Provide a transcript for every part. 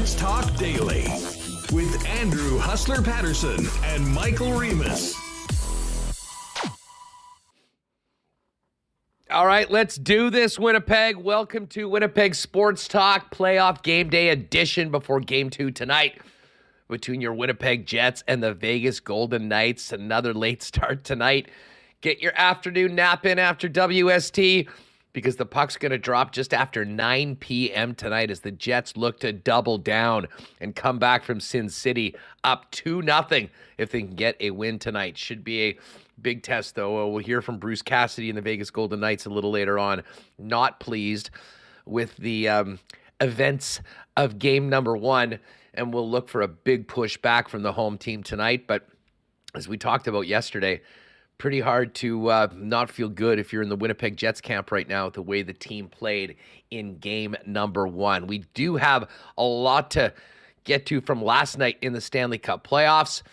Sports Talk Daily with Andrew Hustler Paterson and Michael Remis. All right, let's do this, Winnipeg. Welcome to Winnipeg Sports Talk Playoff Game Day edition before Game 2 tonight between your Winnipeg Jets and the Vegas Golden Knights. Another late start tonight. Get your afternoon nap in after WST because the puck's going to drop just after 9 p.m. tonight as the Jets look to double down and come back from Sin City up 2-0 if they can get a win tonight. Should be a big test, though. We'll hear from Bruce Cassidy and the Vegas Golden Knights a little later on. Not pleased with the events of game number 1, and we'll look for a big push back from the home team tonight. But as we talked about yesterday, pretty hard to not feel good if you're in the Winnipeg Jets camp right now with the way the team played in game number 1. We do have a lot to get to from last night in the Stanley Cup Playoffs.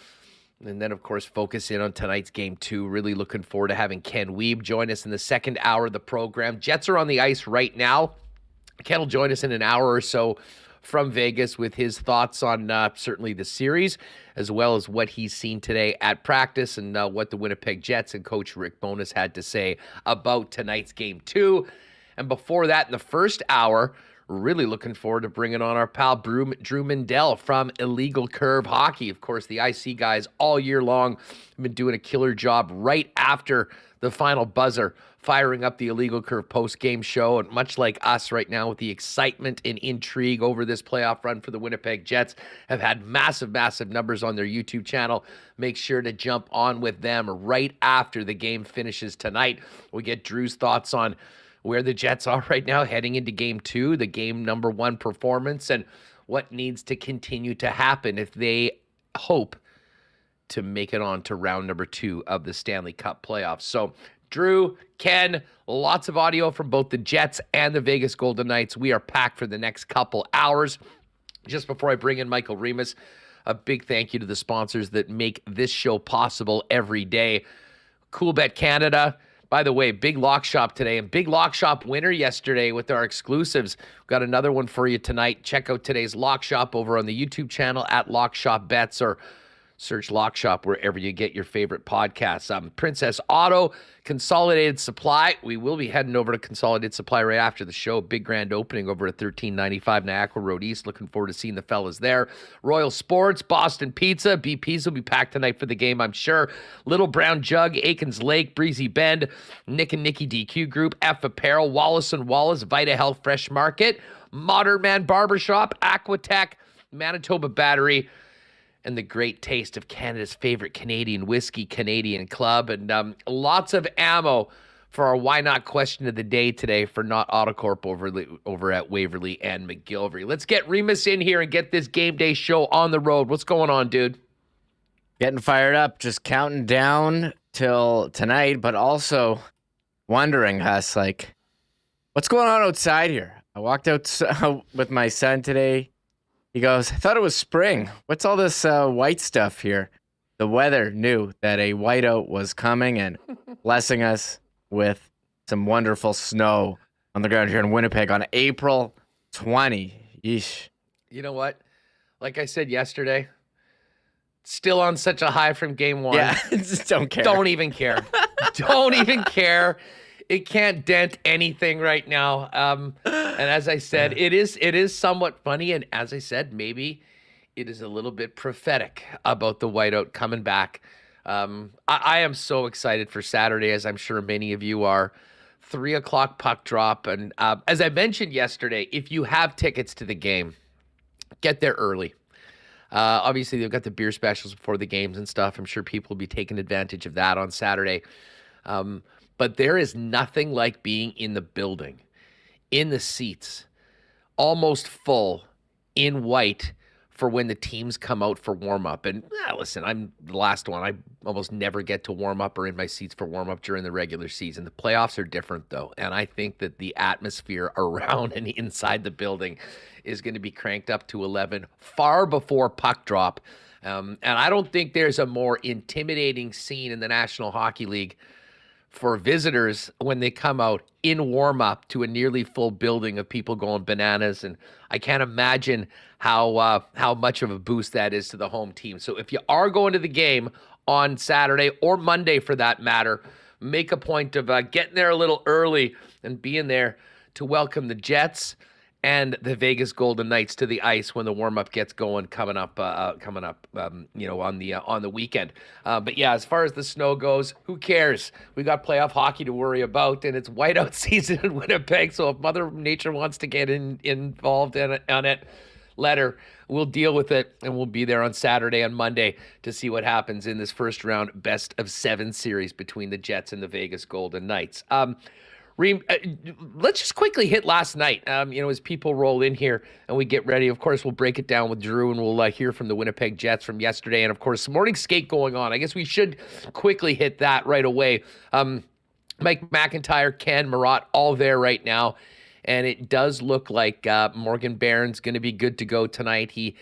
And then, of course, focus in on tonight's game 2. Really looking forward to having Ken Wiebe join us in the second hour of the program. Jets are on the ice right now. Ken will join us in an hour or so from Vegas with his thoughts on certainly the series, as well as what he's seen today at practice and what the Winnipeg Jets and Coach Rick Bowness had to say about tonight's game 2. And before that, in the first hour, really looking forward to bringing on our pal Drew Mindell from Illegal Curve Hockey. Of course, the IC guys all year long have been doing a killer job right after the final buzzer, firing up the Illegal Curve post-game show. And much like us right now with the excitement and intrigue over this playoff run for the Winnipeg Jets, have had massive, massive numbers on their YouTube channel. Make sure to jump on with them right after the game finishes tonight. We get Drew's thoughts on where the Jets are right now heading into game 2, the game number 1 performance, and what needs to continue to happen if they hope to make it on to round number 2 of the Stanley Cup playoffs. So, Drew, Ken, lots of audio from both the Jets and the Vegas Golden Knights. We are packed for the next couple hours. Just before I bring in Michael Remis, a big thank you to the sponsors that make this show possible every day. Coolbet Canada. By the way, big lock shop today and big lock shop winner yesterday with our exclusives. We've got another one for you tonight. Check out today's lock shop over on the YouTube channel at Lock Shop Bets, or search Lock Shop wherever you get your favorite podcasts. Princess Auto, Consolidated Supply. We will be heading over to Consolidated Supply right after the show. Big grand opening over at 1395 Niagara Road East. Looking forward to seeing the fellas there. Royal Sports, Boston Pizza. BP's will be packed tonight for the game, I'm sure. Little Brown Jug, Aikens Lake, Breezy Bend, Nick and Nicky DQ Group, F Apparel, Wallace & Wallace, Vita Health Fresh Market, Modern Man Barbershop, Aquatech, Manitoba Battery, and the great taste of Canada's favorite Canadian whiskey, Canadian Club. And lots of ammo for our Why Not question of the day today for Not Autocorp over at Waverly and McGillivray. Let's get Remis in here and get this game day show on the road. What's going on, dude? Getting fired up, just counting down till tonight, but also wondering, Huss, like, what's going on outside here? I walked out with my son today. He goes, I thought it was spring. What's all this white stuff here? The weather knew that a whiteout was coming and blessing us with some wonderful snow on the ground here in Winnipeg on April 20. Yeesh. You know what? Like I said yesterday, still on such a high from game 1. Yeah, just don't care. Don't even care. Don't even care. It can't dent anything right now. And as I said, it is somewhat funny. And as I said, maybe it is a little bit prophetic about the whiteout coming back. I am so excited for Saturday, as I'm sure many of you are. 3 o'clock puck drop. And as I mentioned yesterday, if you have tickets to the game, get there early. Obviously, they've got the beer specials before the games and stuff. I'm sure people will be taking advantage of that on Saturday. But there is nothing like being in the building, in the seats, almost full, in white, for when the teams come out for warm-up. And listen, I'm the last one. I almost never get to warm up or in my seats for warm-up during the regular season. The playoffs are different, though, and I think that the atmosphere around and inside the building is going to be cranked up to 11 far before puck drop. And I don't think there's a more intimidating scene in the National Hockey League for visitors when they come out in warm-up to a nearly full building of people going bananas. And I can't imagine how much of a boost that is to the home team. So if you are going to the game on Saturday or Monday for that matter, make a point of getting there a little early and being there to welcome the Jets and the Vegas Golden Knights to the ice when the warm-up gets going coming up, on the weekend. But yeah, as far as the snow goes, who cares? We got playoff hockey to worry about, and it's whiteout season in Winnipeg. So if Mother Nature wants to get involved on it, let her. We'll deal with it, and we'll be there on Saturday and Monday to see what happens in this first round best of 7 series between the Jets and the Vegas Golden Knights. Let's just quickly hit last night, as people roll in here and we get ready. Of course, we'll break it down with Drew, and we'll hear from the Winnipeg Jets from yesterday. And, of course, morning skate going on. I guess we should quickly hit that right away. Mike McIntyre, Ken, Marat, all there right now. And it does look like Morgan Barron's going to be good to go tonight. He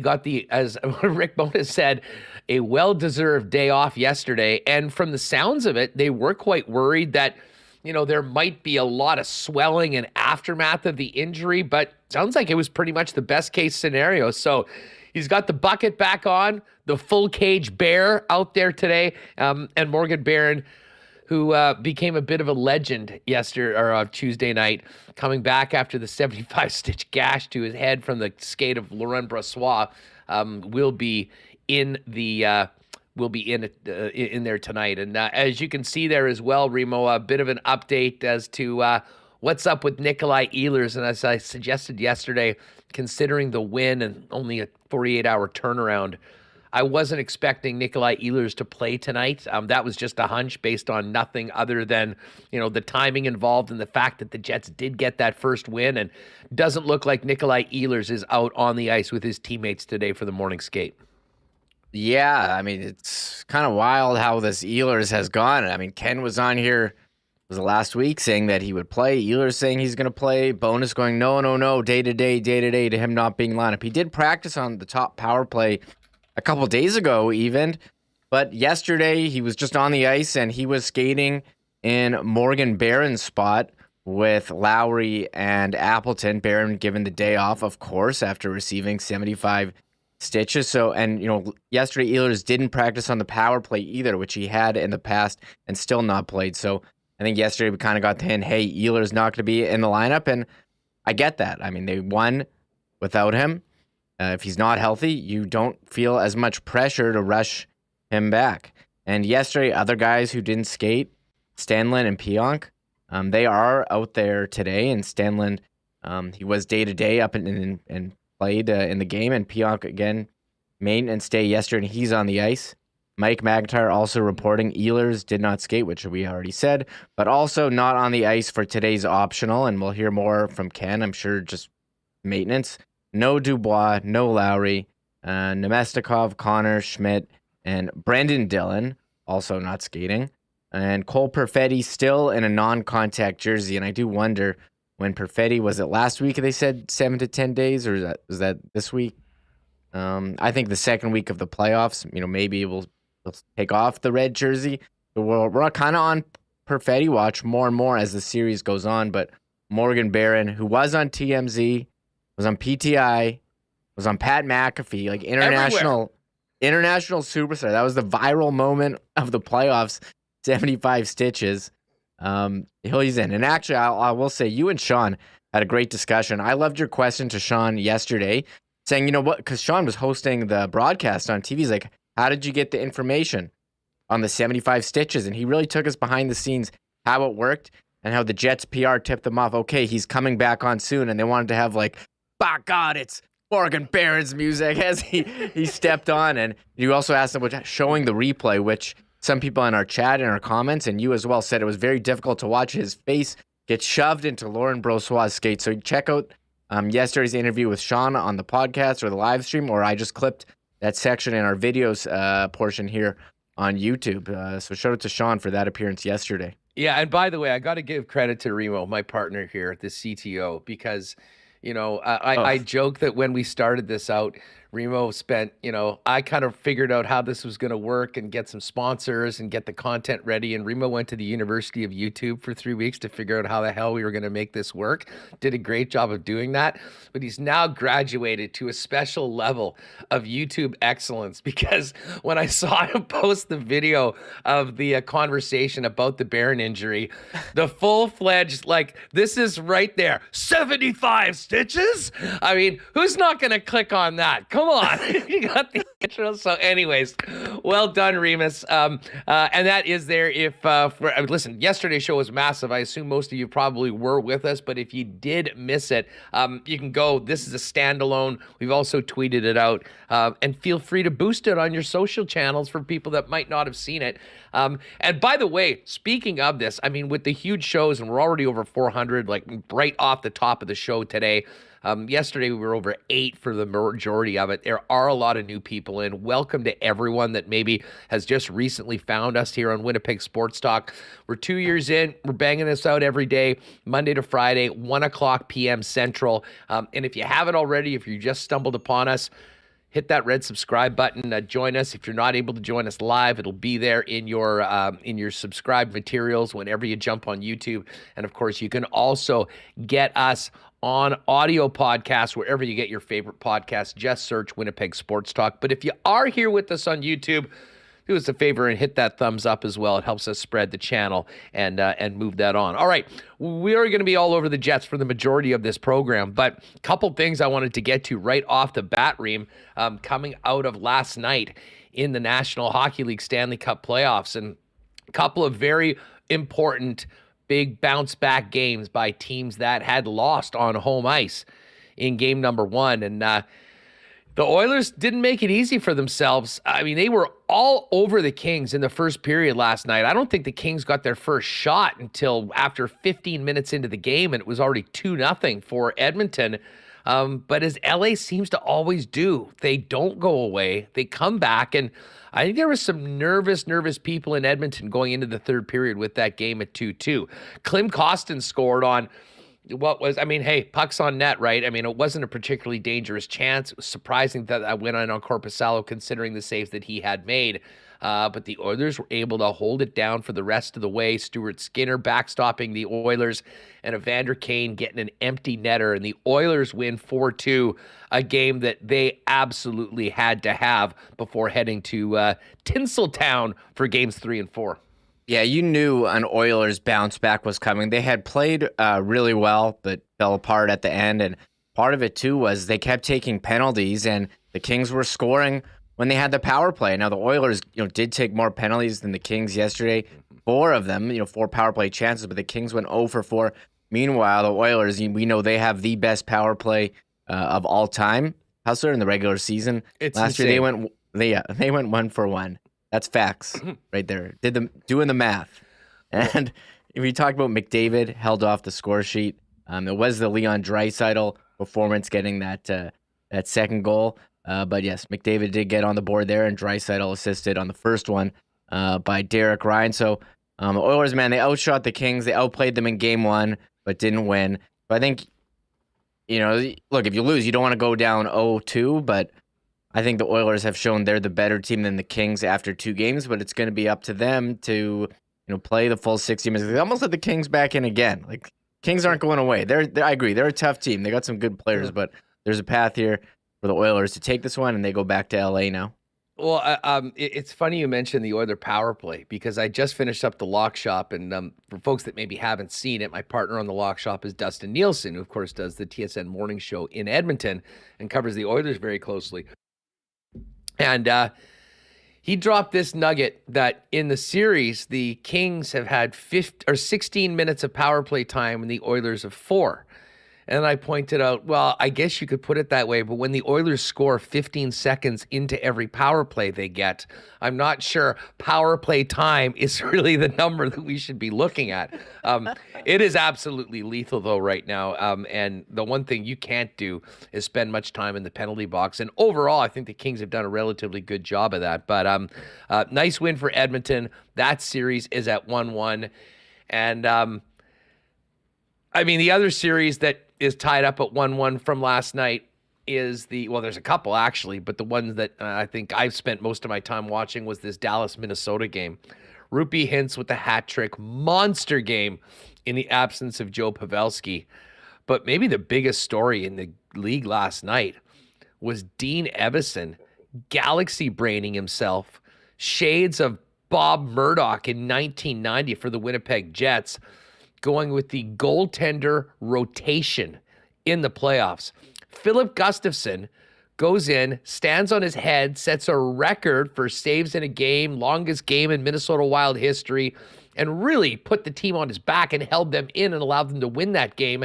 got as Rick Bowness said, a well-deserved day off yesterday. And from the sounds of it, they were quite worried that there might be a lot of swelling and aftermath of the injury, but sounds like it was pretty much the best case scenario. So he's got the bucket back on, the full cage bear out there today, and Morgan Barron, who became a bit of a legend Tuesday night, coming back after the 75-stitch gash to his head from the skate of Laurent Brossoit, will be in there tonight. And as you can see there as well, Remo, a bit of an update as to what's up with Nikolai Ehlers. And as I suggested yesterday, considering the win and only a 48-hour turnaround, I wasn't expecting Nikolai Ehlers to play tonight. That was just a hunch based on nothing other than, the timing involved and the fact that the Jets did get that first win. And doesn't look like Nikolai Ehlers is out on the ice with his teammates today for the morning skate. Yeah, I mean, it's kind of wild how this Ehlers has gone. I mean, Ken was on here, was it last week, saying that he would play. Ehlers saying he's going to play. Bonus going, no, day-to-day to him not being lineup. He did practice on the top power play a couple days ago even, but yesterday he was just on the ice and he was skating in Morgan Barron's spot with Lowry and Appleton. Barron given the day off, of course, after receiving 75 stitches. So, and yesterday Ehlers didn't practice on the power play either, which he had in the past and still not played. So I think yesterday we kind of got the hint, hey, Ehlers not going to be in the lineup, and I get that. I mean, they won without him. If he's not healthy, you don't feel as much pressure to rush him back. And yesterday, other guys who didn't skate, Stanley and Pionk, they are out there today. And Stanley, he was day-to-day up and played in the game. And Pionk, again, maintenance day yesterday, and he's on the ice. Mike McIntyre also reporting Ehlers did not skate, which we already said, but also not on the ice for today's optional. And we'll hear more from Ken, I'm sure, just maintenance. No Dubois, no Lowry, Nemestikov, Connor, Schmidt, and Brendan Dillon, also not skating. And Cole Perfetti still in a non-contact jersey. And I do wonder, when Perfetti, was it last week they said 7 to 10 days, or was that this week? I think the second week of the playoffs, maybe we'll take off the red jersey. So we're kind of on Perfetti watch more and more as the series goes on. But Morgan Barron, who was on TMZ, was on PTI, was on Pat McAfee, like international superstar. That was the viral moment of the playoffs, 75 stitches. He's in. And actually, I will say, you and Sean had a great discussion. I loved your question to Sean yesterday, saying, because Sean was hosting the broadcast on TV. He's like, how did you get the information on the 75 stitches? And he really took us behind the scenes, how it worked, and how the Jets PR tipped them off. Okay, he's coming back on soon. And they wanted to have by God, it's Morgan Barron's music as he stepped on. And you also asked him about showing the replay, which some people in our chat and our comments, and you as well, said it was very difficult to watch his face get shoved into Laurent Brossoit's skate. So check out yesterday's interview with Sean on the podcast or the live stream, or I just clipped that section in our videos portion here on YouTube. So shout out to Sean for that appearance yesterday. Yeah, and by the way, I got to give credit to Remo, my partner here, the CTO, because I joke that when we started this out, Remo spent, I kind of figured out how this was going to work and get some sponsors and get the content ready. And Remo went to the University of YouTube for 3 weeks to figure out how the hell we were going to make this work. Did a great job of doing that. But he's now graduated to a special level of YouTube excellence, because when I saw him post the video of the conversation about the Barron injury, the full-fledged, this is right there, 75 stitches? I mean, who's not going to click on that? Come on. You got the intro. So anyways, well done, Remis. And that is there. Listen, yesterday's show was massive. I assume most of you probably were with us, but if you did miss it, you can go. This is a standalone. We've also tweeted it out, and feel free to boost it on your social channels for people that might not have seen it. And by the way, speaking of this, I mean, with the huge shows, and we're already over 400, right off the top of the show today. Yesterday, we were over 8 for the majority of it. There are a lot of new people in. Welcome to everyone that maybe has just recently found us here on Winnipeg Sports Talk. We're 2 years in. We're banging this out every day, Monday to Friday, 1 o'clock p.m. Central. And if you haven't already, if you just stumbled upon us, hit that red subscribe button. Join us. If you're not able to join us live, it'll be there in your subscribed materials whenever you jump on YouTube. And of course, you can also get us on audio podcasts wherever you get your favorite podcasts. Just search Winnipeg Sports Talk. But if you are here with us on YouTube, do us a favor and hit that thumbs up as well. It helps us spread the channel and move that on. All right, we are going to be all over the Jets for the majority of this program, but a couple things I wanted to get to right off the bat, Reem, coming out of last night in the National Hockey League Stanley Cup Playoffs, and a couple of very important big bounce back games by teams that had lost on home ice in game number 1. And the Oilers didn't make it easy for themselves. I mean, they were all over the Kings in the first period last night. I don't think the Kings got their first shot until after 15 minutes into the game, and it was already 2-0 for Edmonton. But as LA seems to always do, they don't go away. They come back, and I think there was some nervous people in Edmonton going into the third period with that game at 2-2. Klim Kostin scored on pucks on net, right? I mean, it wasn't a particularly dangerous chance. It was surprising that I went on Korpisalo considering the saves that he had made. But the Oilers were able to hold it down for the rest of the way. Stuart Skinner backstopping the Oilers, and Evander Kane getting an empty netter. And the Oilers win 4-2, a game that they absolutely had to have before heading to Tinseltown for games 3 and 4. Yeah, you knew an Oilers bounce back was coming. They had played really well, but fell apart at the end. And part of it, too, was they kept taking penalties, and the Kings were scoring when they had the power play. Now, the Oilers, did take more penalties than the Kings yesterday. 4 of them, 4 power play chances, but the Kings went 0 for 4. Meanwhile, the Oilers, we know they have the best power play of all time. Hustler in the regular season. Last year, they went 1 for 1. That's facts right there. Doing the math. And if we talk about McDavid, held off the score sheet. It was the Leon Draisaitl performance getting that second goal. But yes, McDavid did get on the board there, and Draisaitl assisted on the first one by Derek Ryan. So the Oilers, man, they outshot the Kings. They outplayed them in game 1, but didn't win. But I think, look, if you lose, you don't want to go down 0-2, but I think the Oilers have shown they're the better team than the Kings after 2 games, but it's going to be up to them to, play the full 60 minutes. They almost let the Kings back in again. Kings aren't going away. I agree. They're a tough team. They got some good players, but there's a path here for the Oilers to take this one, and they go back to LA now. Well, it's funny you mentioned the Oiler power play, because I just finished up the Lock Shop, and for folks that maybe haven't seen it, my partner on the Lock Shop is Dustin Nielsen, who of course does the TSN morning show in Edmonton and covers the Oilers very closely. And he dropped this nugget that in the series, the Kings have had 16 minutes of power play time and the Oilers have 4. And I pointed out, well, I guess you could put it that way, but when the Oilers score 15 seconds into every power play they get, I'm not sure power play time is really the number that we should be looking at. It is absolutely lethal, though, right now. And the one thing you can't do is spend much time in the penalty box. And overall, I think the Kings have done a relatively good job of that. But nice win for Edmonton. That series is at 1-1. And the other series that is tied up at 1-1 from last night is there's a couple actually, but the ones that I think I've spent most of my time watching was this Dallas-Minnesota game. Rupee Hintz with the hat trick, monster game in the absence of Joe Pavelski. But maybe the biggest story in the league last night was Dean Evason galaxy braining himself, shades of Bob Murdoch in 1990 for the Winnipeg Jets, going with the goaltender rotation in the playoffs. Philip Gustafsson goes in, stands on his head, sets a record for saves in a game, longest game in Minnesota Wild history, and really put the team on his back and held them in and allowed them to win that game.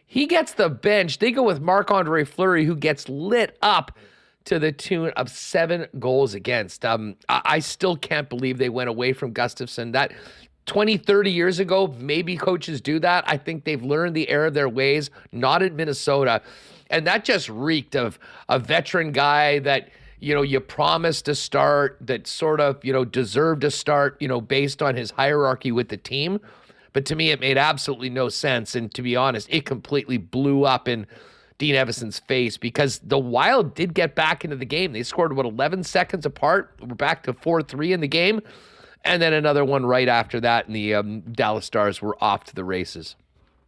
He gets the bench. They go with Marc-Andre Fleury, who gets lit up to the tune of 7 goals against. I still can't believe they went away from Gustafsson. That 20, 30 years ago, maybe coaches do that. I think they've learned the error of their ways, not in Minnesota. And that just reeked of a veteran guy that, you promised to start, that sort of, deserved to start, based on his hierarchy with the team. But to me, it made absolutely no sense. And to be honest, it completely blew up in Dean Evason's face because the Wild did get back into the game. They scored, 11 seconds apart. We're back to 4-3 in the game. And then another one right after that, and the Dallas Stars were off to the races.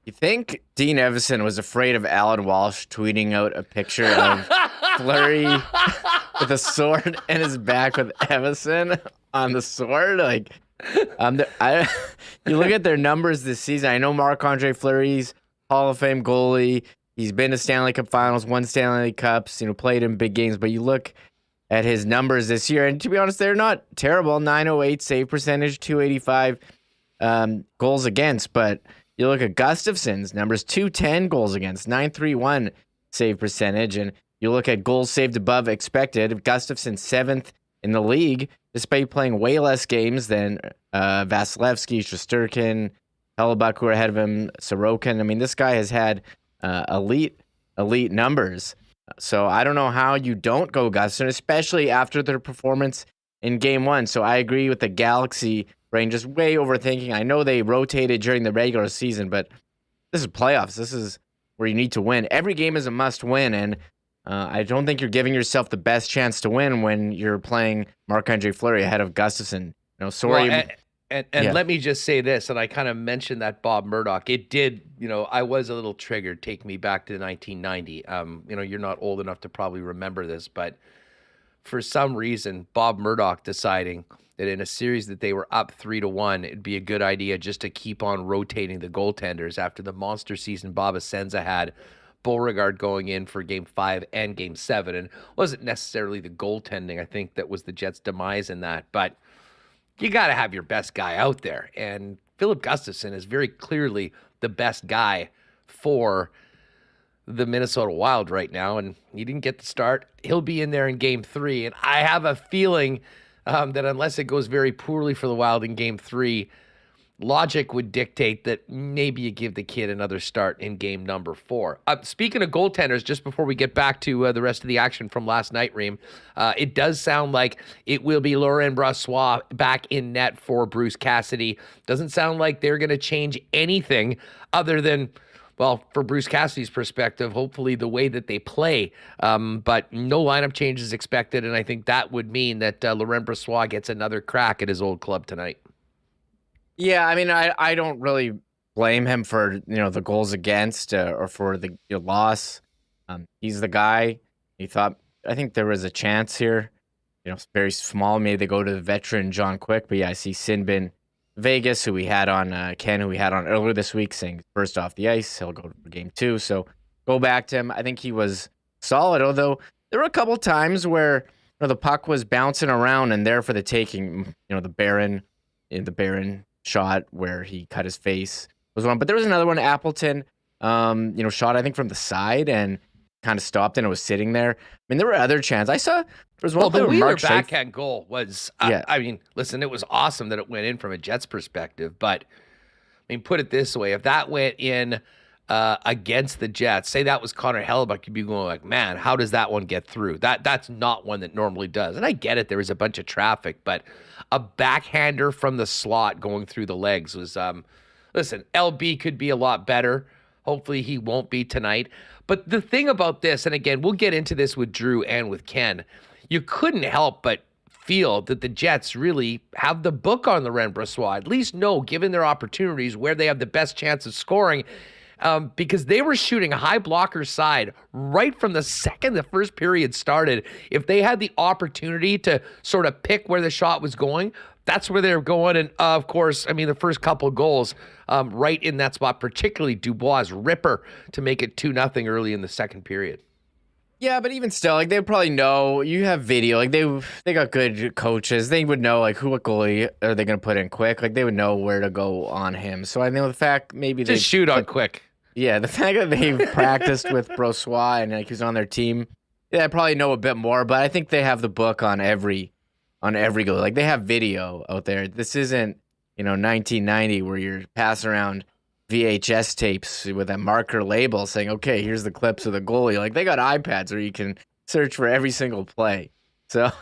You think Dean Evason was afraid of Alan Walsh tweeting out a picture of Fleury with a sword in his back with Evason on the sword? You look at their numbers this season. I know Marc-Andre Fleury's Hall of Fame goalie. He's been to Stanley Cup Finals, won Stanley Cups, played in big games. But you look at his numbers this year, and to be honest, they're not terrible. 908 save percentage, 285 goals against. But you look at Gustafsson's numbers, 210 goals against, 931 save percentage. And you look at goals saved above expected. Gustafsson 7th in the league, despite playing way less games than Vasilevsky, Shesterkin, Hellebuck, who are ahead of him, Sorokin. I mean, this guy has had elite numbers. So I don't know how you don't go Gustafsson, especially after their performance in Game 1. So I agree with the Galaxy brain, just way overthinking. I know they rotated during the regular season, but this is playoffs. This is where you need to win. Every game is a must-win, and I don't think you're giving yourself the best chance to win when you're playing Marc-Andre Fleury ahead of Gustafsson. Sorry. Well, and let me just say this, and I kind of mentioned that Bob Murdoch. It did, I was a little triggered, take me back to 1990. You're not old enough to probably remember this, but for some reason, Bob Murdoch deciding that in a series that they were up 3-1, it'd be a good idea just to keep on rotating the goaltenders after the monster season Bob Essenza had. Beauregard going in for Game 5 and Game 7, and wasn't necessarily the goaltending, I think, that was the Jets' demise in that, but you got to have your best guy out there, and Philip Gustafsson is very clearly the best guy for the Minnesota Wild right now, and he didn't get the start. He'll be in there in Game 3, and I have a feeling that unless it goes very poorly for the Wild in Game 3, logic would dictate that maybe you give the kid another start in game number 4. Speaking of goaltenders, just before we get back to the rest of the action from last night, Reem, it does sound like it will be Laurent Brossoit back in net for Bruce Cassidy. Doesn't sound like they're going to change anything other than, well, for Bruce Cassidy's perspective, hopefully the way that they play. But no lineup changes expected, and I think that would mean that Laurent Brossoit gets another crack at his old club tonight. Yeah, I mean, I don't really blame him for, the goals against or for the loss. He's the guy. I think there was a chance here. It's very small. Maybe they go to the veteran John Quick. But yeah, I see Sinbin Vegas, who we had on, Ken, who we had on earlier this week, saying first off the ice, he'll go for Game 2. So go back to him. I think he was solid, although there were a couple times where the puck was bouncing around and there for the taking. The Barron shot where he cut his face was one, but there was another one, Appleton, shot I think from the side and kind of stopped and it was sitting there. I mean, there were other chances. I saw there was one. Well, the Wheeler backhand goal was, I mean, listen, it was awesome that it went in from a Jets perspective, but I mean, put it this way, if that went in against the Jets, say that was Connor Hellebuck, you'd be going like, man, how does that one get through? That's not one that normally does. And I get it, there was a bunch of traffic, but a backhander from the slot going through the legs was, listen, LB could be a lot better, Hopefully he won't be tonight. But the thing about this, and again, we'll get into this with Drew and with Ken, you couldn't help but feel that the Jets really have the book on Laurent Brossoit, at least know, given their opportunities, where they have the best chance of scoring, because they were shooting a high blocker side right from the second the first period started. If they had the opportunity to sort of pick where the shot was going, that's where they were going. And of course, I mean, the first couple of goals right in that spot, particularly Dubois' ripper to make it 2-0 early in the second period. Yeah, but even still, like, they probably know. You have video, like, they got good coaches. They would know, like, what goalie are they going to put in quick. Like, they would know where to go on him. So I know the fact maybe just shoot on quick. Yeah, the fact that they've practiced with Brossoit and like he's on their team, yeah, I probably know a bit more. But I think they have the book on every goal. Like, they have video out there. This isn't 1990 where you're passing around VHS tapes with a marker label saying, okay, here's the clips of the goalie. Like, they got iPads where you can search for every single play. So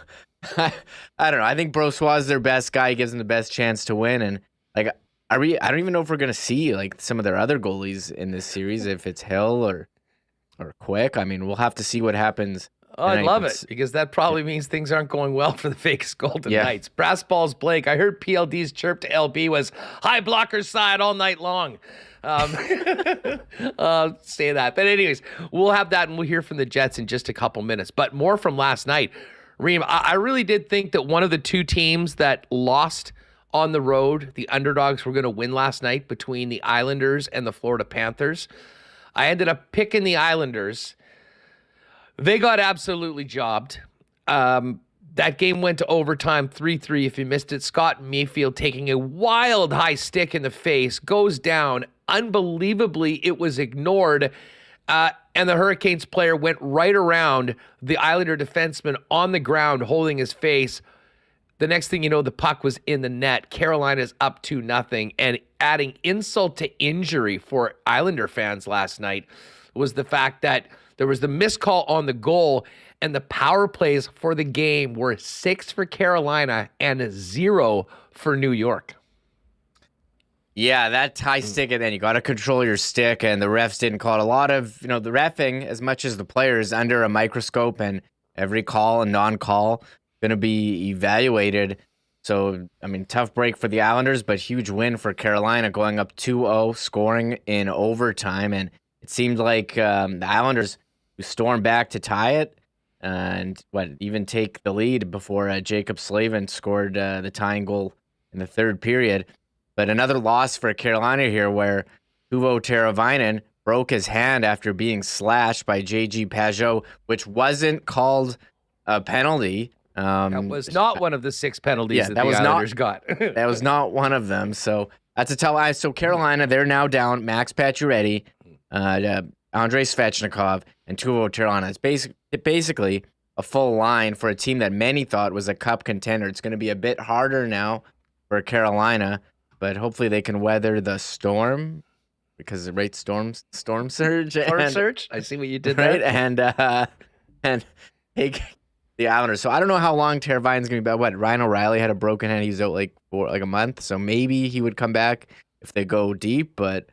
I don't know. I think Brossoit is their best guy. He gives them the best chance to win. And like, I don't even know if we're gonna see like some of their other goalies in this series, if it's Hill or Quick. I mean, we'll have to see what happens. Oh, I love it, because that probably means things aren't going well for the Vegas Golden Knights. Brass Balls Blake, I heard PLD's chirp to LB was high blocker side all night long. Say that. But anyways, we'll have that and we'll hear from the Jets in just a couple minutes. But more from last night. Reem, I really did think that one of the two teams that lost on the road, the underdogs, were going to win last night between the Islanders and the Florida Panthers. I ended up picking the Islanders. They got absolutely jobbed. That game went to overtime 3-3. If you missed it, Scott Mayfield taking a wild high stick in the face, goes down. Unbelievably, it was ignored. And the Hurricanes player went right around the Islander defenseman on the ground holding his face. The next thing you know, the puck was in the net. Carolina's up 2-0. And adding insult to injury for Islander fans last night was the fact that there was the missed call on the goal, and the power plays for the game were 6 for Carolina and 0 for New York. Yeah, that high stick, and then you got to control your stick, and the refs didn't call it. A lot of, the reffing, as much as the players, under a microscope, and every call and non-call going to be evaluated. So, I mean, tough break for the Islanders, but huge win for Carolina, going up 2-0, scoring in overtime, and it seemed like the Islanders stormed back to tie it and even take the lead before Jacob Slavin scored the tying goal in the third period. But another loss for Carolina here, where Teuvo Teravainen broke his hand after being slashed by J.G. Pajot, which wasn't called a penalty. That was not one of the 6 penalties that the Islanders got. That was not one of them. So that's a tough. So Carolina, they're now down Max Pacioretty, Andrei Svechnikov, and Teuvo Teravainen. It's basically a full line for a team that many thought was a cup contender. It's going to be a bit harder now for Carolina, but hopefully they can weather the storm, because the rate storm surge. I see what you did there. Right, and take the Islanders. So I don't know how long Teravainen's going to be back. Ryan O'Reilly had a broken hand. He's out for a month, so maybe he would come back if they go deep, but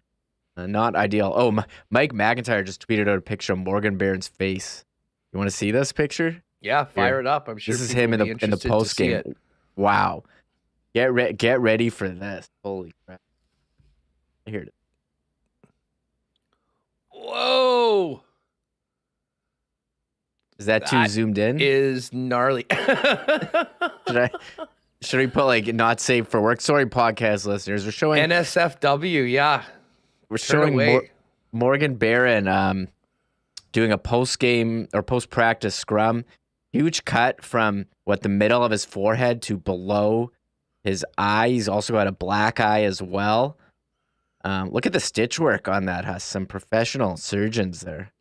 not ideal. Oh, Mike McIntyre just tweeted out a picture of Morgan Barron's face. You want to see this picture? Yeah, fire it up. I'm sure this is him in the post game. Wow, get ready for this. Holy crap! Here it is. Whoa! Is that too zoomed in? Is gnarly. Should we put not safe for work? Sorry, podcast listeners. We're showing NSFW. Yeah. We're showing Morgan Barron doing a post-game or post-practice scrum. Huge cut from the middle of his forehead to below his eye. He's also got a black eye as well. Look at the stitch work on that. Has some professional surgeons there.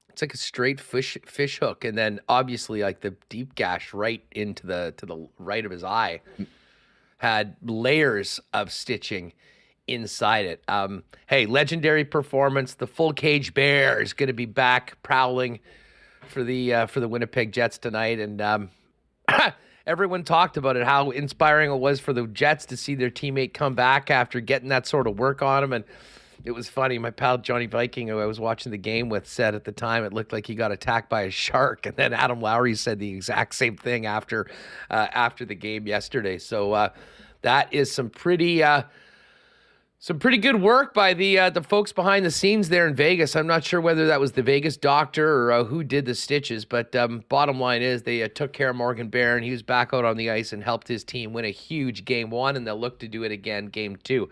It's like a straight fish hook, and then obviously like the deep gash right into to the right of his eye had layers of stitching inside it. Hey, legendary performance. The full cage bear is going to be back prowling for the Winnipeg Jets tonight, and everyone talked about it, how inspiring it was for the Jets to see their teammate come back after getting that sort of work on him. And it was funny. My pal Johnny Viking, who I was watching the game with, said at the time it looked like he got attacked by a shark. And then Adam Lowry said the exact same thing after the game yesterday. So that is some pretty good work by the folks behind the scenes there in Vegas. I'm not sure whether that was the Vegas doctor or who did the stitches, but bottom line is they took care of Morgan Barron. He was back out on the ice and helped his team win a huge Game 1, and they'll look to do it again Game 2.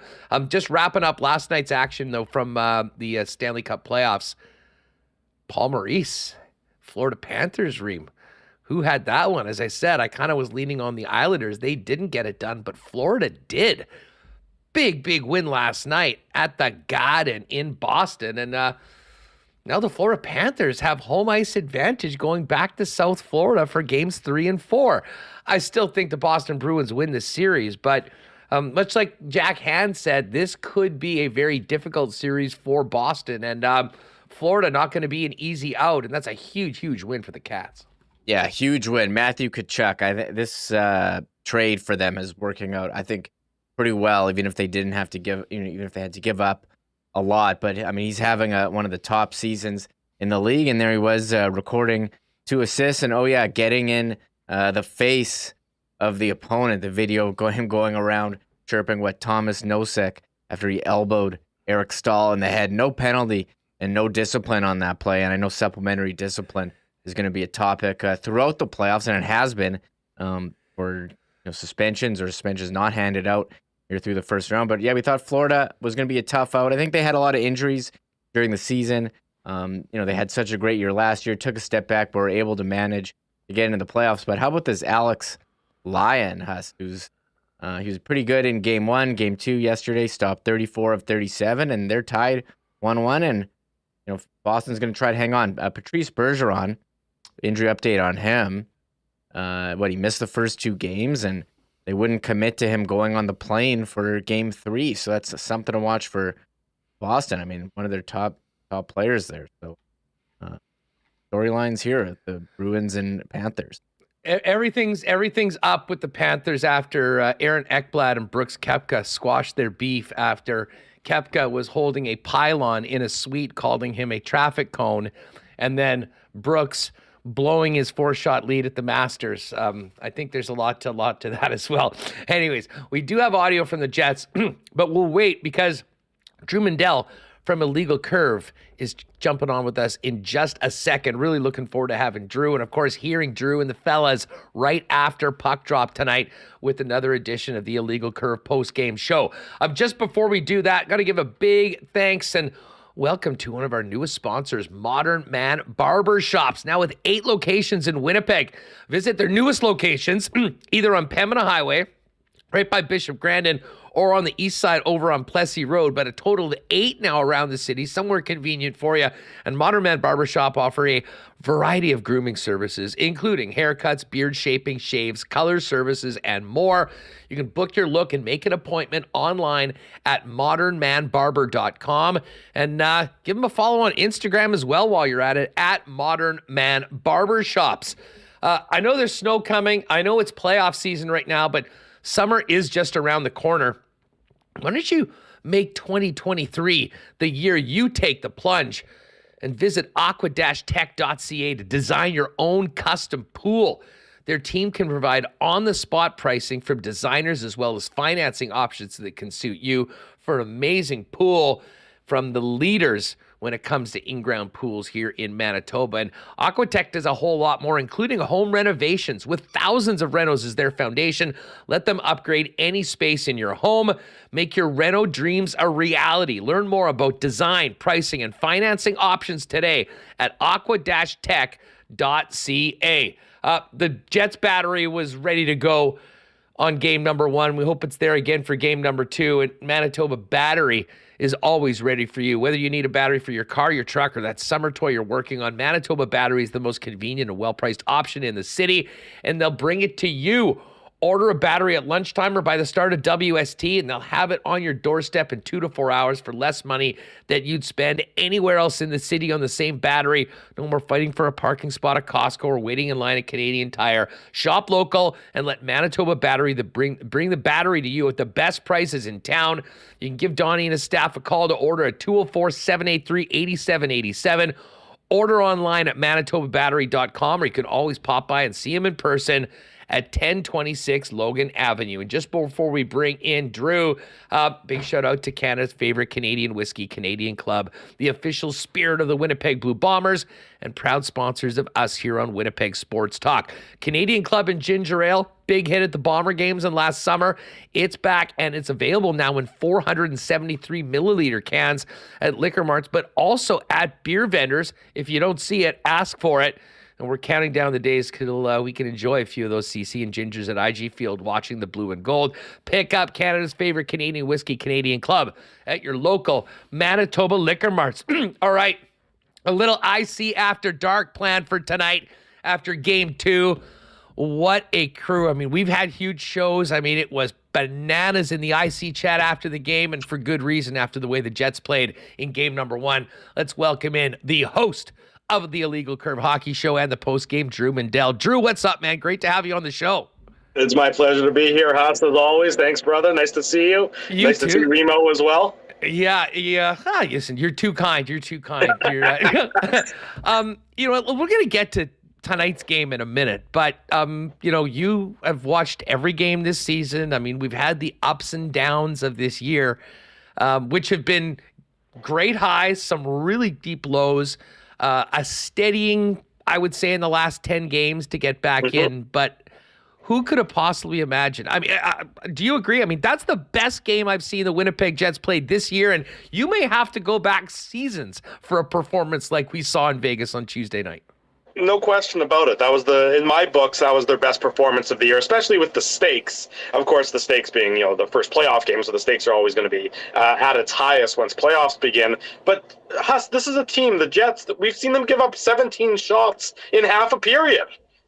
Just wrapping up last night's action, though, from the Stanley Cup Playoffs. Paul Maurice, Florida Panthers, Reem. Who had that one? As I said, I kind of was leaning on the Islanders. They didn't get it done, but Florida did. Big win last night at the Garden in Boston. And now the Florida Panthers have home ice advantage going back to South Florida for games 3 and 4. I still think the Boston Bruins win this series, but much like Jack Hand said, this could be a very difficult series for Boston. And Florida not going to be an easy out, and that's a huge win for the Cats. Yeah, huge win. Matthew Tkachuk, this trade for them is working out, I think, pretty well, even if they didn't have to give, even if they had to give up a lot. But I mean, he's having one of the top seasons in the league, and there he was recording 2 assists, and getting in the face of the opponent. The video him going around chirping what Thomas Nosek after he elbowed Eric Stahl in the head. No penalty and no discipline on that play, and I know supplementary discipline is going to be a topic throughout the playoffs, and it has been for suspensions not handed out here through the first round. But yeah, we thought Florida was going to be a tough out. I think they had a lot of injuries during the season. They had such a great year last year, took a step back, but were able to manage to get into the playoffs. But how about this Alex Lyon, Huss, he was pretty good in Game 1, Game 2 yesterday, stopped 34 of 37, and they're tied 1-1. And Boston's going to try to hang on. Patrice Bergeron, injury update on him. He missed the first 2 games, and they wouldn't commit to him going on the plane for Game 3. So that's something to watch for Boston. I mean, one of their top players there. So storylines here, the Bruins and Panthers. Everything's up with the Panthers after Aaron Ekblad and Brooks Koepka squashed their beef after Koepka was holding a pylon in a suite, calling him a traffic cone, and then Brooks blowing his 4-shot lead at the Masters. I think there's a lot to that as well. Anyways, we do have audio from the Jets, but we'll wait because Drew Mindell from Illegal Curve is jumping on with us in just a second. Really looking forward to having Drew, and of course hearing Drew and the fellas right after puck drop tonight with another edition of the Illegal Curve post-game show. Just before we do that, got to give a big thanks and welcome to one of our newest sponsors, Modern Man Barber Shops, now with 8 locations in Winnipeg. Visit their newest locations, either on Pembina Highway, right by Bishop Grandin, or on the east side over on Plessy Road, but a total of 8 now around the city, somewhere convenient for you. And Modern Man Barbershop offer a variety of grooming services, including haircuts, beard shaping, shaves, color services, and more. You can book your look and make an appointment online at modernmanbarber.com. And give them a follow on Instagram as well while you're at it, at Modern Man Barbershops. I know there's snow coming. I know it's playoff season right now, but summer is just around the corner. Why don't you make 2023 the year you take the plunge and visit aqua-tech.ca to design your own custom pool. Their team can provide on-the-spot pricing from designers as well as financing options that can suit you for an amazing pool from the leaders when it comes to in-ground pools here in Manitoba. And Aquatech does a whole lot more, including home renovations with thousands of renos as their foundation. Let them upgrade any space in your home. Make your reno dreams a reality. Learn more about design, pricing, and financing options today at aqua-tech.ca. The Jets battery was ready to go on game number 1. We hope it's there again for game number 2. And Manitoba Battery is always ready for you. Whether you need a battery for your car, your truck, or that summer toy you're working on, Manitoba Battery is the most convenient and well-priced option in the city, and they'll bring it to you Order a battery at lunchtime or by the start of WST, and they'll have it on your doorstep in 2 to 4 hours for less money that you'd spend anywhere else in the city on the same battery. No more fighting for a parking spot at Costco or waiting in line at Canadian Tire. Shop local and let Manitoba Battery bring the battery to you at the best prices in town. You can give Donnie and his staff a call to order at 204-783-8787. Order online at manitobabattery.com, or you can always pop by and see him in person at 1026 Logan Avenue. And just before we bring in Drew, big shout out to Canada's favorite Canadian whiskey, Canadian Club, the official spirit of the Winnipeg Blue Bombers, and proud sponsors of us here on Winnipeg Sports Talk. Canadian Club and Ginger Ale, big hit at the Bomber games and last summer. It's back, and it's available now in 473 milliliter cans at liquor marts, but also at beer vendors. If you don't see it, ask for it. And we're counting down the days till we can enjoy a few of those CC and Gingers at IG Field watching the blue and gold. Pick up Canada's favorite Canadian whiskey, Canadian Club, at your local Manitoba liquor marts. All right, a little IC After Dark planned for tonight after Game 2. What a crew. I mean, we've had huge shows. I mean, it was bananas in the IC chat after the game, and for good reason after the way the Jets played in game number 1. Let's welcome in the host of the Illegal Curve Hockey Show and the post-game, Drew Mindell. Drew, what's up, man? Great to have you on the show. It's my pleasure to be here, Huss, as always. Thanks, brother. Nice to see you. Nice to see Remo as well. Yeah. Listen, you're too kind. You're too kind. You're, you know, we're going to get to tonight's game in a minute, but, you know, you have watched every game this season. I mean, we've had the ups and downs of this year, which have been great highs, some really deep lows. A steadying, I would say, in the last 10 games to get back in, but who could have possibly imagined? I mean, do you agree? I mean, that's the best game I've seen the Winnipeg Jets played this year, and you may have to go back seasons for a performance like we saw in Vegas on Tuesday night. No question about it. That was in my books, that was their best performance of the year, especially with the stakes. Of course, the stakes being, you know, the first playoff game, so the stakes are always going to be at its highest once playoffs begin. But, Huss, this is a team, the Jets, we've seen them give up 17 shots in half a period.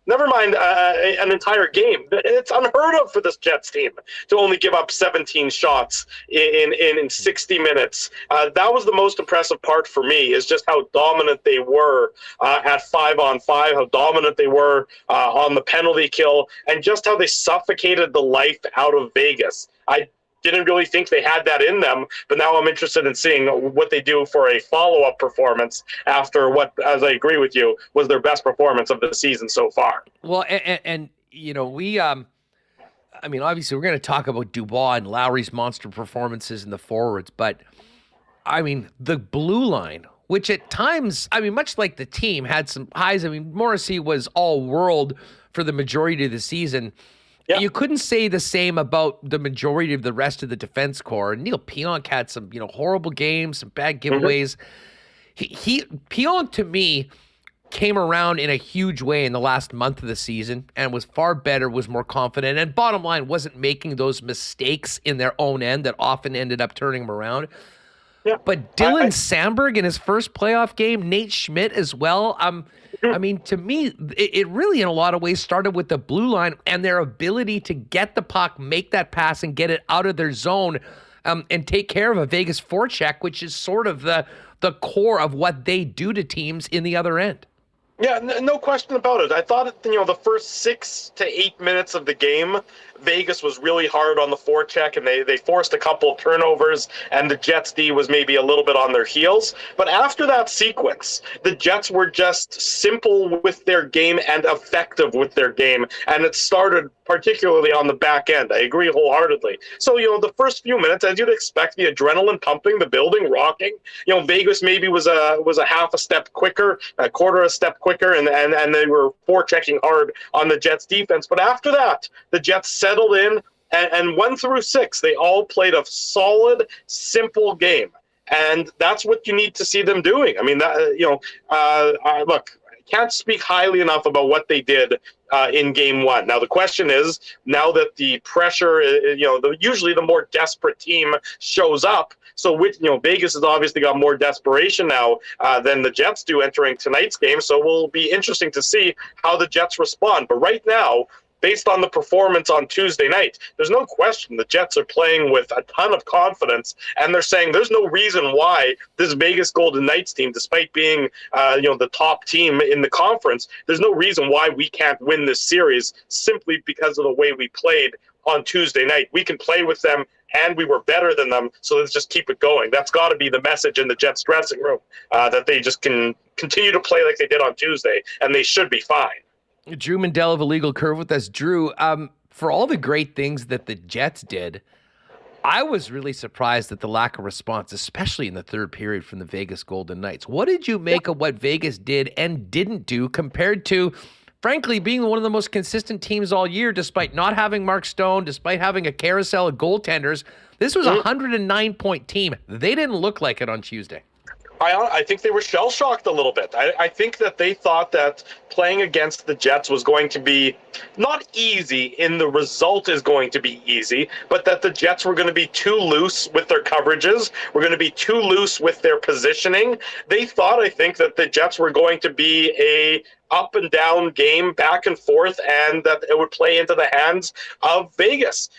Never mind an entire game. It's unheard of for this Jets team to only give up 17 shots in 60 minutes. That was the most impressive part for me, is just how dominant they were at 5-on-5, how dominant they were on the penalty kill, and just how they suffocated the life out of Vegas. I didn't really think they had that in them, but now I'm interested in seeing what they do for a follow-up performance after what, as I agree with you, was their best performance of the season so far. Well, and you know, we, I mean, obviously we're going to talk about Dubois and Lowry's monster performances in the forwards, but I mean, the blue line, which at times, I mean, much like the team, had some highs. I mean, Morrissey was all world for the majority of the season. Yeah. You couldn't say the same about the majority of the rest of the defense core. Neil Pionk had some, you know, horrible games, some bad giveaways. Pionk, to me, came around in a huge way in the last month of the season and was far better, was more confident, and bottom line, wasn't making those mistakes in their own end that often ended up turning them around. Yeah. But Dylan Sandberg in his first playoff game, Nate Schmidt as well. I mean, to me, it really, in a lot of ways, started with the blue line and their ability to get the puck, make that pass, and get it out of their zone, and take care of a Vegas forecheck, which is sort of the core of what they do to teams in the other end. Yeah, no question about it. I thought, you know, the first 6 to 8 minutes of the game, Vegas was really hard on the forecheck, and they forced a couple turnovers, and the Jets D was maybe a little bit on their heels. But after that sequence, the Jets were just simple with their game and effective with their game, and it started particularly on the back end. I agree wholeheartedly. So, you know, the first few minutes, as you'd expect, the adrenaline pumping, the building rocking. You know, Vegas maybe was a half a step quicker, a quarter a step quicker, and they were forechecking hard on the Jets defense. But after that, the Jets settled in, and 1 through 6, they all played a solid, simple game. And that's what you need to see them doing. I mean, that, you know, look, I can't speak highly enough about what they did in game 1. Now, the question is, now that the pressure, you know, usually the more desperate team shows up. So, Vegas has obviously got more desperation now than the Jets do entering tonight's game. So, it will be interesting to see how the Jets respond. But right now, based on the performance on Tuesday night, there's no question the Jets are playing with a ton of confidence, and they're saying there's no reason why this Vegas Golden Knights team, despite being the top team in the conference, there's no reason why we can't win this series simply because of the way we played on Tuesday night. We can play with them, and we were better than them, so let's just keep it going. That's got to be the message in the Jets dressing room, that they just can continue to play like they did on Tuesday, and they should be fine. Drew Mindell of Illegal Curve with us. Drew, for all the great things that the Jets did, I was really surprised at the lack of response, especially in the third period from the Vegas Golden Knights. What did you make of what Vegas did and didn't do compared to, frankly, being one of the most consistent teams all year, despite not having Mark Stone, despite having a carousel of goaltenders? This was a 109-point team. They didn't look like it on Tuesday. I think they were shell-shocked a little bit. I think that they thought that playing against the Jets was going to be not easy in the result is going to be easy, but that the Jets were going to be too loose with their coverages, were going to be too loose with their positioning. They thought, I think, that the Jets were going to be a up and down game, back and forth, and that it would play into the hands of Vegas.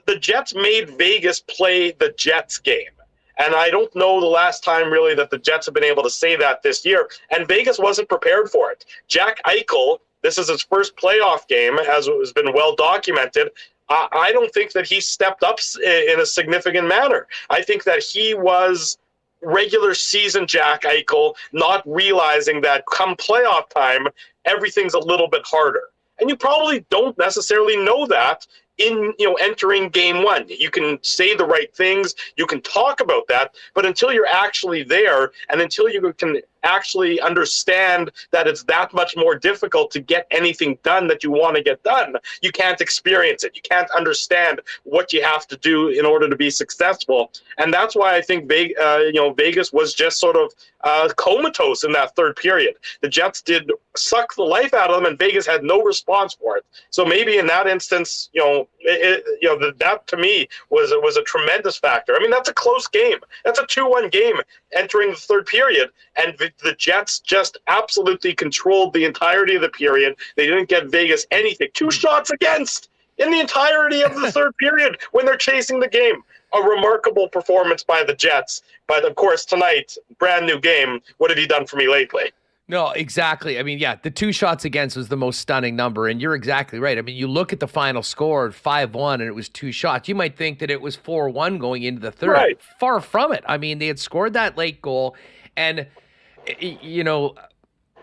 The Jets made Vegas play the Jets game. And I don't know the last time really that the Jets have been able to say that this year. And Vegas wasn't prepared for it. Jack Eichel, this is his first playoff game, as has been well documented. I don't think that he stepped up in a significant manner. I think that he was regular season Jack Eichel, not realizing that come playoff time, everything's a little bit harder. And you probably don't necessarily know that in entering game one. You can say the right things, you can talk about that, but until you're actually there and until you can actually understand that it's that much more difficult to get anything done that you want to get done, you can't experience it. You can't understand what you have to do in order to be successful. And that's why I think Vegas was just sort of comatose in that third period. The Jets did suck the life out of them, and Vegas had no response for it. So maybe in that instance, that to me was a tremendous factor. I mean, that's a close game. That's a 2-1 game entering the third period, and the Jets just absolutely controlled the entirety of the period. They didn't get Vegas anything. 2 shots against in the entirety of the third period when they're chasing the game. A remarkable performance by the Jets. But, of course, tonight, brand new game. What have you done for me lately? No, exactly. I mean, yeah, the 2 shots against was the most stunning number, and you're exactly right. I mean, you look at the final score, 5-1, and it was 2 shots. You might think that it was 4-1 going into the third. Right. Far from it. I mean, they had scored that late goal, and,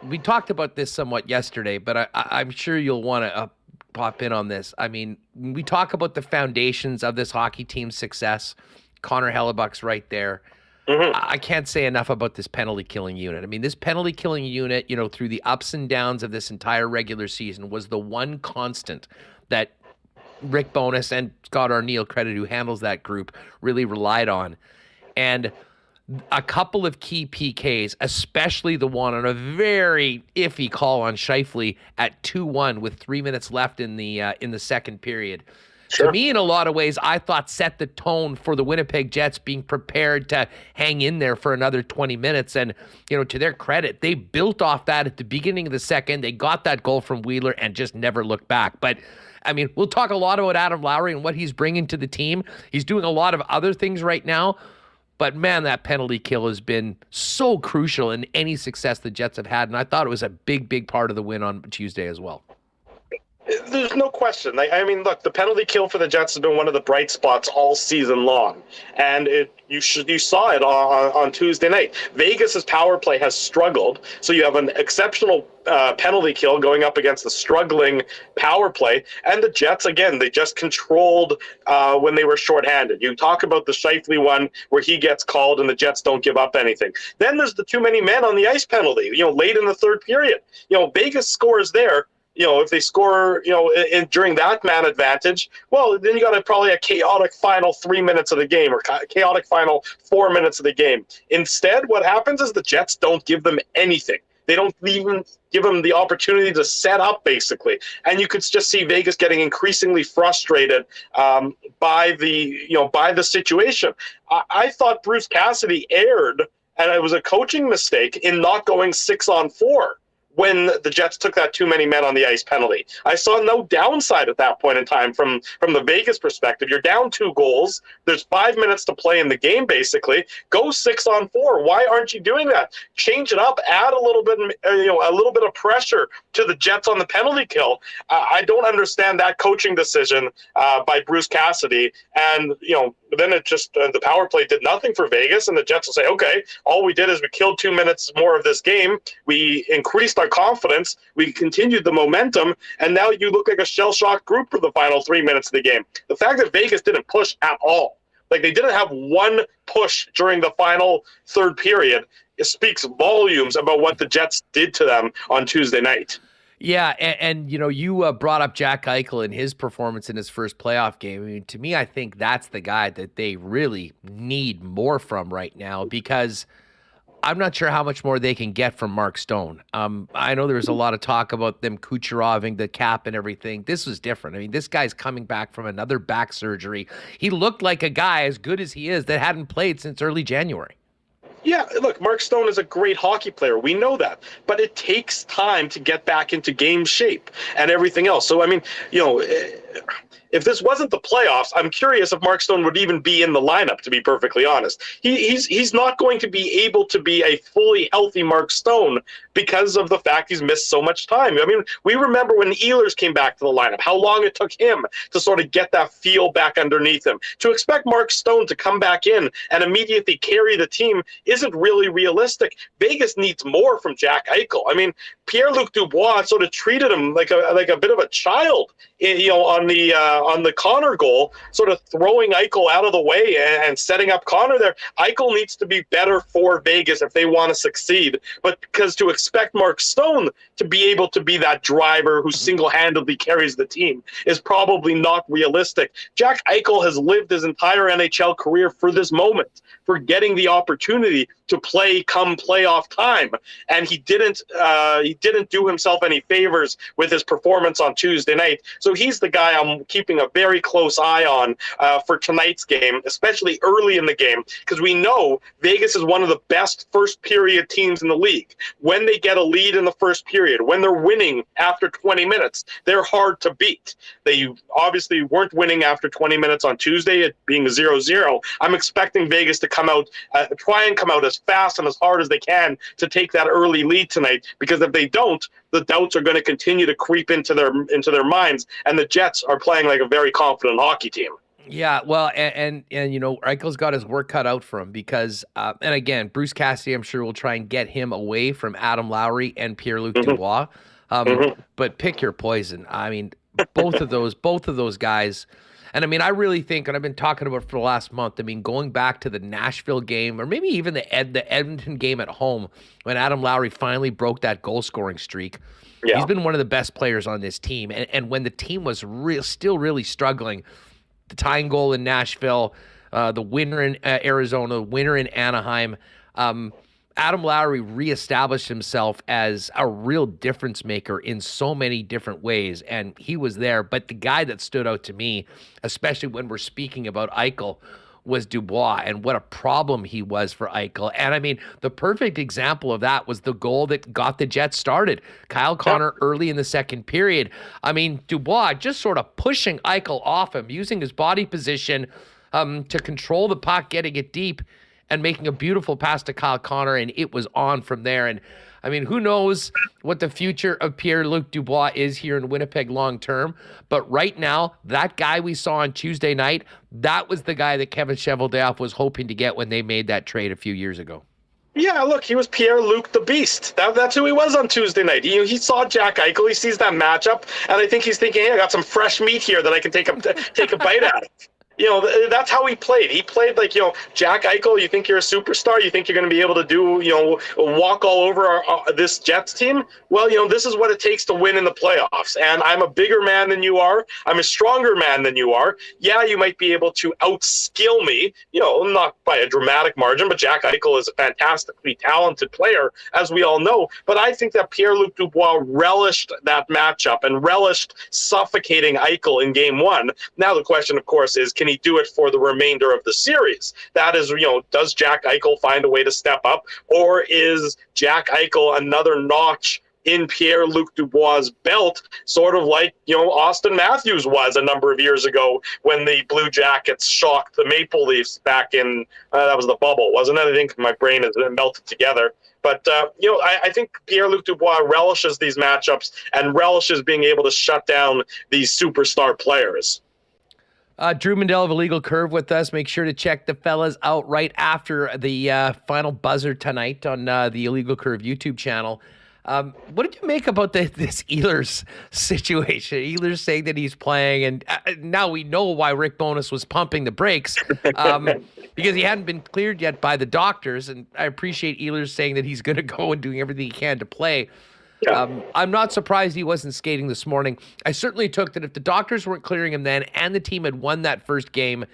we talked about this somewhat yesterday, but I'm sure you'll want to pop in on this. I mean, when we talk about the foundations of this hockey team's success, Connor Hellebuck's right there. Mm-hmm. I can't say enough about this penalty killing unit. I mean, this penalty killing unit, through the ups and downs of this entire regular season, was the one constant that Rick Bowness and Scott Arniel, credit who handles that group, really relied on. And a couple of key PKs, especially the one on a very iffy call on Scheifele at 2-1 with 3 minutes left in the second period. Sure. To me, in a lot of ways, I thought set the tone for the Winnipeg Jets being prepared to hang in there for another 20 minutes. And, to their credit, they built off that at the beginning of the second. They got that goal from Wheeler and just never looked back. But, I mean, we'll talk a lot about Adam Lowry and what he's bringing to the team. He's doing a lot of other things right now. But, man, that penalty kill has been so crucial in any success the Jets have had. And I thought it was a big, big part of the win on Tuesday as well. There's no question. I mean, look, the penalty kill for the Jets has been one of the bright spots all season long. And you saw it on Tuesday night. Vegas's power play has struggled. So you have an exceptional penalty kill going up against the struggling power play. And the Jets, again, they just controlled when they were shorthanded. You talk about the Scheifele one where he gets called and the Jets don't give up anything. Then there's the too many men on the ice penalty, late in the third period. Vegas scores there. If they score, during that man advantage, well, then you got probably a chaotic final 3 minutes of the game or chaotic final 4 minutes of the game. Instead, what happens is the Jets don't give them anything. They don't even give them the opportunity to set up, basically. And you could just see Vegas getting increasingly frustrated by the situation. I thought Bruce Cassidy erred, and it was a coaching mistake in not going 6-on-4. when the Jets took that too many men on the ice penalty. I saw no downside at that point in time from the Vegas perspective. You're down 2 goals. There's 5 minutes to play in the game, basically. Go 6-on-4. Why aren't you doing that? Change it up. Add a little bit, a little bit of pressure to the Jets on the penalty kill. I don't understand that coaching decision by Bruce Cassidy. And, then it just the power play did nothing for Vegas, and the Jets will say, okay, all we did is we killed 2 minutes more of this game. We increased our confidence. We continued the momentum, and now you look like a shell-shocked group for the final 3 minutes of the game. The fact that Vegas didn't push at all, like they didn't have one push during the final third period, it speaks volumes about what the Jets did to them on Tuesday night. Yeah, and you brought up Jack Eichel and his performance in his first playoff game. I mean, to me, I think that's the guy that they really need more from right now, because I'm not sure how much more they can get from Mark Stone. I know there was a lot of talk about them Kucheroving the cap and everything. This was different. I mean, this guy's coming back from another back surgery. He looked like a guy, as good as he is, that hadn't played since early January. Yeah, look, Mark Stone is a great hockey player. We know that. But it takes time to get back into game shape and everything else. So, I mean, if this wasn't the playoffs, I'm curious if Mark Stone would even be in the lineup, to be perfectly honest. He's not going to be able to be a fully healthy Mark Stone because of the fact he's missed so much time. I mean, we remember when Ehlers came back to the lineup, how long it took him to sort of get that feel back underneath him. To expect Mark Stone to come back in and immediately carry the team isn't really realistic. Vegas needs more from Jack Eichel. I mean, Pierre-Luc Dubois sort of treated him like a bit of a child, on the Connor goal, sort of throwing Eichel out of the way and setting up Connor there. Eichel needs to be better for Vegas if they want to succeed. But because to expect Mark Stone to be able to be that driver who single-handedly carries the team is probably not realistic. Jack Eichel has lived his entire NHL career for this moment, for getting the opportunity to play come playoff time, and he didn't do himself any favors with his performance on Tuesday night. So he's the guy I'm keeping a very close eye on for tonight's game, especially early in the game, because we know Vegas is one of the best first period teams in the league. When they get a lead in the first period, when they're winning after 20 minutes, they're hard to beat. They obviously weren't winning after 20 minutes on Tuesday, it being 0-0. I'm expecting Vegas to come out, try and come out as fast and as hard as they can to take that early lead tonight, because if they don't, the doubts are going to continue to creep into their minds, and the Jets are playing like a very confident hockey team. Yeah, well, and Eichel's got his work cut out for him because, and again, Bruce Cassidy, I'm sure will try and get him away from Adam Lowry and Pierre-Luc Dubois. But pick your poison. I mean, both of those guys. And I mean, I really think, and I've been talking about it for the last month, I mean, going back to the Nashville game, or maybe even the Edmonton game at home, when Adam Lowry finally broke that goal-scoring streak. Yeah. He's been one of the best players on this team. And when the team was still really struggling, the tying goal in Nashville, the winner in Arizona, the winner in Anaheim, Adam Lowry reestablished himself as a real difference maker in so many different ways, and he was there. But the guy that stood out to me, especially when we're speaking about Eichel, was Dubois, and what a problem he was for Eichel. And I mean, the perfect example of that was the goal that got the Jets started. Kyle Connor early in the second period. I mean, Dubois just sort of pushing Eichel off him, using his body position to control the puck, getting it deep, and making a beautiful pass to Kyle Connor, and it was on from there. And I mean, who knows what the future of Pierre-Luc Dubois is here in Winnipeg long term, but right now, that guy we saw on Tuesday night, that was the guy that Kevin Cheveldayoff was hoping to get when they made that trade a few years ago. Yeah, look, he was Pierre-Luc the Beast. That's who he was on Tuesday night. He saw Jack Eichel, he sees that matchup, and I think he's thinking, hey, I got some fresh meat here that I can take a bite out of. That's how he played. He played like, Jack Eichel, you think you're a superstar? You think you're going to be able to do, walk all over this Jets team? Well, this is what it takes to win in the playoffs. And I'm a bigger man than you are. I'm a stronger man than you are. Yeah, you might be able to outskill me, not by a dramatic margin, but Jack Eichel is a fantastically talented player, as we all know. But I think that Pierre-Luc Dubois relished that matchup and relished suffocating Eichel in game one. Now the question, of course, is can he do it for the remainder of the series? That is, does Jack Eichel find a way to step up, or is Jack Eichel another notch in Pierre-Luc Dubois' belt, sort of like, Austin Matthews was a number of years ago when the Blue Jackets shocked the Maple Leafs back in, that was the bubble, wasn't it? I think my brain is melted together. But, I think Pierre-Luc Dubois relishes these matchups and relishes being able to shut down these superstar players. Drew Mindell of Illegal Curve with us. Make sure to check the fellas out right after the final buzzer tonight on the Illegal Curve YouTube channel. What did you make about this Ehlers situation? Ehlers saying that he's playing, and now we know why Rick Bowness was pumping the brakes because he hadn't been cleared yet by the doctors. And I appreciate Ehlers saying that he's going to go and doing everything he can to play. Yeah. I'm not surprised he wasn't skating this morning. I certainly took that if the doctors weren't clearing him then and the team had won that first game,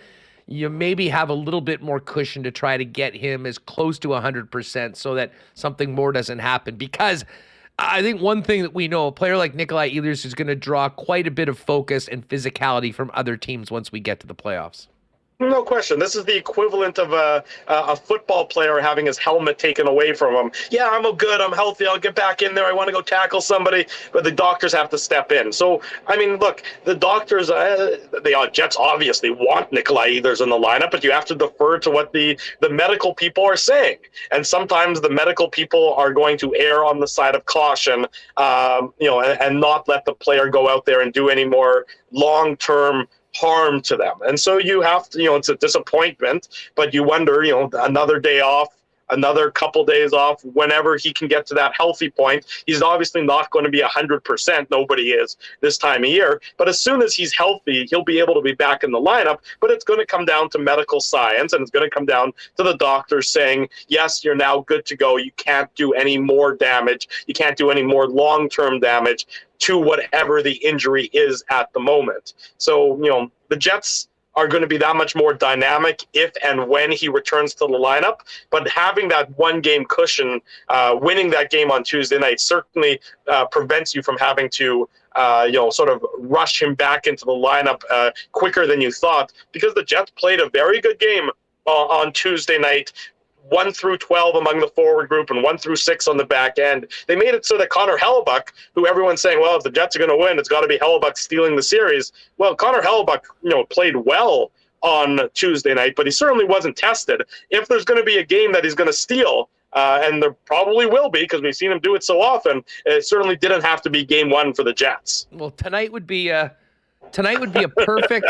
you maybe have a little bit more cushion to try to get him as close to 100% so that something more doesn't happen. Because I think one thing that we know, a player like Nikolai Ehlers is going to draw quite a bit of focus and physicality from other teams once we get to the playoffs. No question. This is the equivalent of a football player having his helmet taken away from him. Yeah, I'm good. I'm healthy. I'll get back in there. I want to go tackle somebody. But the doctors have to step in. So, I mean, look, the doctors, the Jets obviously want Nikolai Ehlers in the lineup, but you have to defer to what the medical people are saying. And sometimes the medical people are going to err on the side of caution, and not let the player go out there and do any more long-term harm to them. And so you have to, it's a disappointment, but you wonder, another day off, another couple days off, whenever he can get to that healthy point. He's obviously not going to be 100%. Nobody is this time of year. But as soon as he's healthy, he'll be able to be back in the lineup. But it's going to come down to medical science, and it's going to come down to the doctors saying, yes, you're now good to go. You can't do any more damage. You can't do any more long-term damage to whatever the injury is at the moment. So, the Jets are going to be that much more dynamic if and when he returns to the lineup. But having that one-game cushion, winning that game on Tuesday night certainly prevents you from having to, sort of rush him back into the lineup quicker than you thought, because the Jets played a very good game on Tuesday night, 1 through 12 among the forward group and 1 through 6 on the back end. They made it so that Connor Hellebuyck, who everyone's saying, well, if the Jets are going to win, it's got to be Hellebuyck stealing the series. Well, Connor Hellebuyck, played well on Tuesday night, but he certainly wasn't tested. If there's going to be a game that he's going to steal, and there probably will be because we've seen him do it so often, it certainly didn't have to be game 1 for the Jets. Well, tonight would be a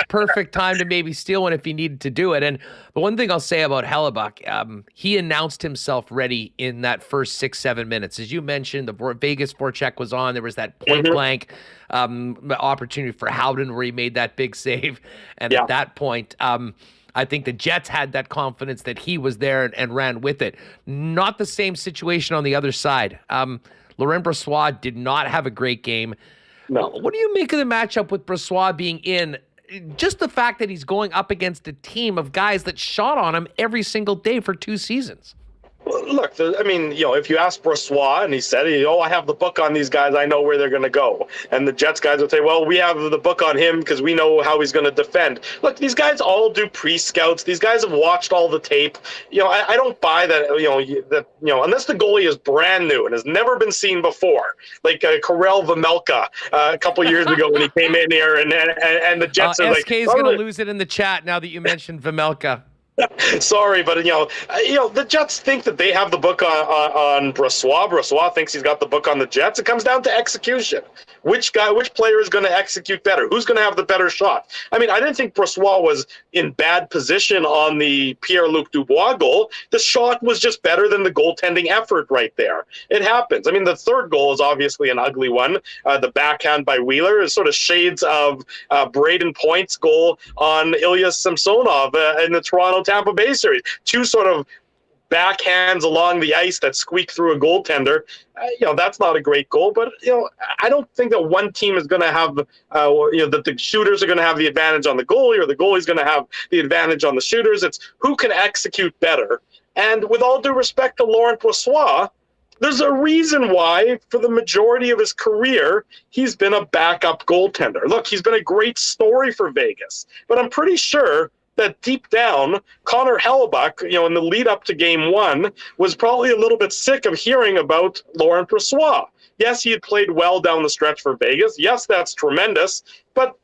perfect time to maybe steal one if he needed to do it. And the one thing I'll say about Hellebuyck, he announced himself ready in that first 6-7 minutes. As you mentioned, the Vegas forecheck was on. There was that point blank opportunity for Howden where he made that big save. And at that point, I think the Jets had that confidence that he was there and ran with it. Not the same situation on the other side. Laurent Brossoit did not have a great game. No. What do you make of the matchup with Brossoit being in? Just the fact that he's going up against a team of guys that shot on him every single day for 2 seasons. Look, if you ask Brossoit and he said, I have the book on these guys, I know where they're going to go. And the Jets guys would say, well, we have the book on him because we know how he's going to defend. Look, these guys all do pre-scouts. These guys have watched all the tape. I don't buy that, unless the goalie is brand new and has never been seen before, like Karel Vejmelka a couple years ago when he came in here and the Jets are like, SK is going to lose it in the chat now that you mentioned Vejmelka. Sorry, but the Jets think that they have the book on Brossoit. Brossoit thinks he's got the book on the Jets. It comes down to execution. Which player is going to execute better? Who's going to have the better shot? I mean, I didn't think Brossoit was in bad position on the Pierre-Luc Dubois goal. The shot was just better than the goaltending effort right there. It happens. I mean, the third goal is obviously an ugly one. The backhand by Wheeler is sort of shades of Braden Point's goal on Ilya Samsonov in the Toronto-Tampa Bay series. 2 sort of backhands along the ice that squeak through a goaltender. That's not a great goal, but I don't think that one team is going to have that the shooters are going to have the advantage on the goalie or the goalie's going to have the advantage on the shooters. It's who can execute better. And with all due respect to Laurent Brossoit, there's a reason why, for the majority of his career, he's been a backup goaltender. Look, he's been a great story for Vegas, but I'm pretty sure that deep down, Connor Hellebuck, in the lead up to game one, was probably a little bit sick of hearing about Laurent Brossoit. Yes, he had played well down the stretch for Vegas. Yes, that's tremendous. But,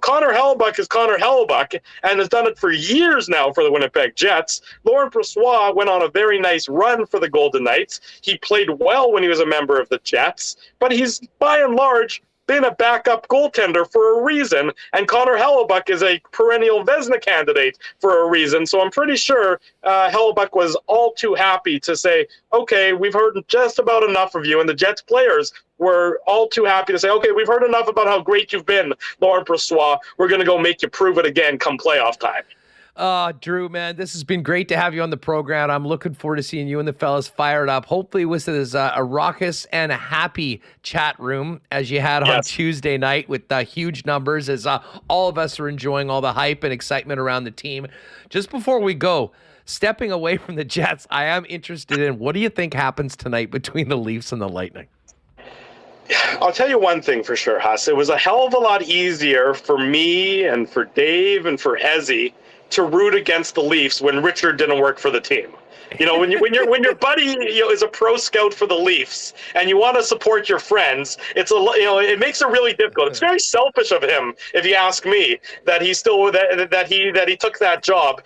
Connor Hellebuck is Connor Hellebuck and has done it for years now for the Winnipeg Jets. Laurent Brossoit went on a very nice run for the Golden Knights. He played well when he was a member of the Jets, but he's, by and large, been a backup goaltender for a reason, and Connor Hellebuck is a perennial Vezina candidate for a reason. So I'm pretty sure Hellebuck was all too happy to say, okay, we've heard just about enough of you, and the Jets players were all too happy to say, okay, we've heard enough about how great you've been, Laurent Brossoit. We're going to go make you prove it again come playoff time. Drew, man, this has been great to have you on the program. I'm looking forward to seeing you and the fellas fired up. Hopefully this is a raucous and a happy chat room as you had on Tuesday night with huge numbers as all of us are enjoying all the hype and excitement around the team. Just before we go, stepping away from the Jets, I am interested in what do you think happens tonight between the Leafs and the Lightning? I'll tell you one thing for sure, Huss. It was a hell of a lot easier for me and for Dave and for Ezzy to root against the Leafs when Richard didn't work for the team. When your buddy is a pro scout for the Leafs and you want to support your friends, it makes it really difficult. It's very selfish of him, if you ask me, that he still that he took that job.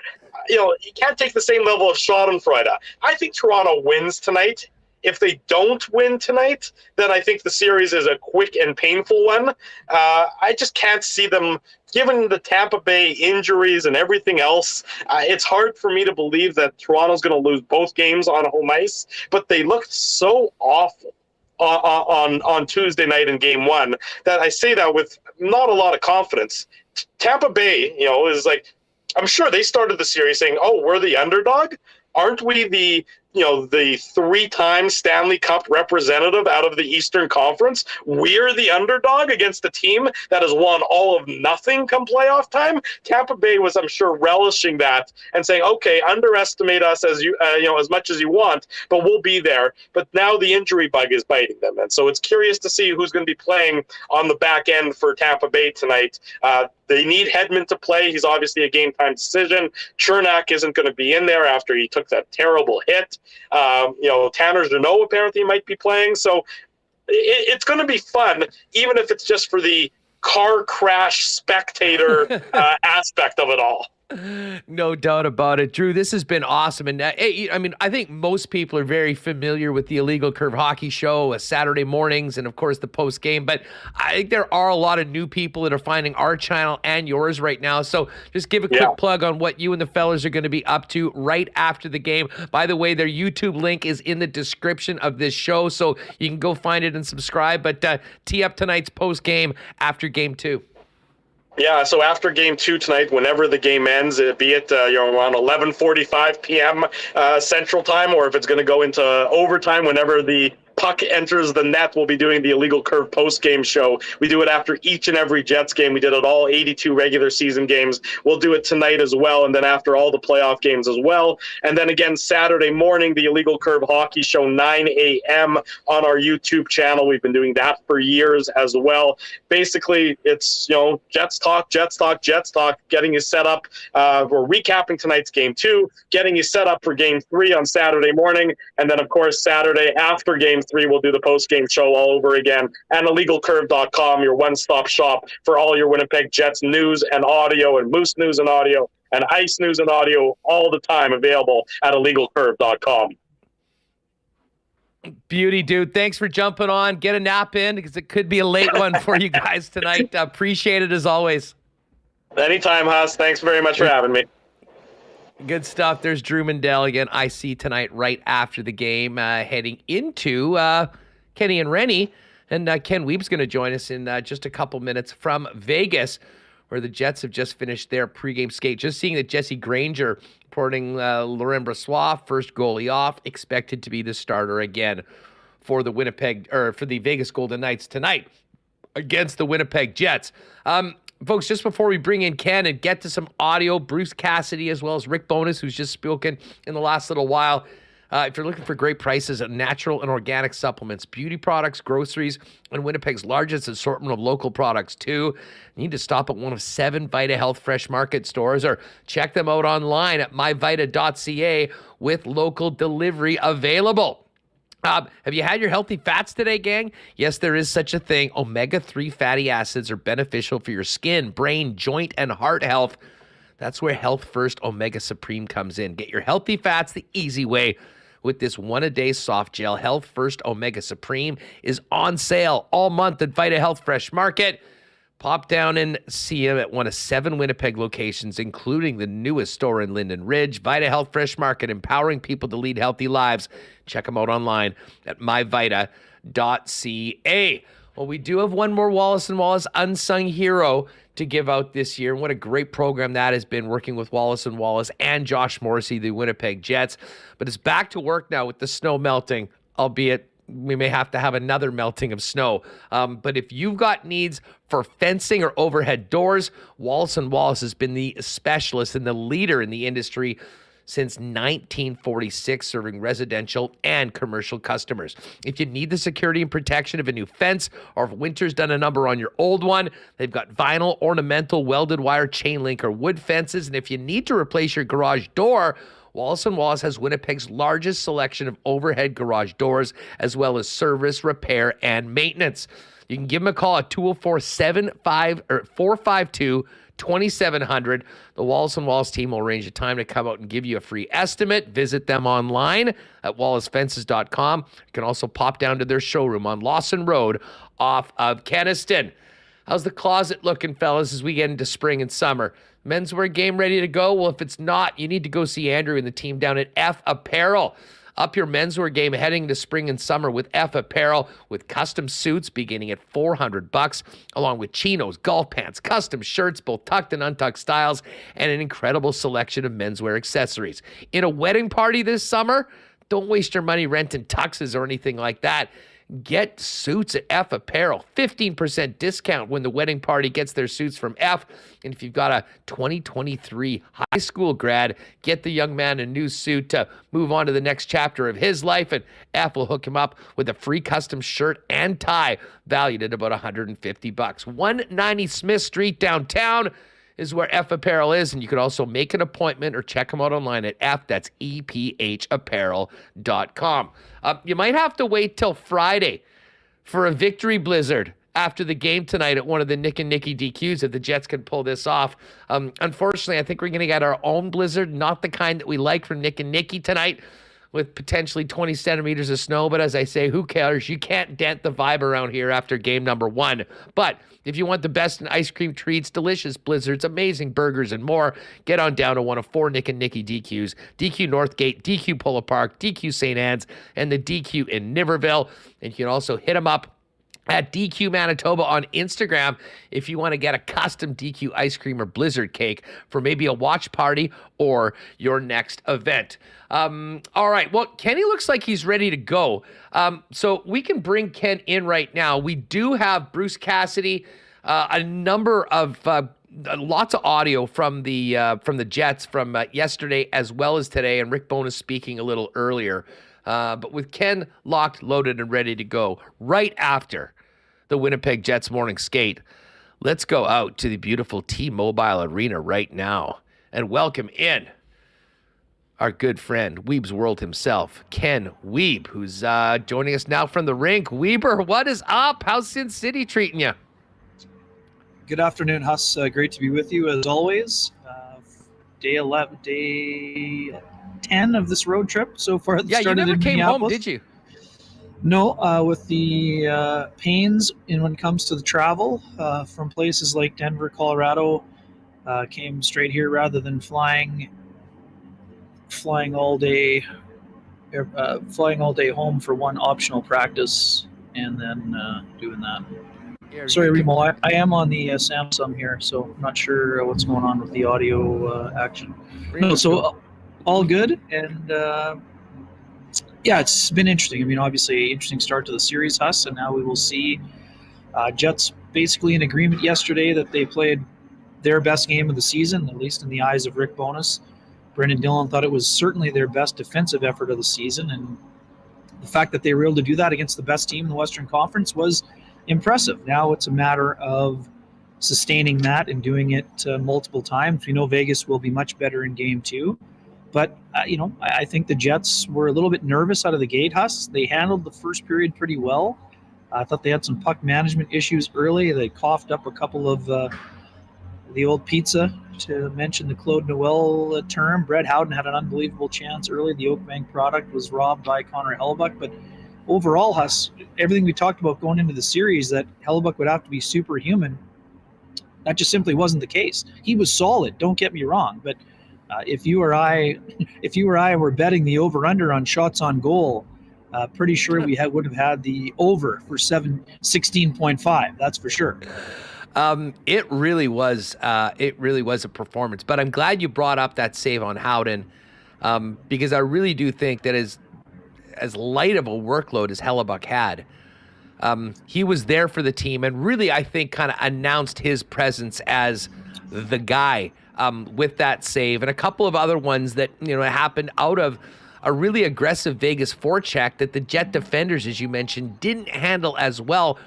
He can't take the same level of Schadenfreude. I think Toronto wins tonight. If they don't win tonight, then I think the series is a quick and painful one. I just can't see them, given the Tampa Bay injuries and everything else. It's hard for me to believe that Toronto's going to lose both games on home ice, but they looked so awful on Tuesday night in game one that I say that with not a lot of confidence. Tampa Bay, is like, I'm sure they started the series saying, oh, we're the underdog. Aren't we the three-time Stanley Cup representative out of the Eastern Conference? We're the underdog against a team that has won all of nothing come playoff time. Tampa Bay was, I'm sure, relishing that and saying, okay, underestimate us as as much as you want, but we'll be there. But now the injury bug is biting them. And so it's curious to see who's going to be playing on the back end for Tampa Bay tonight. They need Hedman to play. He's obviously a game-time decision. Chernak isn't going to be in there after he took that terrible hit. Tanner Jeannot apparently might be playing. So it's going to be fun, even if it's just for the car crash spectator aspect of it all. No doubt about it. Drew, this has been awesome. And I think most people are very familiar with the Illegal Curve Hockey Show, Saturday mornings, and of course the post game. But I think there are a lot of new people that are finding our channel and yours right now. So just give a quick plug on what you and the fellas are going to be up to right after the game. By the way, their YouTube link is in the description of this show, so you can go find it and subscribe. But tee up tonight's post game after game two. Yeah, so after game two tonight, whenever the game ends, be it around 11:45 p.m. Central Time, or if it's going to go into overtime, whenever the puck enters the net, we'll be doing the Illegal Curve post-game show. We do it after each and every Jets game. We did it all 82 regular season games. We'll do it tonight as well, and then after all the playoff games as well. And then again, Saturday morning, the Illegal Curve Hockey Show, 9 a.m. on our YouTube channel. We've been doing that for years as well. Basically, it's, Jets talk, getting you set up. We're recapping tonight's game two, getting you set up for game three on Saturday morning. And then, of course, Saturday after game three, we'll do the post-game show all over again. And illegalcurve.com, your one-stop shop for all your Winnipeg Jets news and audio, and Moose news and audio, and Ice news and audio, all the time available at illegalcurve.com. Beauty, dude. Thanks for jumping on. Get a nap in because it could be a late one for you guys tonight. Appreciate it as always. Anytime, Huss. Thanks very much for having me. Good stuff. There's Drew Mindell again. I see tonight right after the game, heading into Kenny and Rennie. And Ken Wiebe's going to join us in just a couple minutes from Vegas, where the Jets have just finished their pregame skate. Just seeing that Jesse Granger reporting Laurent Brossoit, first goalie off, expected to be the starter again for the Vegas Golden Knights tonight against the Winnipeg Jets. Folks, just before we bring in Ken and get to some audio, Bruce Cassidy as well as Rick Bowness, who's just spoken in the last little while, If you're looking for great prices on natural and organic supplements, beauty products, groceries, and Winnipeg's largest assortment of local products too, you need to stop at one of 7 Vita Health Fresh Market stores or check them out online at myvita.ca with local delivery available. Have you had your healthy fats today, gang? Yes, there is such a thing. Omega-3 fatty acids are beneficial for your skin, brain, joint, and heart health. That's where Health First Omega Supreme comes in. Get your healthy fats the easy way with this one-a-day soft gel. Health First Omega Supreme is on sale all month at Vita Health Fresh Market. Pop down and see him at one of 7 Winnipeg locations, including the newest store in Linden Ridge. Vita Health Fresh Market, empowering people to lead healthy lives. Check them out online at myvita.ca. Well, we do have one more Wallace & Wallace Unsung Hero to give out this year. And what a great program that has been, working with Wallace & Wallace and Josh Morrissey, the Winnipeg Jets. But it's back to work now with the snow melting, albeit we may have to have another melting of snow. But if you've got needs for fencing or overhead doors, Wallace & Wallace has been the specialist and the leader in the industry since 1946, serving residential and commercial customers. If you need the security and protection of a new fence, or if winter's done a number on your old one, they've got vinyl, ornamental, welded wire, chain link, or wood fences. And if you need to replace your garage door, Wallace & Wallace has Winnipeg's largest selection of overhead garage doors, as well as service, repair, and maintenance. You can give them a call at 452-2700. The Wallace & Wallace team will arrange a time to come out and give you a free estimate. Visit them online at wallacefences.com. You can also pop down to their showroom on Lawson Road off of Kenniston. How's the closet looking, fellas, as we get into spring and summer? Menswear game ready to go? Well, if it's not, you need to go see Andrew and the team down at F Apparel. Up your menswear game heading into spring and summer with F Apparel, with custom suits beginning at $400, along with chinos, golf pants, custom shirts, both tucked and untucked styles, and an incredible selection of menswear accessories. In a wedding party this summer, don't waste your money renting tuxes or anything like that. Get suits at F Apparel. 15% discount when the wedding party gets their suits from F. And if you've got a 2023 high school grad, get the young man a new suit to move on to the next chapter of his life. And F will hook him up with a free custom shirt and tie valued at about $150. 190 Smith Street downtown is where F Apparel is, and you can also make an appointment or check them out online at that's EPHapparel.com. You might have to wait till Friday for a victory blizzard after the game tonight at one of the Nick and Nicky DQs if the Jets can pull this off. Unfortunately, I think we're going to get our own blizzard, not the kind that we like from Nick and Nicky tonight, with potentially 20 centimeters of snow. But as I say, who cares? You can't dent the vibe around here after game number 1. But if you want the best in ice cream treats, delicious blizzards, amazing burgers, and more, get on down to one of 4 Nick and Nicky DQs: DQ Northgate, DQ Polo Park, DQ St. Anne's, and the DQ in Niverville. And you can also hit them up at DQ Manitoba on Instagram if you want to get a custom DQ ice cream or blizzard cake for maybe a watch party or your next event. All right, well, Kenny looks like he's ready to go. So we can bring Ken in right now. We do have Bruce Cassidy, a number of lots of audio from the Jets from yesterday as well as today, and Rick Bowness speaking a little earlier. But with Ken locked, loaded, and ready to go right after the Winnipeg Jets morning skate, let's go out to the beautiful T-Mobile Arena right now and welcome in our good friend, Wiebe's World himself, Ken Wiebe, who's joining us now from the rink. Weber, what is up? How's Sin City treating you? Good afternoon, Huss. Great to be with you as always. Day 10 of this road trip so far. Yeah, you never came home, did you? No, with the pains when it comes to the travel from places like Denver, Colorado, came straight here rather than flying all day home for one optional practice and then doing that. Yeah, sorry, Remo, I am on the Samsung here, so I'm not sure what's going on with the audio action. No, so all good, and yeah, it's been interesting. I mean, obviously, interesting start to the series, Huss, and now we will see Jets basically in agreement yesterday that they played their best game of the season, at least in the eyes of Rick Bowness. Brendan Dillon thought it was certainly their best defensive effort of the season, and the fact that they were able to do that against the best team in the Western Conference was impressive. Now it's a matter of sustaining that and doing it multiple times. We know Vegas will be much better in Game 2, but I think the Jets were a little bit nervous out of the gate, Huss. They handled the first period pretty well. I thought they had some puck management issues early. They coughed up a couple of the old pizza, to mention the Claude Noel term. Brett Howden had an unbelievable chance early. The Oakbank product was robbed by Connor Hellebuyck. But overall, Huss, everything we talked about going into the series, that Hellebuyck would have to be superhuman, that just simply wasn't the case. He was solid, don't get me wrong. But if you or I were betting the over-under on shots on goal, pretty sure we would have had the over for 16.5. That's for sure. It really was a performance. But I'm glad you brought up that save on Howden, because I really do think that as light of a workload as Hellebuyck had, he was there for the team and really, I think, kind of announced his presence as the guy with that save and a couple of other ones that happened out of a really aggressive Vegas forecheck that the Jet defenders, as you mentioned, didn't handle as well.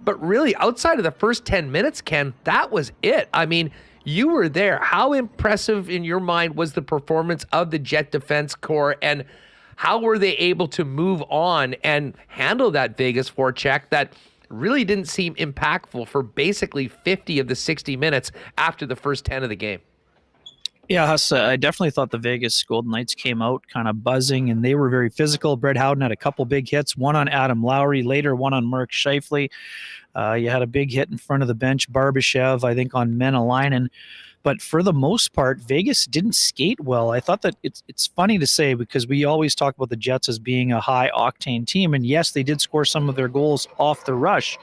But really, outside of the first 10 minutes, Ken, that was it. I mean, you were there. How impressive in your mind was the performance of the Jet defense corps, and how were they able to move on and handle that Vegas forecheck that really didn't seem impactful for basically 50 of the 60 minutes after the first 10 of the game? Yeah, Huss, I definitely thought the Vegas Golden Knights came out kind of buzzing, and they were very physical. Brett Howden had a couple big hits, one on Adam Lowry, later one on Mark Scheifele. You had a big hit in front of the bench, Barbashev, I think, on Menelainen. But for the most part, Vegas didn't skate well. I thought that it's funny to say, because we always talk about the Jets as being a high-octane team, and yes, they did score some of their goals off the rush,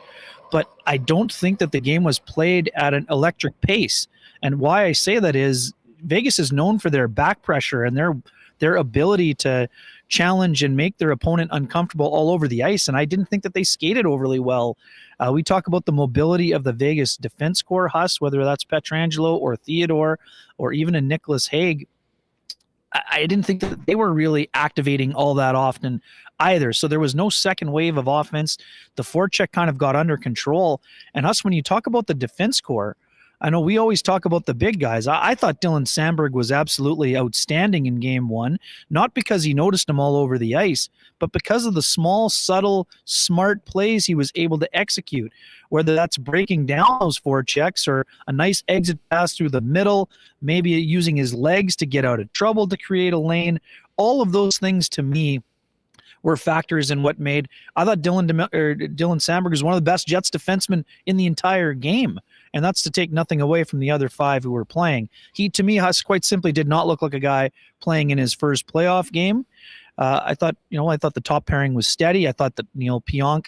but I don't think that the game was played at an electric pace. And why I say that is Vegas is known for their back pressure and their ability to challenge and make their opponent uncomfortable all over the ice. And I didn't think that they skated overly well. We talk about the mobility of the Vegas defense corps, Huss, whether that's Pietrangelo or Theodore or even a Nicholas Hague. I didn't think that they were really activating all that often either. So there was no second wave of offense. The forecheck kind of got under control. And Huss, when you talk about the defense corps, I know we always talk about the big guys. I thought Dylan Sandberg was absolutely outstanding in Game 1, not because he noticed them all over the ice, but because of the small, subtle, smart plays he was able to execute, whether that's breaking down those forechecks or a nice exit pass through the middle, maybe using his legs to get out of trouble to create a lane. All of those things, to me, were factors in what made. I thought Dylan Sandberg was one of the best Jets defensemen in the entire game. And that's to take nothing away from the other five who were playing. He, to me, Huss, quite simply did not look like a guy playing in his first playoff game. I thought the top pairing was steady. I thought that Neil Pionk,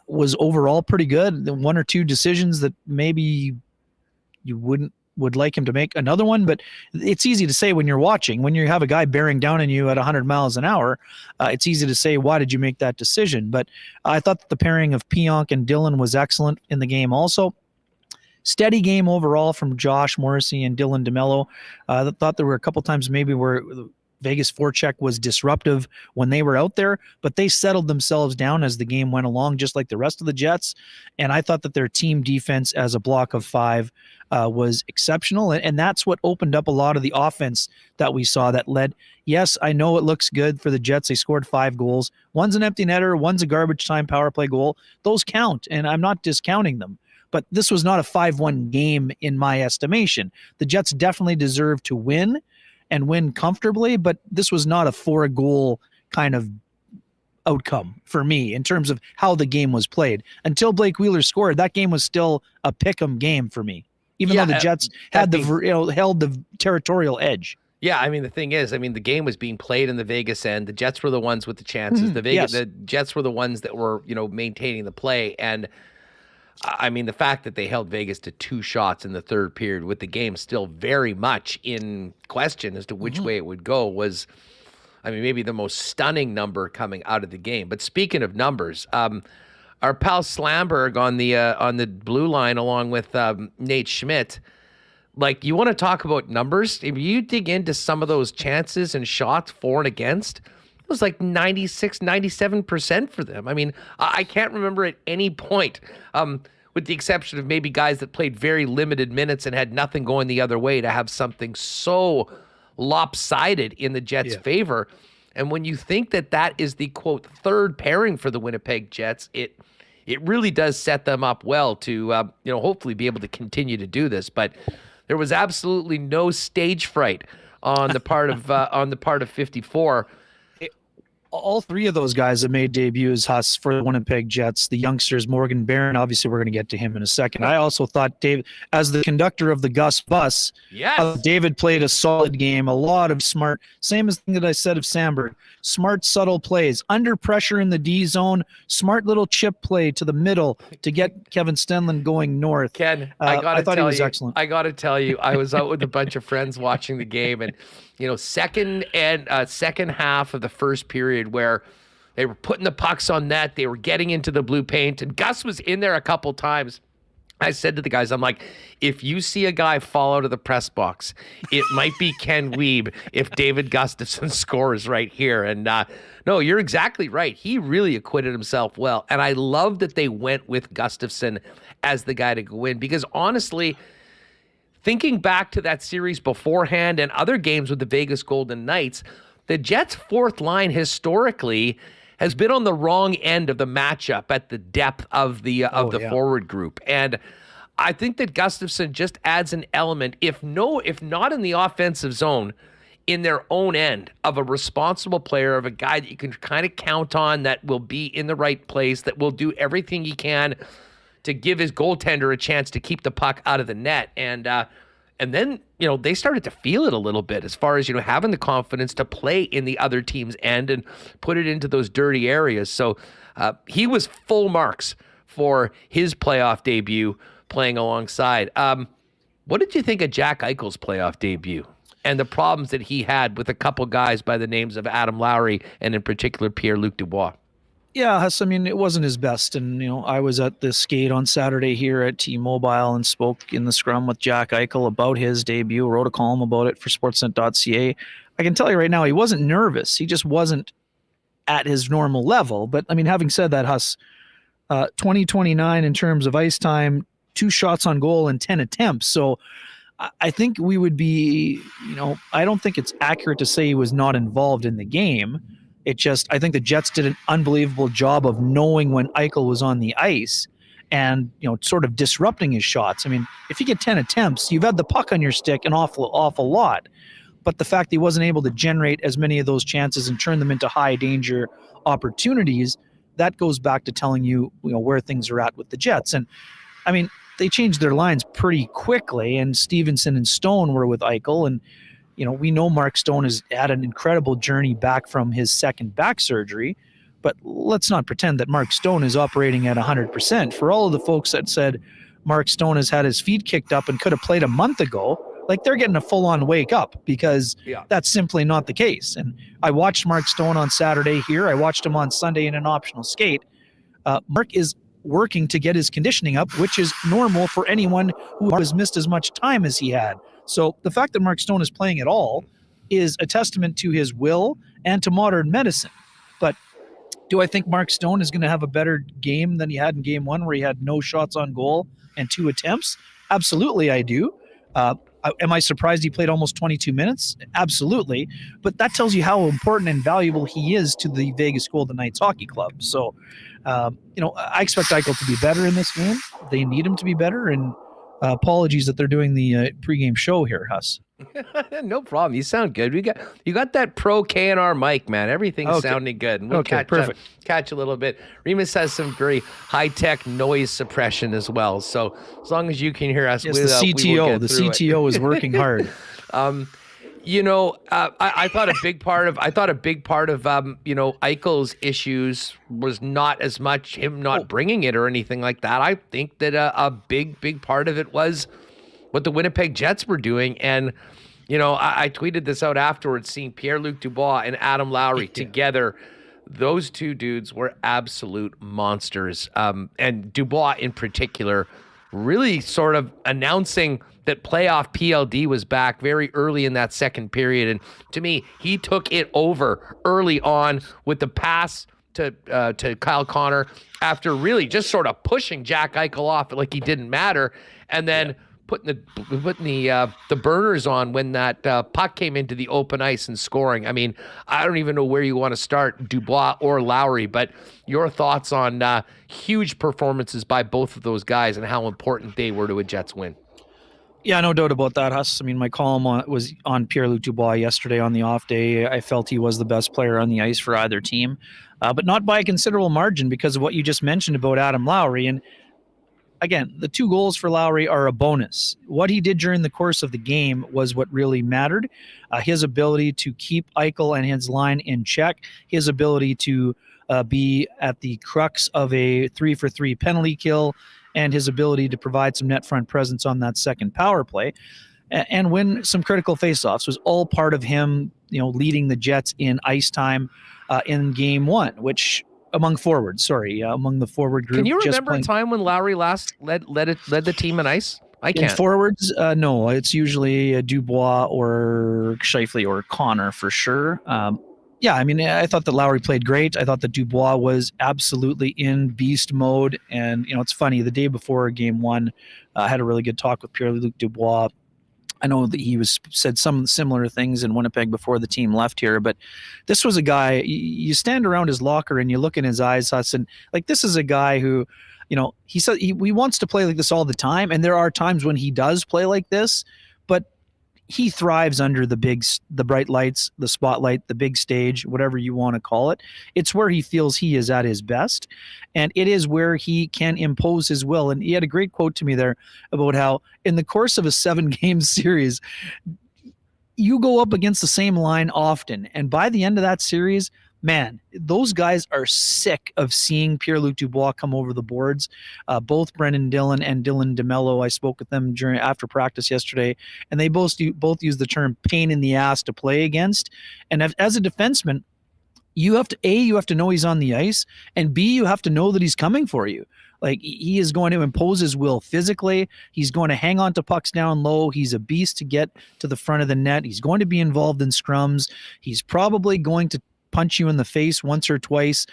was overall pretty good. The one or two decisions that maybe you would like him to make another one, but it's easy to say when you're watching. When you have a guy bearing down on you at 100 miles an hour, it's easy to say, why did you make that decision? But I thought that the pairing of Pionk and Dylan was excellent in the game also. Steady game overall from Josh Morrissey and Dylan DeMello. I thought there were a couple times maybe where Vegas forecheck was disruptive when they were out there, but they settled themselves down as the game went along, just like the rest of the Jets. And I thought that their team defense as a block of five was exceptional. And that's what opened up a lot of the offense that we saw that led. Yes, I know it looks good for the Jets. They scored 5 goals. One's an empty netter. One's a garbage time power play goal. Those count, and I'm not discounting them. But this was not a 5-1 game in my estimation. The Jets definitely deserved to win and win comfortably, but this was not a 4-goal kind of outcome for me in terms of how the game was played. Until Blake Wheeler scored, that game was still a pick-em game for me, even though the Jets had held the territorial edge. Yeah, I mean, the thing is, the game was being played in the Vegas end. The Jets were the ones with the chances. The Jets were the ones that were, maintaining the play. And the fact that they held Vegas to 2 shots in the third period with the game still very much in question as to which way it would go was, maybe the most stunning number coming out of the game. But speaking of numbers, our pal Slamberg on the blue line along with Nate Schmidt Like, you want to talk about numbers? If you dig into some of those chances and shots for and against, it was like 96, 97% for them. I mean, I can't remember at any point, with the exception of maybe guys that played very limited minutes and had nothing going the other way, to have something so lopsided in the Jets' favor. And when you think that that is the, quote, third pairing for the Winnipeg Jets, it really does set them up well to, hopefully be able to continue to do this. But there was absolutely no stage fright on the part of 54. All three of those guys that made debuts, Huss, for the Winnipeg Jets, the youngsters, Morgan Barron, obviously we're going to get to him in a second. I also thought David, as the conductor of the Gus bus, David played a solid game, a lot of smart, same as the thing that I said of Sandberg, smart, subtle plays, under pressure in the D zone, smart little chip play to the middle to get Kevin Stenlund going north. Ken, I thought he was excellent. I got to tell you, I was out with a bunch of friends watching the game, and second half of the first period where they were putting the pucks on net, they were getting into the blue paint, and Gus was in there a couple times. I said to the guys, I'm like, if you see a guy fall out of the press box, it might be Ken Wiebe if David Gustafsson scores right here. And no, you're exactly right. He really acquitted himself well. And I love that they went with Gustafsson as the guy to go in, because honestly, thinking back to that series beforehand and other games with the Vegas Golden Knights, the Jets' fourth line historically has been on the wrong end of the matchup at the depth of the forward group. And I think that Gustafsson just adds an element, if not in the offensive zone, in their own end, of a responsible player, of a guy that you can kind of count on, that will be in the right place, that will do everything he can to give his goaltender a chance to keep the puck out of the net. And then, they started to feel it a little bit as far as, having the confidence to play in the other team's end and put it into those dirty areas. So he was full marks for his playoff debut playing alongside. What did you think of Jack Eichel's playoff debut and the problems that he had with a couple guys by the names of Adam Lowry and in particular Pierre-Luc Dubois? Yeah, I mean, it wasn't his best. And, I was at the skate on Saturday here at T-Mobile and spoke in the scrum with Jack Eichel about his debut, wrote a column about it for Sportsnet.ca. I can tell you right now, he wasn't nervous. He just wasn't at his normal level. But, I mean, having said that, Huss, 20-29 in terms of ice time, 2 shots on goal and 10 attempts. So I think we would be, I don't think it's accurate to say he was not involved in the game. I think the Jets did an unbelievable job of knowing when Eichel was on the ice and, sort of disrupting his shots. I mean, if you get 10 attempts, you've had the puck on your stick an awful lot. But the fact that he wasn't able to generate as many of those chances and turn them into high danger opportunities, that goes back to telling you, where things are at with the Jets. And I mean, they changed their lines pretty quickly, and Stevenson and Stone were with Eichel, and we know Mark Stone has had an incredible journey back from his second back surgery, but let's not pretend that Mark Stone is operating at 100%. For all of the folks that said Mark Stone has had his feet kicked up and could have played a month ago, like, they're getting a full-on wake up, because that's simply not the case. And I watched Mark Stone on Saturday here. I watched him on Sunday in an optional skate. Mark is working to get his conditioning up, which is normal for anyone who has missed as much time as he had. So the fact that Mark Stone is playing at all is a testament to his will and to modern medicine. But do I think Mark Stone is going to have a better game than he had in game 1, where he had no shots on goal and 2 attempts? Absolutely, I do. Am I surprised he played almost 22 minutes? Absolutely. But that tells you how important and valuable he is to the Vegas Golden Knights Hockey Club. So, I expect Eichel to be better in this game. They need him to be better, and apologies that they're doing the pregame show here, Huss. No problem. You sound good. You got that pro KNR mic, man. Everything's sounding good. And we'll catch a little bit. Remis has some very high-tech noise suppression as well. So as long as you can hear us, yes, the CTO. The CTO is working hard. I thought a big part of Eichel's issues was not as much him not bringing it or anything like that. I think that a big part of it was what the Winnipeg Jets were doing. And, I tweeted this out afterwards, seeing Pierre-Luc Dubois and Adam Lowry together. Those two dudes were absolute monsters. And Dubois in particular really sort of announcing that playoff PLD was back very early in that second period. And to me, he took it over early on with the pass to Kyle Connor after really just sort of pushing Jack Eichel off like he didn't matter. And then putting the burners on when that puck came into the open ice and scoring. I mean, I don't even know where you want to start, Dubois or Lowry, but your thoughts on huge performances by both of those guys and how important they were to a Jets win. Yeah, no doubt about that, Huss. I mean, my column was on Pierre-Luc Dubois yesterday on the off day. I felt he was the best player on the ice for either team, but not by a considerable margin because of what you just mentioned about Adam Lowry. And again, the 2 goals for Lowry are a bonus. What he did during the course of the game was what really mattered. His ability to keep Eichel and his line in check, his ability to be at the crux of a 3-for-3 penalty kill, and his ability to provide some net front presence on that second power play and win some critical faceoffs was all part of him, leading the Jets in ice time in game 1, which among the forward group. Can you remember a time when Lowry last led the team in ice? I can't. In forwards, no, it's usually Dubois or Scheifele or Connor for sure. Yeah, I mean, I thought that Lowry played great. I thought that Dubois was absolutely in beast mode. And, it's funny, the day before game 1, I had a really good talk with Pierre-Luc Dubois. I know that he said some similar things in Winnipeg before the team left here, but this was a guy, you stand around his locker and you look in his eyes, Huss, and like, this is a guy who, he said he wants to play like this all the time. And there are times when he does play like this, but he thrives under the bright lights, the spotlight, the big stage, whatever you want to call it. It's where he feels he is at his best. And it is where he can impose his will. And he had a great quote to me there about how in the course of a 7-game series, you go up against the same line often. And by the end of that series, man, those guys are sick of seeing Pierre-Luc Dubois come over the boards. Both Brendan Dillon and Dylan DeMello, I spoke with them after practice yesterday, and they both use the term pain in the ass to play against. And as a defenseman, you have to know he's on the ice, and B, you have to know that he's coming for you. Like, he is going to impose his will physically. He's going to hang on to pucks down low. He's a beast to get to the front of the net. He's going to be involved in scrums. He's probably going to punch you in the face once or twice.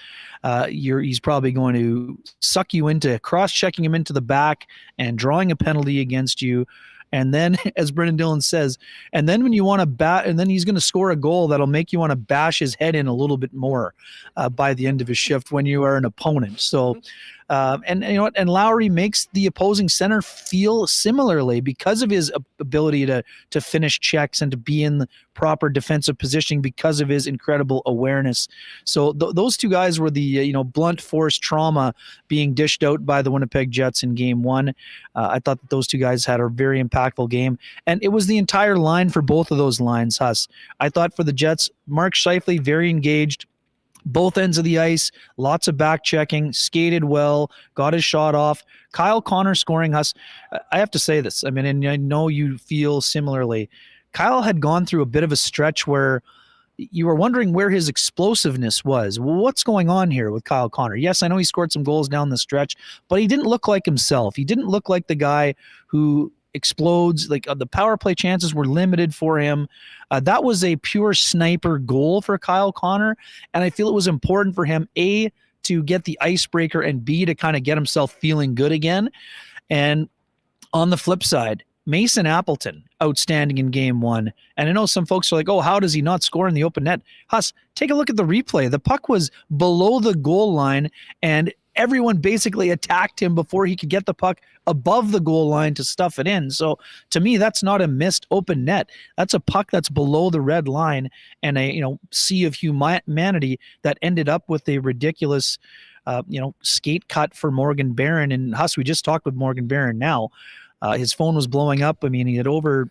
He's probably going to suck you into cross-checking him into the back and drawing a penalty against you. And then, as Brendan Dillon says, and then when you want to bat, and then he's going to score a goal that'll make you want to bash his head in a little bit more by the end of his shift when you are an opponent. So, and you know what? And Lowry makes the opposing center feel similarly because of his ability to finish checks and to be in the proper defensive positioning because of his incredible awareness. So those two guys were the blunt force trauma being dished out by the Winnipeg Jets in game 1. I thought that those two guys had a very impactful game, and it was the entire line for both of those lines, Huss. I thought for the Jets, Mark Scheifele, very engaged. Both ends of the ice, lots of back checking, skated well, got his shot off. Kyle Connor scoring, Huss. I have to say this. I mean, and I know you feel similarly. Kyle had gone through a bit of a stretch where you were wondering where his explosiveness was. Well, what's going on here with Kyle Connor? Yes, I know he scored some goals down the stretch, but he didn't look like himself. He didn't look like the guy who explodes. Like the power play chances were limited for him. That was a pure sniper goal for Kyle Connor, and I feel it was important for him, A, to get the icebreaker, and B, to kind of get himself feeling good again. And on the flip side, Mason Appleton, outstanding in game 1. And I know some folks are like, oh, how does he not score in the open net? Huss, take a look at the replay. The puck was below the goal line, and everyone basically attacked him before he could get the puck above the goal line to stuff it in. So to me, that's not a missed open net. That's a puck that's below the red line and a sea of humanity that ended up with a ridiculous skate cut for Morgan Barron. And Huss, we just talked with Morgan Barron now. His phone was blowing up. I mean, he had over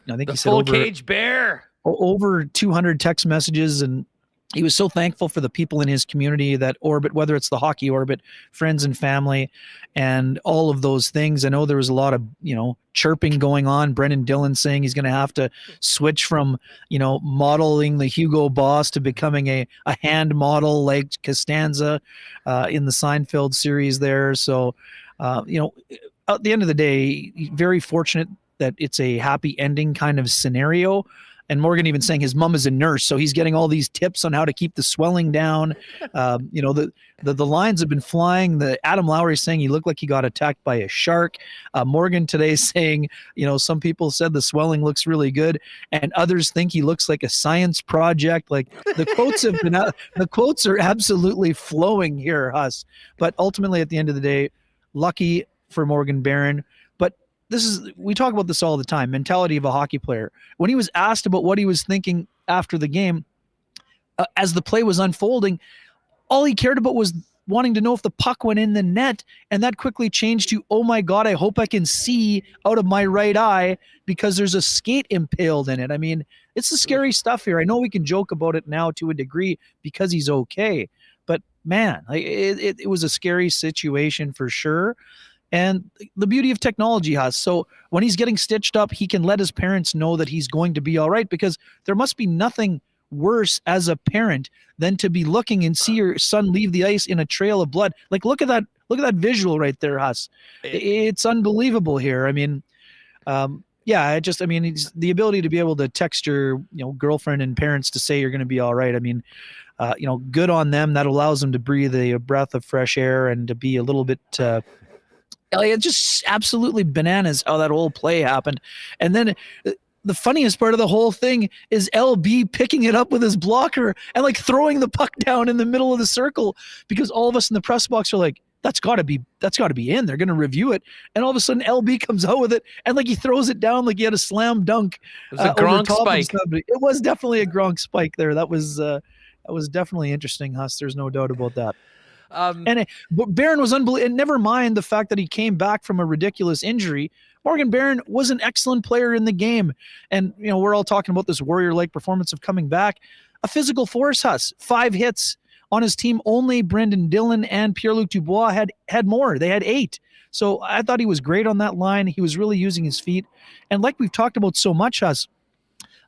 200 text messages, and he was so thankful for the people in his community that orbit, whether it's the hockey orbit, friends and family, and all of those things. I know there was a lot of, chirping going on. Brendan Dillon saying he's going to have to switch from, modeling the Hugo Boss to becoming a hand model like Costanza in the Seinfeld series there. So, at the end of the day, very fortunate that it's a happy ending kind of scenario. And Morgan even saying his mom is a nurse, so he's getting all these tips on how to keep the swelling down. The lines have been flying. The Adam Lowry is saying he looked like he got attacked by a shark. Morgan today saying, some people said the swelling looks really good, and others think he looks like a science project. Like the quotes have been out, the quotes are absolutely flowing here, Huss. But ultimately, at the end of the day, lucky for Morgan Barron. We talk about this all the time, mentality of a hockey player. When he was asked about what he was thinking after the game, as the play was unfolding, all he cared about was wanting to know if the puck went in the net, and that quickly changed to, oh my God, I hope I can see out of my right eye because there's a skate impaled in it. I mean, it's the scary stuff here. I know we can joke about it now to a degree because he's okay, but man, it was a scary situation for sure. And the beauty of technology, Huss. So when he's getting stitched up, he can let his parents know that he's going to be all right, because there must be nothing worse as a parent than to be looking and see your son leave the ice in a trail of blood. Like, look at that visual right there, Huss. It's unbelievable here. I mean, it's the ability to be able to text your, girlfriend and parents to say you're going to be all right. I mean, good on them. That allows them to breathe a breath of fresh air and to be a little bit, it's just absolutely bananas how that whole play happened. And then the funniest part of the whole thing is LB picking it up with his blocker and like throwing the puck down in the middle of the circle, because all of us in the press box are like, that's got to be in. They're going to review it. And all of a sudden LB comes out with it and like he throws it down like he had a slam dunk. It was a Gronk spike. It was definitely a Gronk spike there. That was definitely interesting, Huss. There's no doubt about that. But Barron was unbelievable. And never mind the fact that he came back from a ridiculous injury. Morgan Barron was an excellent player in the game. And, we're all talking about this warrior-like performance of coming back. A physical force, Huss. 5 hits on his team. Only Brendan Dillon and Pierre-Luc Dubois had more. They had 8. So I thought he was great on that line. He was really using his feet. And like we've talked about so much, Huss,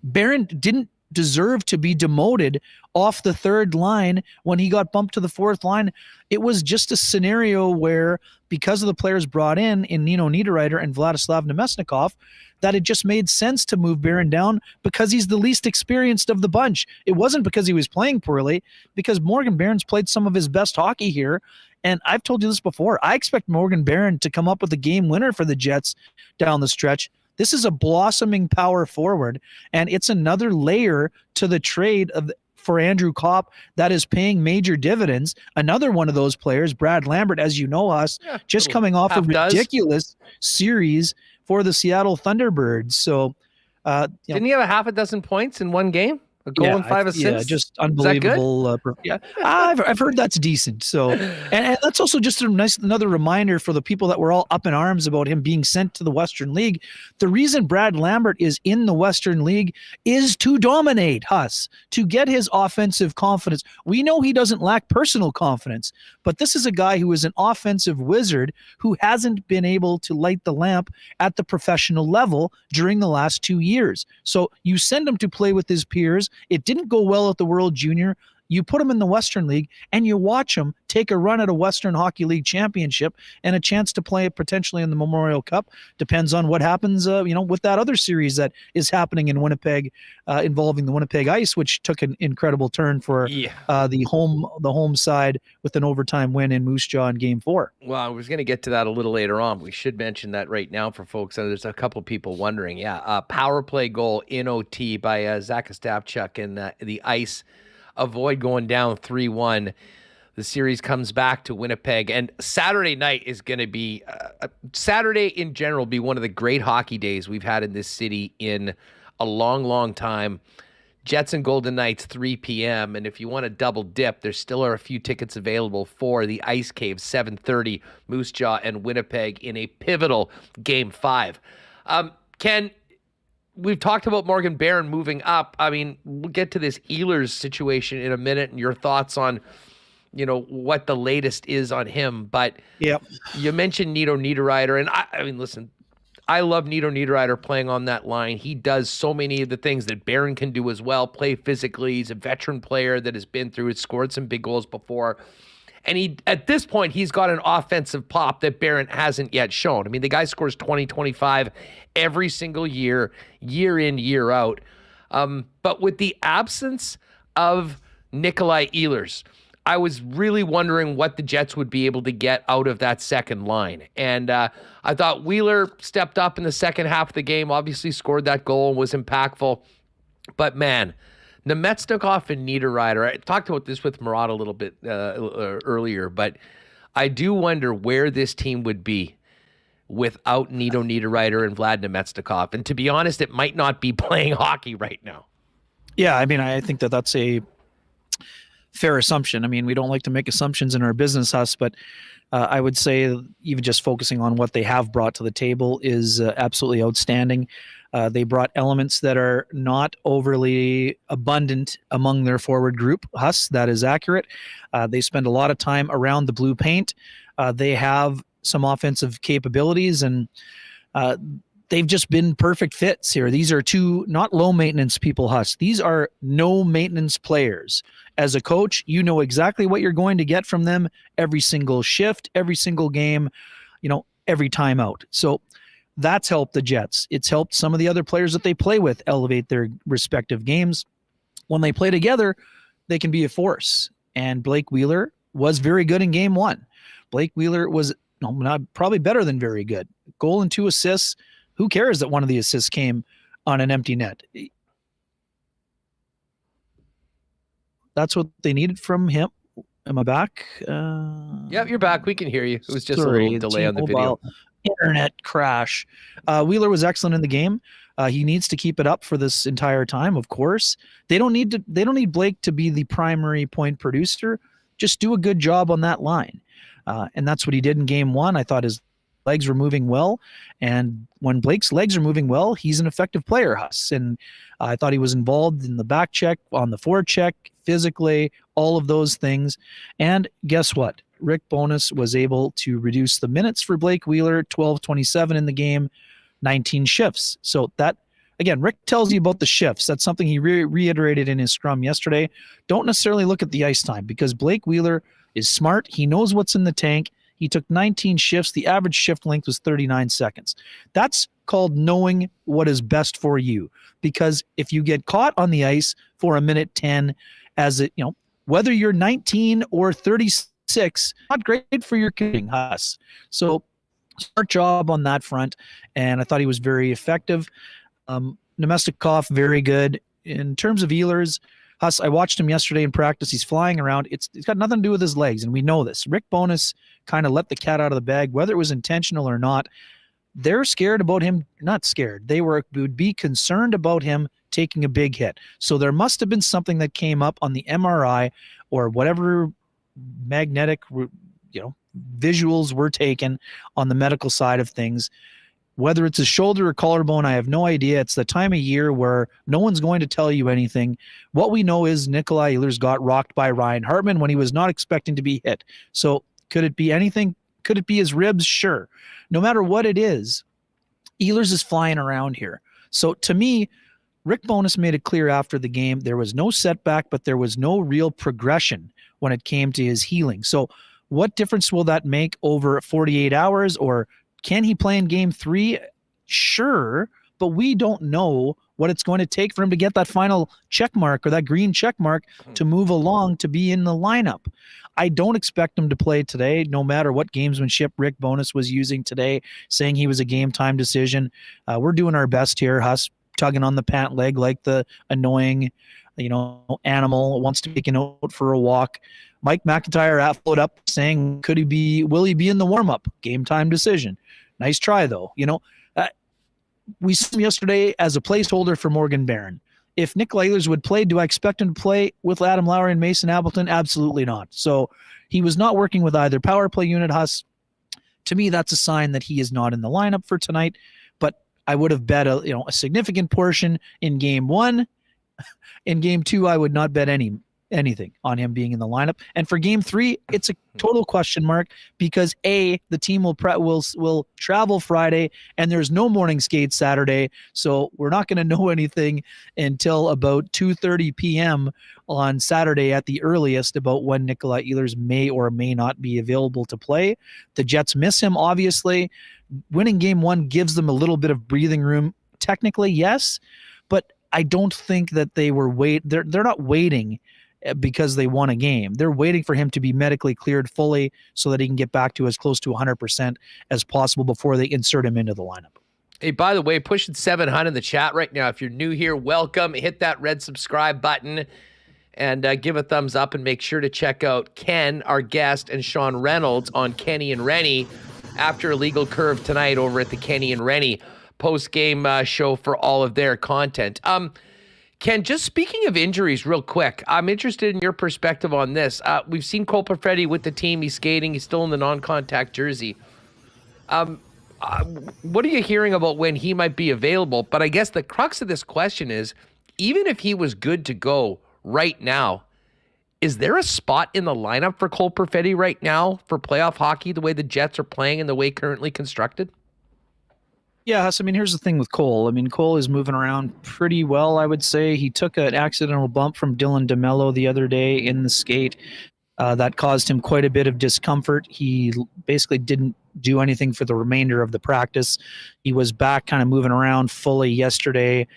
Barron didn't deserve to be demoted off the 3rd line when he got bumped to the 4th line. It was just a scenario where, because of the players brought in Nino Niederreiter and Vladislav Nemesnikov, that it just made sense to move Barron down because he's the least experienced of the bunch. It wasn't because he was playing poorly, because Morgan Barron's played some of his best hockey here. And I've told you this before. I expect Morgan Barron to come up with a game winner for the Jets down the stretch. This is a blossoming power forward, and it's another layer to the trade for Andrew Kopp that is paying major dividends. Another one of those players, Brad Lambert, as you know, us, just coming off a ridiculous series for the Seattle Thunderbirds. So, didn't he have a half a dozen points in one game? A goal and 5 assists? Yeah, just unbelievable. I've heard that's decent. So, and that's also just another reminder for the people that were all up in arms about him being sent to the Western League. The reason Brad Lambert is in the Western League is to dominate us, to get his offensive confidence. We know he doesn't lack personal confidence, but this is a guy who is an offensive wizard who hasn't been able to light the lamp at the professional level during the last 2 years. So you send him to play with his peers. It didn't go well at the World Junior. You put him in the Western League and you watch him take a run at a Western Hockey League championship and a chance to play potentially in the Memorial Cup. Depends on what happens, with that other series that is happening in Winnipeg, involving the Winnipeg Ice, which took an incredible turn for the home side with an overtime win in Moose Jaw in Game 4. Well, I was going to get to that a little later on. We should mention that right now for folks. There's a couple people wondering. Power play goal in OT by Zach Ostapchuk and the Ice. Avoid going down 3-1. The series comes back to Winnipeg, and Saturday night is going to be Saturday in general be one of the great hockey days we've had in this city in a long, long time. Jets and Golden Knights, 3 p.m. And if you want to double dip, there still are a few tickets available for the Ice Cave, 7:30, Moose Jaw and Winnipeg in a pivotal Game 5. Ken, we've talked about Morgan Barron moving up. I mean, we'll get to this Ehlers situation in a minute and your thoughts on, what the latest is on him. But you mentioned Nino Niederreiter. And I mean, listen, I love Nino Niederreiter playing on that line. He does so many of the things that Barron can do as well, play physically. He's a veteran player that has been through it, scored some big goals before. And at this point, he's got an offensive pop that Barron hasn't yet shown. I mean, the guy scores 20, 25 every single year, year in, year out. But with the absence of Nikolai Ehlers, I was really wondering what the Jets would be able to get out of that second line. And I thought Wheeler stepped up in the second half of the game, obviously scored that goal and was impactful. But man, Nemetsnikov and Niederreiter, I talked about this with Murat a little bit earlier, but I do wonder where this team would be without Nito Niederreiter and Vlad Nemetsnikov. And to be honest, it might not be playing hockey right now. Yeah, I mean, I think that's a fair assumption. I mean, we don't like to make assumptions in our business, but I would say even just focusing on what they have brought to the table is absolutely outstanding. They brought elements that are not overly abundant among their forward group. That is accurate. They spend a lot of time around the blue paint. They have some offensive capabilities, and they've just been perfect fits here. These are two not low maintenance people, These are no maintenance players. As a coach, you know exactly what you're going to get from them every single shift, every single game, every time out. So that's helped the Jets. It's helped some of the other players that they play with elevate their respective games. When they play together, they can be a force. And Blake Wheeler was very good in game one. Blake Wheeler was probably better than very good. Goal and 2 assists. Who cares that one of the assists came on an empty net? That's what they needed from him. Am I back? Yep, you're back. We can hear you. It was just a little delay on the video. Internet crash. Wheeler was excellent in the game. He needs to keep it up for this entire time, of course. They don't need Blake to be the primary point producer. Just do a good job on that line. And that's what he did in game one. I thought his legs were moving well. And when Blake's legs are moving well, he's an effective player, And I thought he was involved in the back check, on the forecheck, physically, all of those things. And guess what? Rick Bowness was able to reduce the minutes for Blake Wheeler, 12-27 in the game, 19 shifts. So that, again, Rick tells you about the shifts. That's something he reiterated in his scrum yesterday. Don't necessarily look at the ice time because Blake Wheeler is smart. He knows what's in the tank. He took 19 shifts. The average shift length was 39 seconds. That's called knowing what is best for you. Because if you get caught on the ice for a minute 10, whether you're 19 or 36, not great for your kicking, So smart job on that front. And I thought he was very effective. Nemetsnikov, very good. In terms of Ehlers, I watched him yesterday in practice. He's flying around. It's got nothing to do with his legs, and we know this. Rick Bowness kind of let the cat out of the bag, whether it was intentional or not. They're scared about him. Not scared. They would be concerned about him taking a big hit. So there must have been something that came up on the MRI or whatever magnetic, visuals were taken on the medical side of things. Whether it's a shoulder or collarbone, I have no idea. It's the time of year where no one's going to tell you anything. What we know is Nikolai Ehlers got rocked by Ryan Hartman when he was not expecting to be hit. So could it be anything? Could it be his ribs? Sure. No matter what it is, Ehlers is flying around here. So to me, Rick Bowness made it clear after the game there was no setback, but there was no real progression when it came to his healing. So what difference will that make over 48 hours, or can he play in game 3? Sure, but we don't know what it's going to take for him to get that final check mark or that green check mark to move along to be in the lineup. I don't expect him to play today, no matter what gamesmanship Rick Bowness was using today, saying he was a game time decision. We're doing our best here, tugging on the pant leg like the annoying, animal wants to take a note for a walk. Mike McIntyre followed up saying, will he be in the warm-up? Game time decision. Nice try, though. We saw him yesterday as a placeholder for Morgan Barron. If Nick Ehlers would play, do I expect him to play with Adam Lowry and Mason Appleton? Absolutely not. So he was not working with either power play unit. To me, that's a sign that he is not in the lineup for tonight. But I would have bet a significant portion in game 1. In game 2, I would not bet any anything on him being in the lineup. And for game 3, it's a total question mark because the team will travel Friday and there's no morning skate Saturday. So we're not going to know anything until about 2:30 p.m. on Saturday at the earliest about when Nikolai Ehlers may or may not be available to play. The Jets miss him, obviously. Winning game 1 gives them a little bit of breathing room. Technically, yes, but I don't think that they're not waiting because they won a game. They're waiting for him to be medically cleared fully so that he can get back to as close to 100% as possible before they insert him into the lineup. Hey, by the way, pushing 700 in the chat right now. If you're new here, welcome. Hit that red subscribe button and give a thumbs up, and make sure to check out Ken, our guest, and Sean Reynolds on Kenny and Rennie after a legal curve tonight over at the Kenny and Rennie post-game show for all of their content. Ken, just speaking of injuries real quick, I'm interested in your perspective on this. We've seen Cole Perfetti with the team. He's skating. He's still in the non-contact jersey. What are you hearing about when he might be available? But I guess the crux of this question is, even if he was good to go right now, is there a spot in the lineup for Cole Perfetti right now for playoff hockey, the way the Jets are playing and the way currently constructed? Yeah, I mean, here's the thing with Cole. I mean, Cole is moving around pretty well, I would say. He took an accidental bump from Dylan DeMello the other day in the skate. That caused him quite a bit of discomfort. He basically didn't do anything for the remainder of the practice. He was back kind of moving around fully yesterday.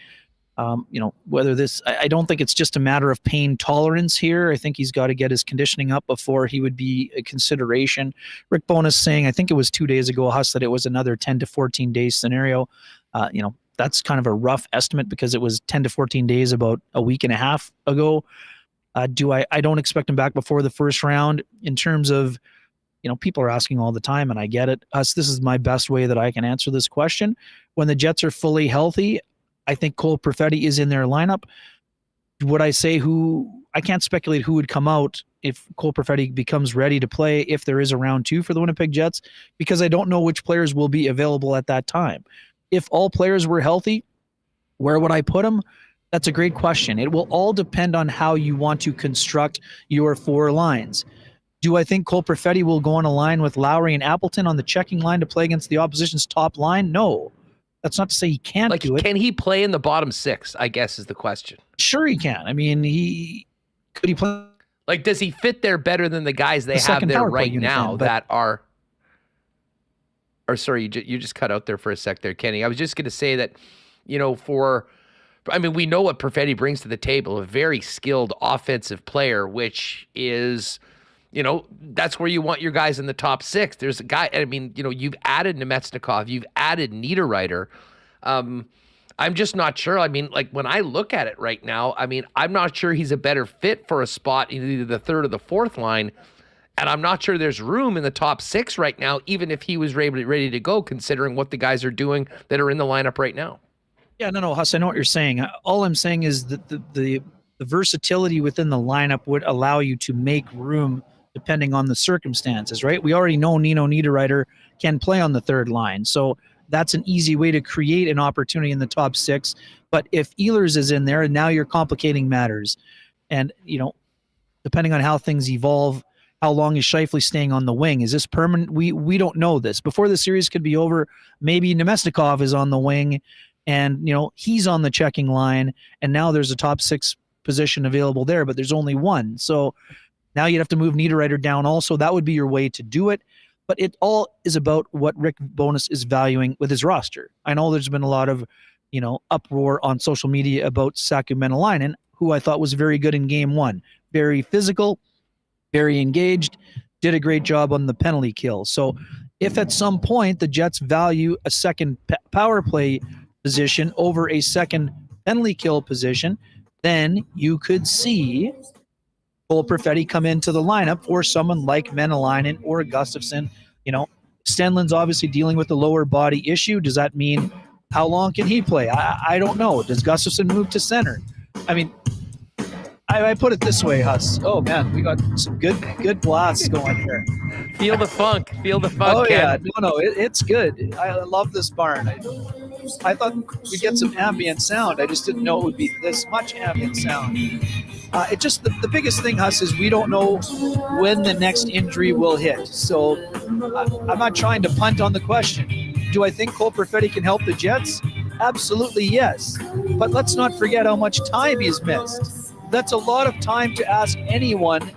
Whether this, I don't think it's just a matter of pain tolerance here. I think he's got to get his conditioning up before he would be a consideration. Rick Bowness saying, I think it was 2 days ago, Huss, that it was another 10 to 14 days scenario. That's kind of a rough estimate because it was 10 to 14 days about a week and a half ago. I don't expect him back before the first round. In terms of, people are asking all the time, and I get it. Huss, this is my best way that I can answer this question. When the Jets are fully healthy, I think Cole Perfetti is in their lineup. Would I say I can't speculate who would come out if Cole Perfetti becomes ready to play, if there is a round 2 for the Winnipeg Jets, because I don't know which players will be available at that time. If all players were healthy, where would I put them? That's a great question. It will all depend on how you want to construct your 4 lines. Do I think Cole Perfetti will go on a line with Lowry and Appleton on the checking line to play against the opposition's top line? No. That's not to say he can't do it. Can he play in the bottom 6, I guess, is the question. Sure he can. I mean, could he play? Does he fit there better than the guys they have there right now that are... Or sorry, you just cut out there for a sec there, Kenny. I was just going to say that, we know what Perfetti brings to the table, a very skilled offensive player, which is... that's where you want your guys in the top 6. There's a guy, you've added Nemetsnikov, you've added Niederreiter. I'm just not sure. When I look at it right now, I'm not sure he's a better fit for a spot in either the 3rd or the 4th line. And I'm not sure there's room in the top 6 right now, even if he was ready to go, considering what the guys are doing that are in the lineup right now. Yeah, no, Huss, I know what you're saying. All I'm saying is that the versatility within the lineup would allow you to make room depending on the circumstances, right? We already know Nino Niederreiter can play on the 3rd line. So that's an easy way to create an opportunity in the top 6. But if Ehlers is in there, now you're complicating matters. And, depending on how things evolve, how long is Scheifele staying on the wing? Is this permanent? We don't know this. Before the series could be over, maybe Nemesnikov is on the wing and, he's on the checking line. And now there's a top 6 position available there, but there's only one. So now you'd have to move Niederreiter down also. That would be your way to do it. But it all is about what Rick Bowness is valuing with his roster. I know there's been a lot of, uproar on social media about Saku Menelainen, who I thought was very good in game 1. Very physical, very engaged, did a great job on the penalty kill. So if at some point the Jets value a second power play position over a second penalty kill position, then you could see Cole Perfetti come into the lineup for someone like Menelainen or Gustafsson. Stenlund's obviously dealing with the lower body issue. Does that mean how long can he play? I don't know. Does Gustafsson move to center? I put it this way, Huss. Oh man, we got some good blasts going here. Feel the funk. Feel the funk. Oh Ken. yeah, no, it's good. I love this barn. I thought we'd get some ambient sound. I just didn't know it would be this much ambient sound. It just the biggest thing, Huss, is we don't know when the next injury will hit. So I'm not trying to punt on the question. Do I think Cole Perfetti can help the Jets? Absolutely yes. But let's not forget how much time he's missed. That's a lot of time to ask anyone,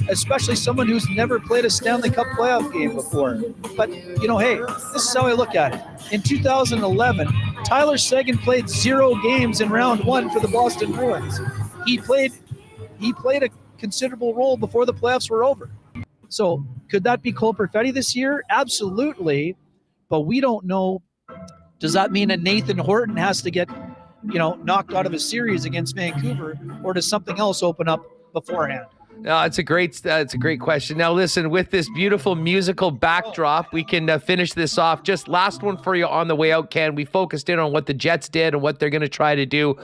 especially someone who's never played a Stanley Cup playoff game before. But, hey, this is how I look at it. In 2011, Tyler Seguin played 0 games in round 1 for the Boston Bruins. He played a considerable role before the playoffs were over. So could that be Cole Perfetti this year? Absolutely. But we don't know. Does that mean that Nathan Horton has to get, knocked out of a series against Vancouver, or does something else open up beforehand? No, it's a great question. Now, listen, with this beautiful musical backdrop, we can finish this off. Just last one for you on the way out, Ken. We focused in on what the Jets did and what they're going to try to do.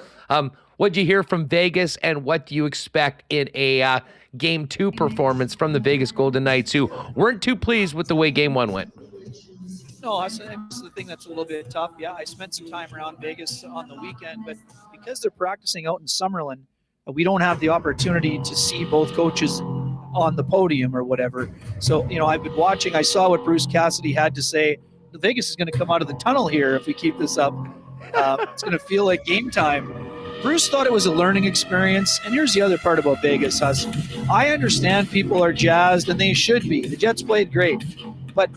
What'd you hear from Vegas, and what do you expect in a Game 2 performance from the Vegas Golden Knights, who weren't too pleased with the way Game 1 went? No, that's the thing that's a little bit tough. Yeah, I spent some time around Vegas on the weekend, but because they're practicing out in Summerlin, we don't have the opportunity to see both coaches on the podium or whatever. So, I've been watching. I saw what Bruce Cassidy had to say. Vegas is going to come out of the tunnel here if we keep this up. It's going to feel like game time. Bruce thought it was a learning experience. And here's the other part about Vegas, Huss. I understand people are jazzed, and they should be. The Jets played great. But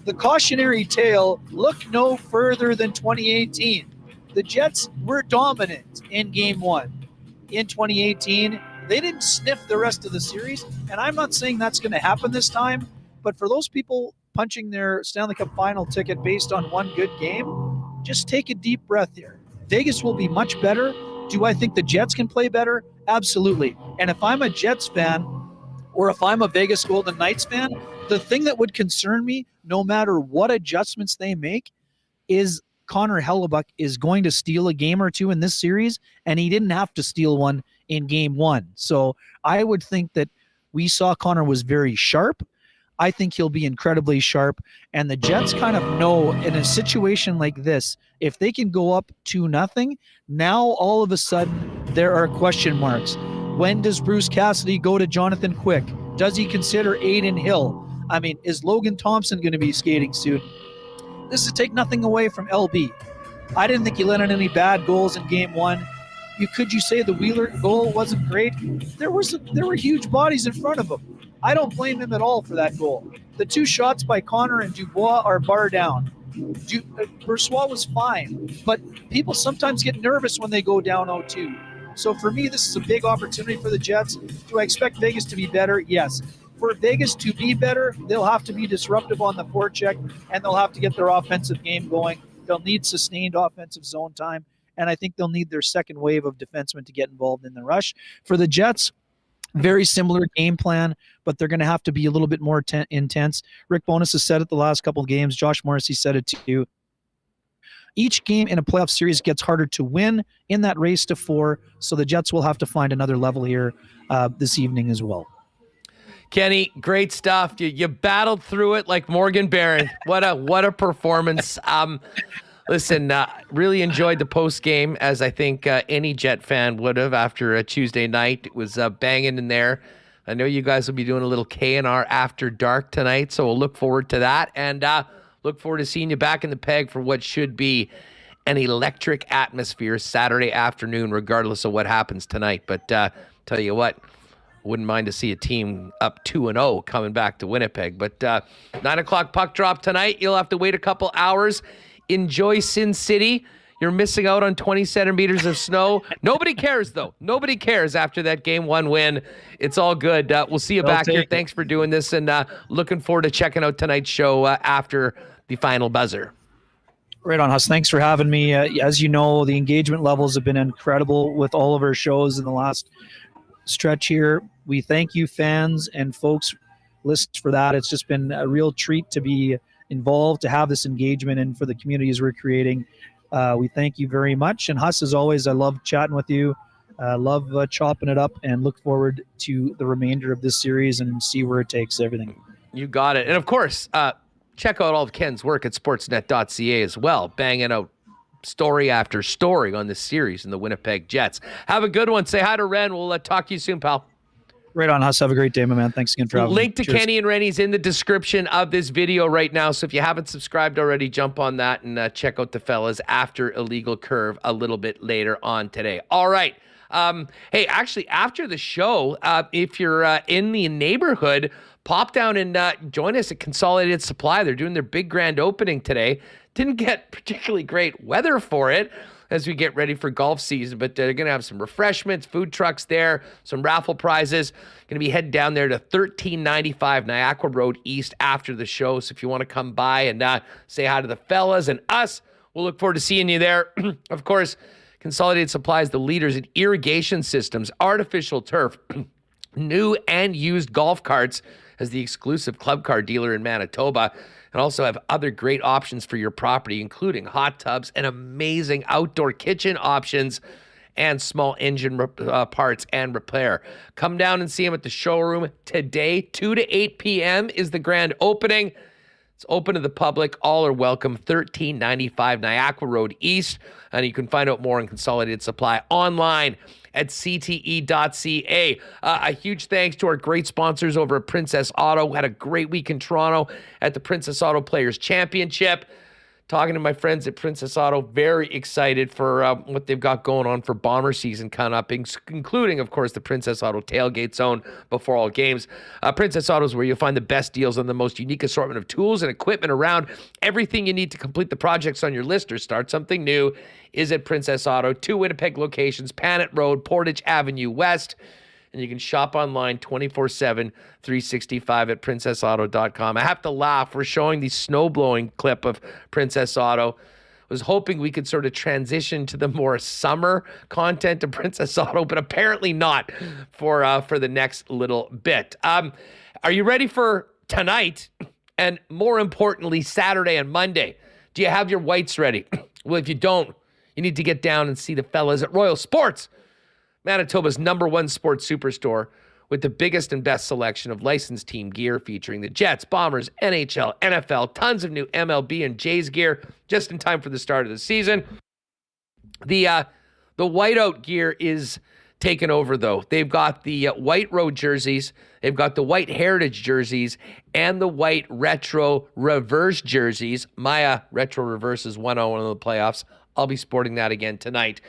the cautionary tale, look no further than 2018. The Jets were dominant in Game 1. In 2018, they didn't sniff the rest of the series. And I'm not saying that's going to happen this time. But for those people punching their Stanley Cup final ticket based on one good game, just take a deep breath here. Vegas will be much better. Do I think the Jets can play better? Absolutely. And if I'm a Jets fan, or if I'm a Vegas Golden Knights fan, the thing that would concern me, no matter what adjustments they make, is Connor Hellebuyck is going to steal a game or two in this series, and he didn't have to steal one in Game 1. So I would think that we saw Connor was very sharp. I think he'll be incredibly sharp. And the Jets kind of know in a situation like this, if they can go up 2-0, now all of a sudden there are question marks. When does Bruce Cassidy go to Jonathan Quick? Does he consider Aiden Hill? I mean, is Logan Thompson going to be skating soon? This is take nothing away from LB. I didn't think he let in any bad goals in Game 1. Could you say the Wheeler goal wasn't great? There were huge bodies in front of him. I don't blame him at all for that goal. The 2 shots by Connor and Dubois are bar down. Boursois was fine, but people sometimes get nervous when they go down 0-2. So for me, this is a big opportunity for the Jets. Do I expect Vegas to be better? Yes. For Vegas to be better, they'll have to be disruptive on the forecheck, and they'll have to get their offensive game going. They'll need sustained offensive zone time, and I think they'll need their second wave of defensemen to get involved in the rush. For the Jets, very similar game plan, but they're going to have to be a little bit more intense. Rick Bowness has said it the last couple of games. Josh Morrissey said it too. Each game in a playoff series gets harder to win in that race to 4, so the Jets will have to find another level here this evening as well. Kenny, great stuff. You battled through it like Morgan Barron. What a performance. Listen, really enjoyed the post game, as I think any Jet fan would have after a Tuesday night. It was banging in there. I know you guys will be doing a little K&R after dark tonight, so we'll look forward to that, and look forward to seeing you back in the Peg for what should be an electric atmosphere Saturday afternoon, regardless of what happens tonight. But tell you what, wouldn't mind to see a team up 2-0 coming back to Winnipeg. But 9 o'clock puck drop tonight. You'll have to wait a couple hours. Enjoy Sin City. You're missing out on 20 centimeters of snow. Nobody cares, though. Nobody cares after that Game 1 win. It's all good. We'll see you back here. Thanks for doing this, and looking forward to checking out tonight's show after the final buzzer. Right on, Huss. Thanks for having me. As you know, the engagement levels have been incredible with all of our shows in the last stretch here. We thank you, fans and folks, listeners, for that. It's just been a real treat to be involved, to have this engagement, and for the communities we're creating. We thank you very much. And Huss, as always, I love chatting with you. Love chopping it up, and look forward to the remainder of this series and see where it takes everything. You got it. And of course, check out all of Ken's work at sportsnet.ca as well, banging out story after story on this series in the Winnipeg Jets. Have a good one. Say hi to Ren. We'll talk to you soon, pal. Right on, Huss. Have a great day, my man. Thanks again for having me. Link to Cheers. Kenny and Rennie's in the description of this video right now. So if you haven't subscribed already, jump on that and check out the fellas after Illegal Curve a little bit later on today. All right. Hey, actually, after the show, if you're in the neighborhood, pop down and join us at Consolidated Supply. They're doing their big grand opening today. Didn't get particularly great weather for it as we get ready for golf season, but they're going to have some refreshments, food trucks there, some raffle prizes. Going to be heading down there to 1395 Niagara Road East after the show. So if you want to come by and say hi to the fellas and us, we'll look forward to seeing you there. Of course, Consolidated Supply is the leaders in irrigation systems, artificial turf, new and used golf carts as the exclusive club car dealer in Manitoba, and also have other great options for your property, including hot tubs and amazing outdoor kitchen options and small engine parts and repair. Come down and see them at the showroom today. 2 to 8 p.m. is the grand opening. It's open to the public. All are welcome. 1395 Niagara Road East. And you can find out more on Consolidated Supply online at cte.ca. A huge thanks to our great sponsors over at Princess Auto. Had a great week in Toronto at the Princess Auto Players Championship. Talking to my friends at Princess Auto, very excited for what they've got going on for Bomber season coming up, including, of course, the Princess Auto tailgate zone before all games. Princess Auto is where you'll find the best deals on the most unique assortment of tools and equipment around. Everything you need to complete the projects on your list or start something new is at Princess Auto. 2 Winnipeg locations, Panet Road, Portage Avenue West. And you can shop online 24/7, 365 at princessauto.com. I have to laugh. We're showing the snowblowing clip of Princess Auto. Was hoping we could sort of transition to the more summer content of Princess Auto, but apparently not for the next little bit. Are you ready for tonight? And more importantly, Saturday and Monday? Do you have your whites ready? Well, if you don't, you need to get down and see the fellas at Royal Sports, Manitoba's #1 sports superstore, with the biggest and best selection of licensed team gear featuring the Jets, Bombers, NHL, NFL, tons of new MLB and Jays gear just in time for the start of the season. The whiteout gear is taken over, though. They've got the white road jerseys, they've got the white heritage jerseys, and the white retro reverse jerseys. My retro reverse is 1-0 in the playoffs. I'll be sporting that again tonight.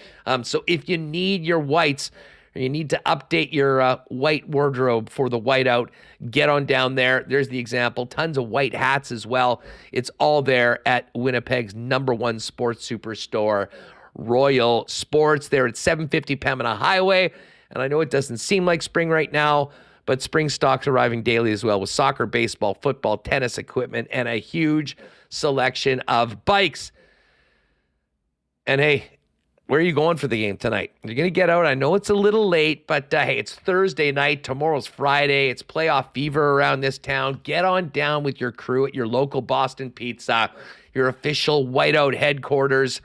So if you need your whites, or you need to update your white wardrobe for the whiteout, get on down there. There's the example. Tons of white hats as well. It's all there at Winnipeg's #1 sports superstore, Royal Sports. They're at 750 Pembina Highway. And I know it doesn't seem like spring right now, but spring stock's arriving daily as well, with soccer, baseball, football, tennis equipment, and a huge selection of bikes. And hey, where are you going for the game tonight? You're going to get out. I know it's a little late, but hey, it's Thursday night. Tomorrow's Friday. It's playoff fever around this town. Get on down with your crew at your local Boston Pizza, your official whiteout headquarters.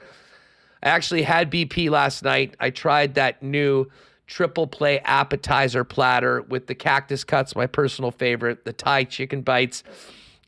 I actually had BP last night. I tried that new triple play appetizer platter with the cactus cuts, my personal favorite, the Thai chicken bites,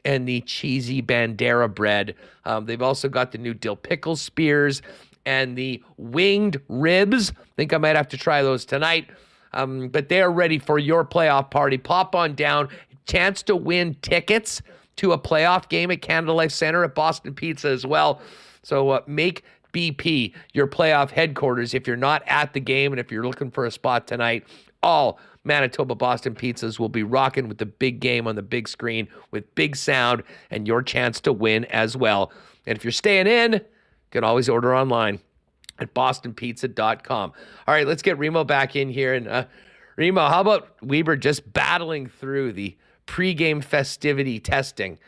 and the cheesy Bandera bread. They've also got the new dill pickle spears and the winged ribs. I think I might have to try those tonight. But they are ready for your playoff party. Pop on down. Chance to win tickets to a playoff game at Canada Life Center at Boston Pizza as well. So make BP your playoff headquarters if you're not at the game and if you're looking for a spot tonight. All Manitoba Boston Pizzas will be rocking with the big game on the big screen with big sound and your chance to win as well. And if you're staying in, you can always order online at bostonpizza.com. All right, let's get Remo back in here. And Remo, how about Wiebe just battling through the pregame festivity testing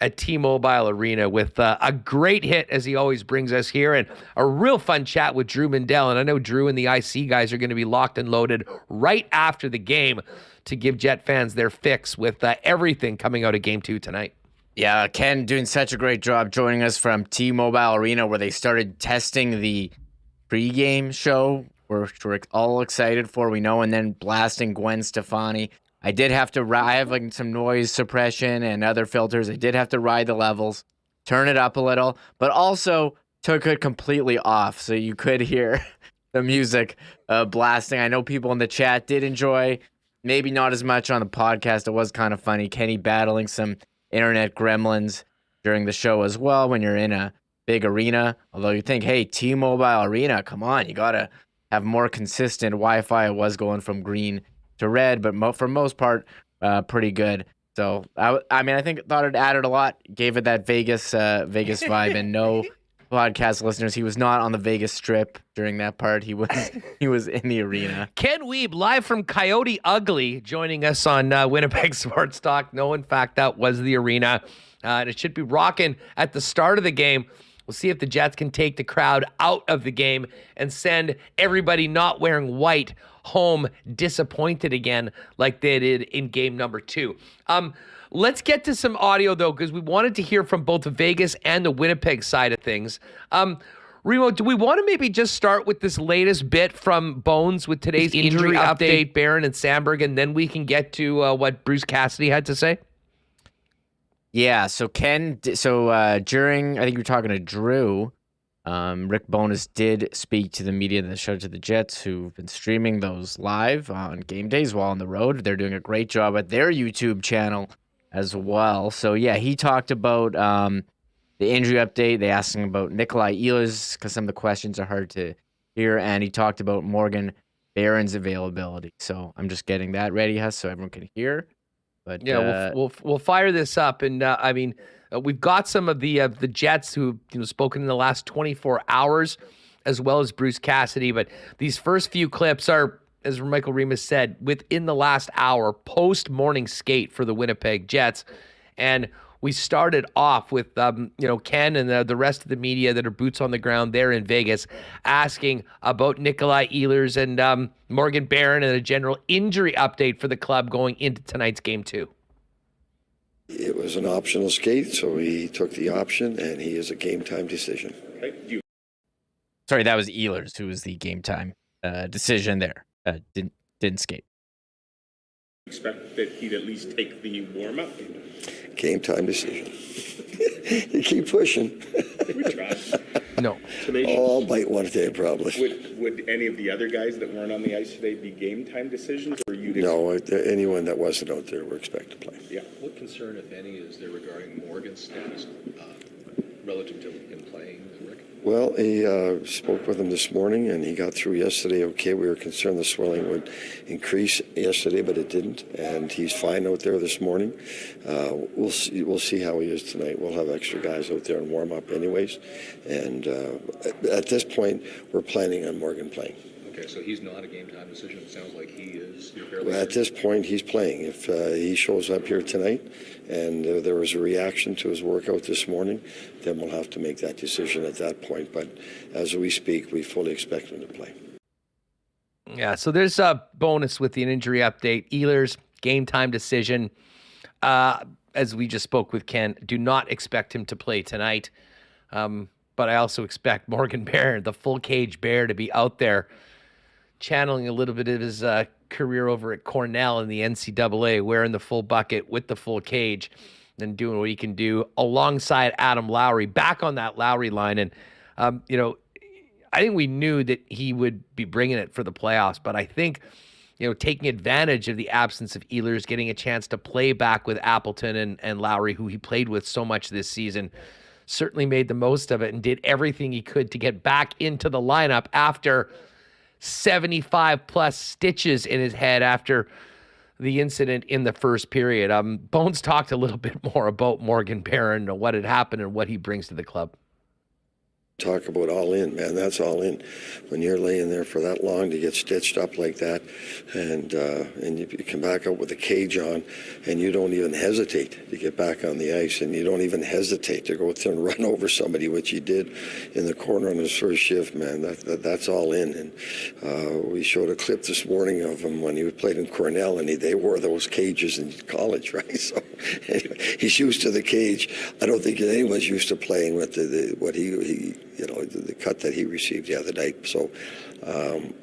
at T-Mobile Arena with a great hit, as he always brings us here, and a real fun chat with Drew Mindell. And I know Drew and the IC guys are going to be locked and loaded right after the game to give Jet fans their fix with everything coming out of Game 2 tonight. Yeah, Ken doing such a great job joining us from T-Mobile Arena, where they started testing the pregame show, which we're all excited for, we know, and then blasting Gwen Stefani. I did have to, I have like some noise suppression and other filters. I did have to ride the levels, turn it up a little, but also took it completely off, so you could hear the music blasting. I know people in the chat did enjoy, maybe not as much on the podcast. It was kind of funny. Kenny battling some internet gremlins during the show as well when you're in a big arena. Although you think, hey, T-Mobile Arena, come on, you got to have more consistent Wi-Fi. It was going from green to red, but for most part, pretty good. So, I thought it added a lot, gave it that Vegas vibe, and no podcast listeners, he was not on the Vegas Strip during that part. He was in the arena. Ken Wiebe, live from Coyote Ugly, joining us on Winnipeg Sports Talk. No, in fact, that was the arena. And it should be rocking at the start of the game. We'll see if the Jets can take the crowd out of the game and send everybody not wearing white home disappointed again like they did in game number 2. Let's get to some audio, though, because we wanted to hear from both the Vegas and the Winnipeg side of things. Remo, do we want to maybe just start with this latest bit from Bones with today's injury update, Barron and Sandberg, and then we can get to what Bruce Cassidy had to say? Yeah, so during, I think you were talking to Drew, Rick Bowness did speak to the media that showed to the Jets, who've been streaming those live on game days while on the road. They're doing a great job at their YouTube channel as well. So, yeah, he talked about the injury update. They asked him about Nikolai Ehlers because some of the questions are hard to hear, and he talked about Morgan Barron's availability. So I'm just getting that ready, Huss, so everyone can hear. But yeah, we'll fire this up, and we've got some of the Jets who've spoken in the last 24 hours, as well as Bruce Cassidy. But these first few clips are, as Michael Remis said, within the last hour, post morning skate for the Winnipeg Jets, and we started off with Ken and the rest of the media that are boots on the ground there in Vegas asking about Nikolai Ehlers and Morgan Barron and a general injury update for the club going into tonight's game 2. It was an optional skate, so he took the option, and he is a game-time decision. Sorry, that was Ehlers who was the game-time decision there. Didn't skate. Expect that he'd at least take the warm-up? Game-time decision. You keep pushing. We try. No. So maybe, I'll bite one day, probably. would any of the other guys that weren't on the ice today be game-time decisions, or you'd No, anyone that wasn't out there, we're expected to play. Yeah. What concern, if any, is there regarding Morgan's status relative to him playing, Rick? Well, he spoke with him this morning, and he got through yesterday okay. We were concerned the swelling would increase yesterday, but it didn't, and he's fine out there this morning. We'll see how he is tonight. We'll have extra guys out there and warm up anyways, and at this point, we're planning on Morgan playing. Okay, so he's not a game-time decision. It sounds like he is. At this point, he's playing. If he shows up here tonight and there was a reaction to his workout this morning, then we'll have to make that decision at that point. But as we speak, we fully expect him to play. Yeah, so there's a bonus with the injury update. Ehlers, game-time decision. As we just spoke with Ken, do not expect him to play tonight. But I also expect Morgan Barron, the full cage bear, to be out there channeling a little bit of his career over at Cornell in the NCAA, wearing the full bucket with the full cage and doing what he can do alongside Adam Lowry, back on that Lowry line. And, I think we knew that he would be bringing it for the playoffs, but I think, taking advantage of the absence of Ehlers, getting a chance to play back with Appleton and Lowry, who he played with so much this season, certainly made the most of it and did everything he could to get back into the lineup after 75 plus stitches in his head after the incident in the first period. Bones talked a little bit more about Morgan Barron and what had happened and what he brings to the club. Talk about all in, man. That's all in. When you're laying there for that long to get stitched up like that, and you come back out with a cage on, and you don't even hesitate to get back on the ice, and you don't even hesitate to go through and run over somebody, which he did in the corner on his first shift, man. That's all in. And we showed a clip this morning of him when he played in Cornell, and they wore those cages in college, right? So anyway, he's used to the cage. I don't think anyone's used to playing with what he the cut that he received the other night. So,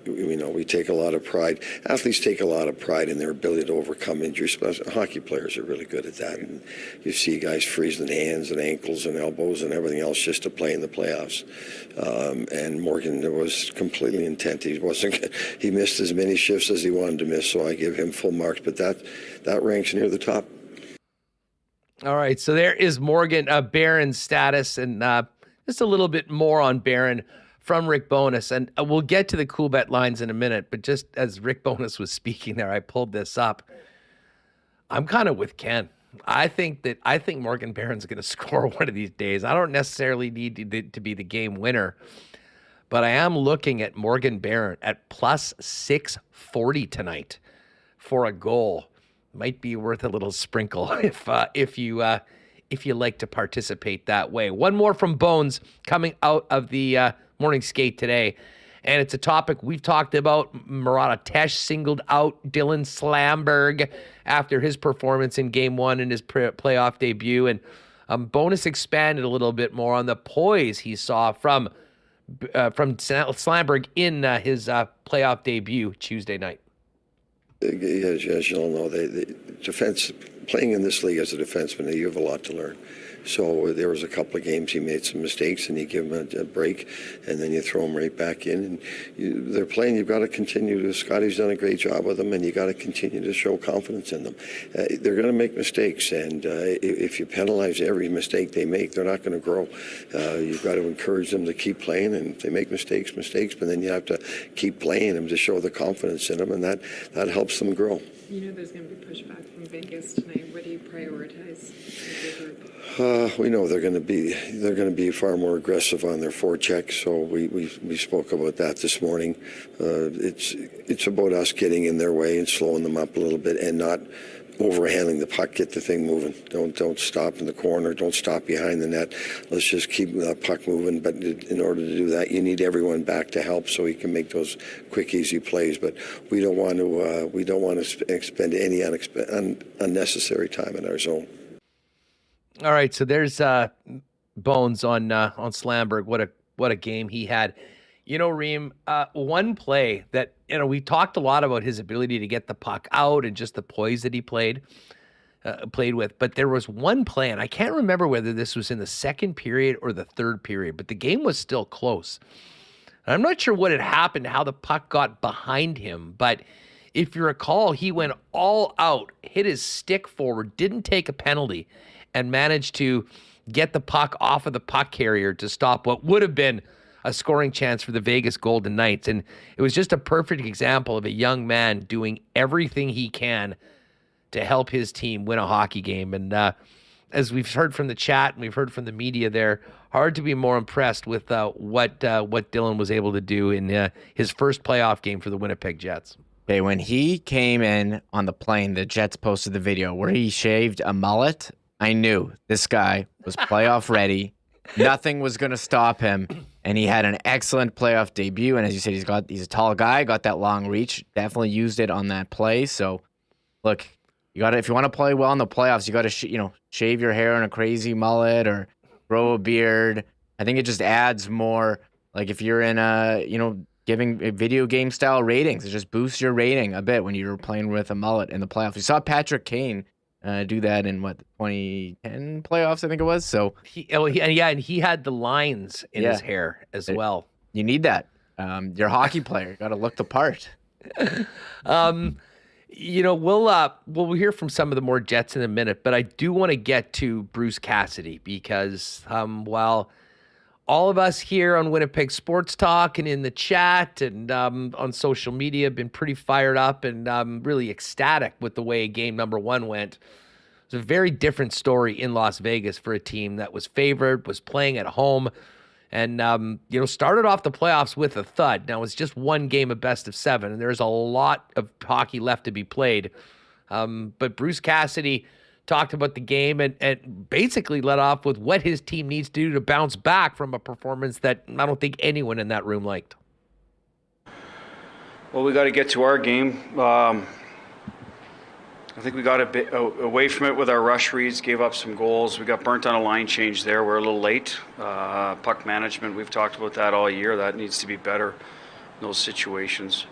we take a lot of pride. Athletes take a lot of pride in their ability to overcome injuries. Hockey players are really good at that. And you see guys freezing hands and ankles and elbows and everything else just to play in the playoffs. And Morgan was completely intent. He missed as many shifts as he wanted to miss, so I give him full marks. But that ranks near the top. All right, so there is Morgan Barron's status, and just a little bit more on Barron from Rick Bowness. And we'll get to the Coolbet lines in a minute, but just as Rick Bowness was speaking there, I pulled this up. I'm kind of with Ken. I think Morgan Barron's going to score one of these days. I don't necessarily need to be the game winner, but I am looking at Morgan Barron at plus 640 tonight for a goal. Might be worth a little sprinkle if you like to participate that way. One more from Bones coming out of the morning skate today, and it's a topic we've talked about. Murata Tesh singled out Dylan Slamberg after his performance in Game 1 in his playoff debut, and Bonus expanded a little bit more on the poise he saw from Slamberg in his playoff debut Tuesday night. As you all know, the defense, playing in this league as a defenseman, you have a lot to learn. So there was a couple of games he made some mistakes, and you give him a break, and then you throw him right back in. And they're playing. You've got to continue to. Scotty's done a great job with them, and you got to continue to show confidence in them. They're going to make mistakes, and if you penalize every mistake they make, they're not going to grow. You've got to encourage them to keep playing, and if they make mistakes, but then you have to keep playing them to show the confidence in them, and that helps them grow. There's going to be pushback from Vegas tonight. What do you prioritize? We know they're going to be far more aggressive on their forecheck. So we spoke about that this morning. It's about us getting in their way and slowing them up a little bit and not overhandling the puck. Get the thing moving. Don't stop in the corner. Don't stop behind the net. Let's just keep the puck moving. But in order to do that, you need everyone back to help so he can make those quick, easy plays. But we don't want to expend any unnecessary time in our zone. All right, so there's Bones on Slamberg. What a game he had. Reem, one play that we talked a lot about his ability to get the puck out and just the poise that he played with. But there was one play, and I can't remember whether this was in the second period or the third period, but the game was still close. And I'm not sure what had happened, how the puck got behind him, but if you recall, he went all out, hit his stick forward, didn't take a penalty, and managed to get the puck off of the puck carrier to stop what would have been a scoring chance for the Vegas Golden Knights. And it was just a perfect example of a young man doing everything he can to help his team win a hockey game. And as we've heard from the chat and we've heard from the media there, hard to be more impressed with what Dylan was able to do in his first playoff game for the Winnipeg Jets. Okay, when he came in on the plane, the Jets posted the video where he shaved a mullet. I knew this guy was playoff ready. Nothing was going to stop him. And he had an excellent playoff debut. And as you said, he's a tall guy, got that long reach, definitely used it on that play. So, look, if you want to play well in the playoffs, you got to shave your hair in a crazy mullet or grow a beard. I think it just adds more. Like if you're in giving video game style ratings, it just boosts your rating a bit when you're playing with a mullet in the playoffs. We saw Patrick Kane do that in the 2010 playoffs, I think it was. So and he had the lines in his hair as well. You need that. You're a hockey player. You got to look the part. We'll hear from some of the more Jets in a minute, but I do want to get to Bruce Cassidy because while all of us here on Winnipeg Sports Talk and in the chat and on social media have been pretty fired up and really ecstatic with the way game number 1 went. It's a very different story in Las Vegas for a team that was favored, was playing at home, and started off the playoffs with a thud. Now, it's just one game of best of 7, and there's a lot of hockey left to be played. But Bruce Cassidy talked about the game and basically led off with what his team needs to do to bounce back from a performance that I don't think anyone in that room liked. Well, we got to get to our game. I think we got a bit away from it with our rush reads, gave up some goals. We got burnt on a line change there. We're a little late. Puck management, we've talked about that all year. That needs to be better in those situations.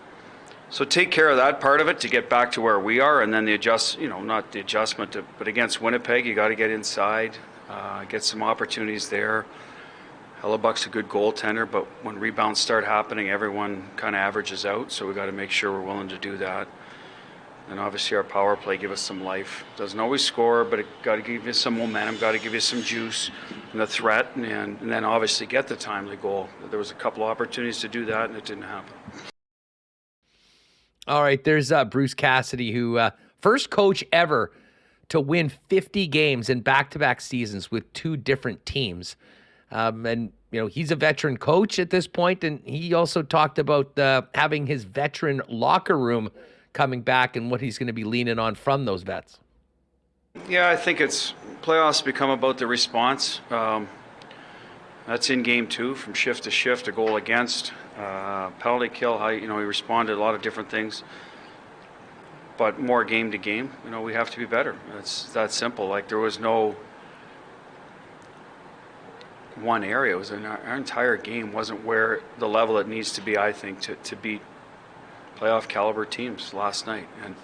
So take care of that part of it to get back to where we are, and then not the adjustment, but against Winnipeg, you got to get inside, get some opportunities there. Hellebuck's a good goaltender, but when rebounds start happening, everyone kind of averages out, so we got to make sure we're willing to do that. And obviously our power play give us some life. Doesn't always score, but it got to give you some momentum, got to give you some juice and the threat, and then obviously get the timely goal. There was a couple of opportunities to do that, and it didn't happen. All right, there's Bruce Cassidy, who first coach ever to win 50 games in back-to-back seasons with two different teams. And, he's a veteran coach at this point, and he also talked about having his veteran locker room coming back and what he's going to be leaning on from those vets. Yeah, I think playoffs become about the response. That's in game 2, from shift to shift, a goal against, penalty kill, how he responded to a lot of different things. But more game to game, we have to be better. It's that simple. Like, there was no one area. It was our entire game wasn't where the level it needs to be, I think, to beat playoff caliber teams last night. And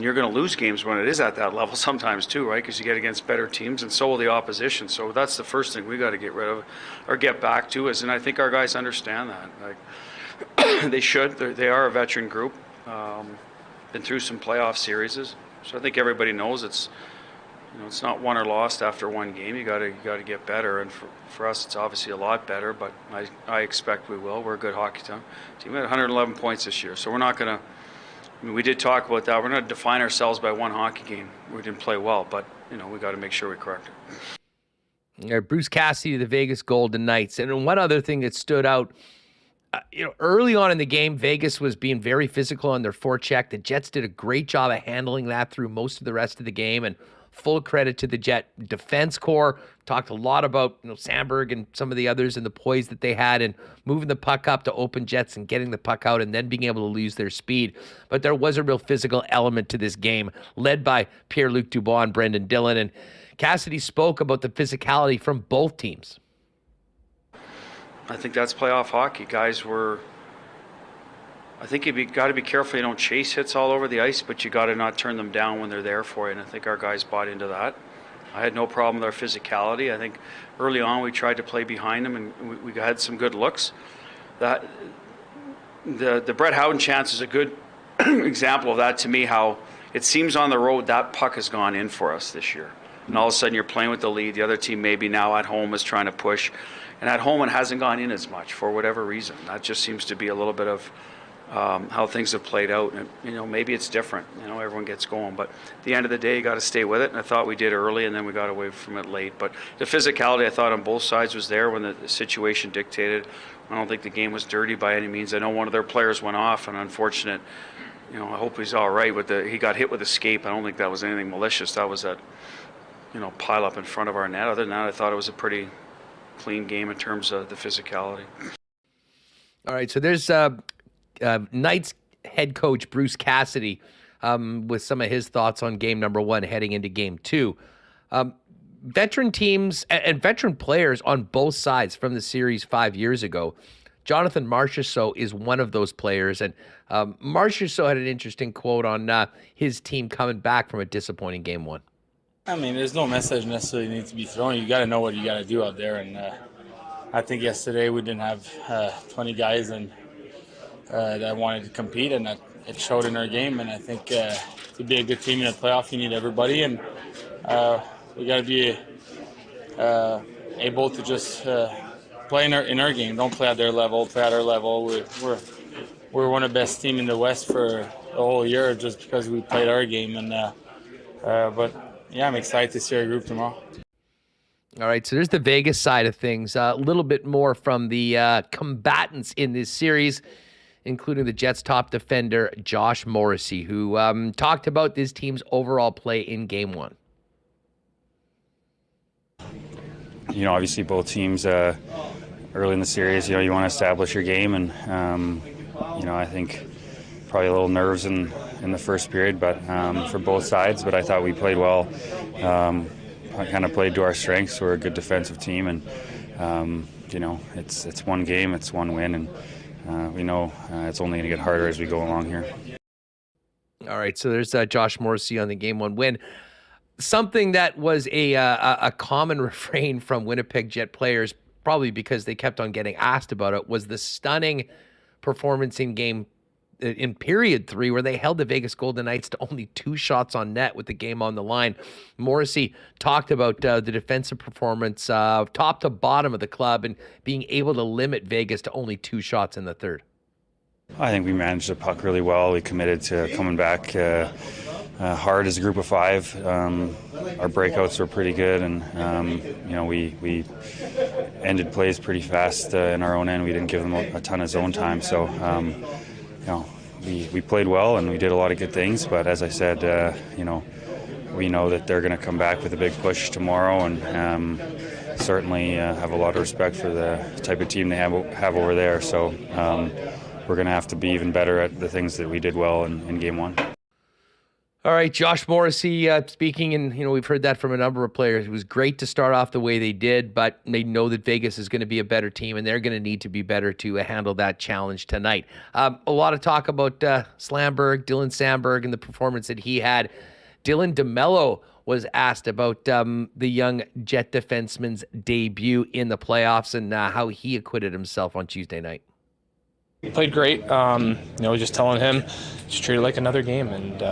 you're going to lose games when it is at that level sometimes too, right? Because you get against better teams, and so will the opposition. So that's the first thing we got to get rid of or get back to and I think our guys understand that. Like, they should. They are a veteran group. Been through some playoff series. So I think everybody knows it's not won or lost after one game. You got to get better, and for us, it's obviously a lot better. But I expect we will. We're a good hockey team. We had 111 points this year, so we're not going to. We did talk about that. We're not going to define ourselves by one hockey game. We didn't play well, but we got to make sure we correct it. Bruce Cassidy, the Vegas Golden Knights, and one other thing that stood out. Early on in the game, Vegas was being very physical on their forecheck. The Jets did a great job of handling that through most of the rest of the game, and full credit to the Jet defense corps. Talked a lot about Sandberg and some of the others and the poise that they had in moving the puck up to open Jets and getting the puck out and then being able to lose their speed. But there was a real physical element to this game, led by Pierre-Luc Dubois and Brendan Dillon. And Cassidy spoke about the physicality from both teams. I think that's playoff hockey. Guys I think you got to be careful you don't chase hits all over the ice, but you got to not turn them down when they're there for you. And I think our guys bought into that. I had no problem with our physicality. I think early on we tried to play behind them, and we had some good looks. That the Brett Howden chance is a good example of that to me. How it seems on the road that puck has gone in for us this year, and all of a sudden you're playing with the lead. The other team maybe now at home is trying to push, and at home it hasn't gone in as much for whatever reason. That just seems to be a little bit of how things have played out, and maybe it's different. Everyone gets going, but at the end of the day, you got to stay with it. And I thought we did early, and then we got away from it late. But the physicality, I thought, on both sides was there when the situation dictated. I don't think the game was dirty by any means. I know one of their players went off, and unfortunate. I hope he's all right he got hit with a skate. I don't think that was anything malicious. That was that pile up in front of our net. Other than that, I thought it was a pretty clean game in terms of the physicality. All right, so there's Knights head coach Bruce Cassidy with some of his thoughts on game number 1 heading into game 2. Veteran teams and veteran players on both sides from the series 5 years ago. Jonathan Marchessault is one of those players, and Marchessault had an interesting quote on his team coming back from a disappointing game 1. I mean, there's no message necessarily needs to be thrown. You got to know what you got to do out there, and I think yesterday we didn't have 20 guys that wanted to compete, and that it showed in our game. And I think to be a good team in a playoff, you need everybody, and we got to be able to just play in our game. Don't play at their level. Play at our level. We're one of the best team in the West for the whole year just because we played our game. And but yeah, I'm excited to see our group tomorrow. All right, so there's the Vegas side of things. A little bit more from the combatants in this series, including the Jets' top defender, Josh Morrissey, who talked about this team's overall play in Game 1. Obviously both teams early in the series, you want to establish your game, and I think probably a little nerves in in the first period, but for both sides. But I thought we played well. I kind of played to our strengths. We're a good defensive team, and it's one game, it's one win, and we know it's only going to get harder as we go along here. All right, so there's Josh Morrissey on the Game 1 win. Something that was a common refrain from Winnipeg Jet players, probably because they kept on getting asked about it, was the stunning performance in period 3, where they held the Vegas Golden Knights to only 2 shots on net with the game on the line. Morrissey talked about the defensive performance, top to bottom of the club, and being able to limit Vegas to only 2 shots in the third. I think we managed the puck really well. We committed to coming back hard as a group of 5. Our breakouts were pretty good, and we ended plays pretty fast in our own end. We didn't give them a ton of zone time, so we played well and we did a lot of good things. But as I said, we know that they're going to come back with a big push tomorrow, and certainly have a lot of respect for the type of team they have over there. So we're going to have to be even better at the things that we did well in Game 1. All right, Josh Morrissey speaking, and we've heard that from a number of players. It was great to start off the way they did, but they know that Vegas is going to be a better team, and they're going to need to be better to handle that challenge tonight. A lot of talk about Dylan Samberg, and the performance that he had. Dylan DeMello was asked about the young Jet defenseman's debut in the playoffs and how he acquitted himself on Tuesday night. He played great. Just telling him, just treat it like another game, and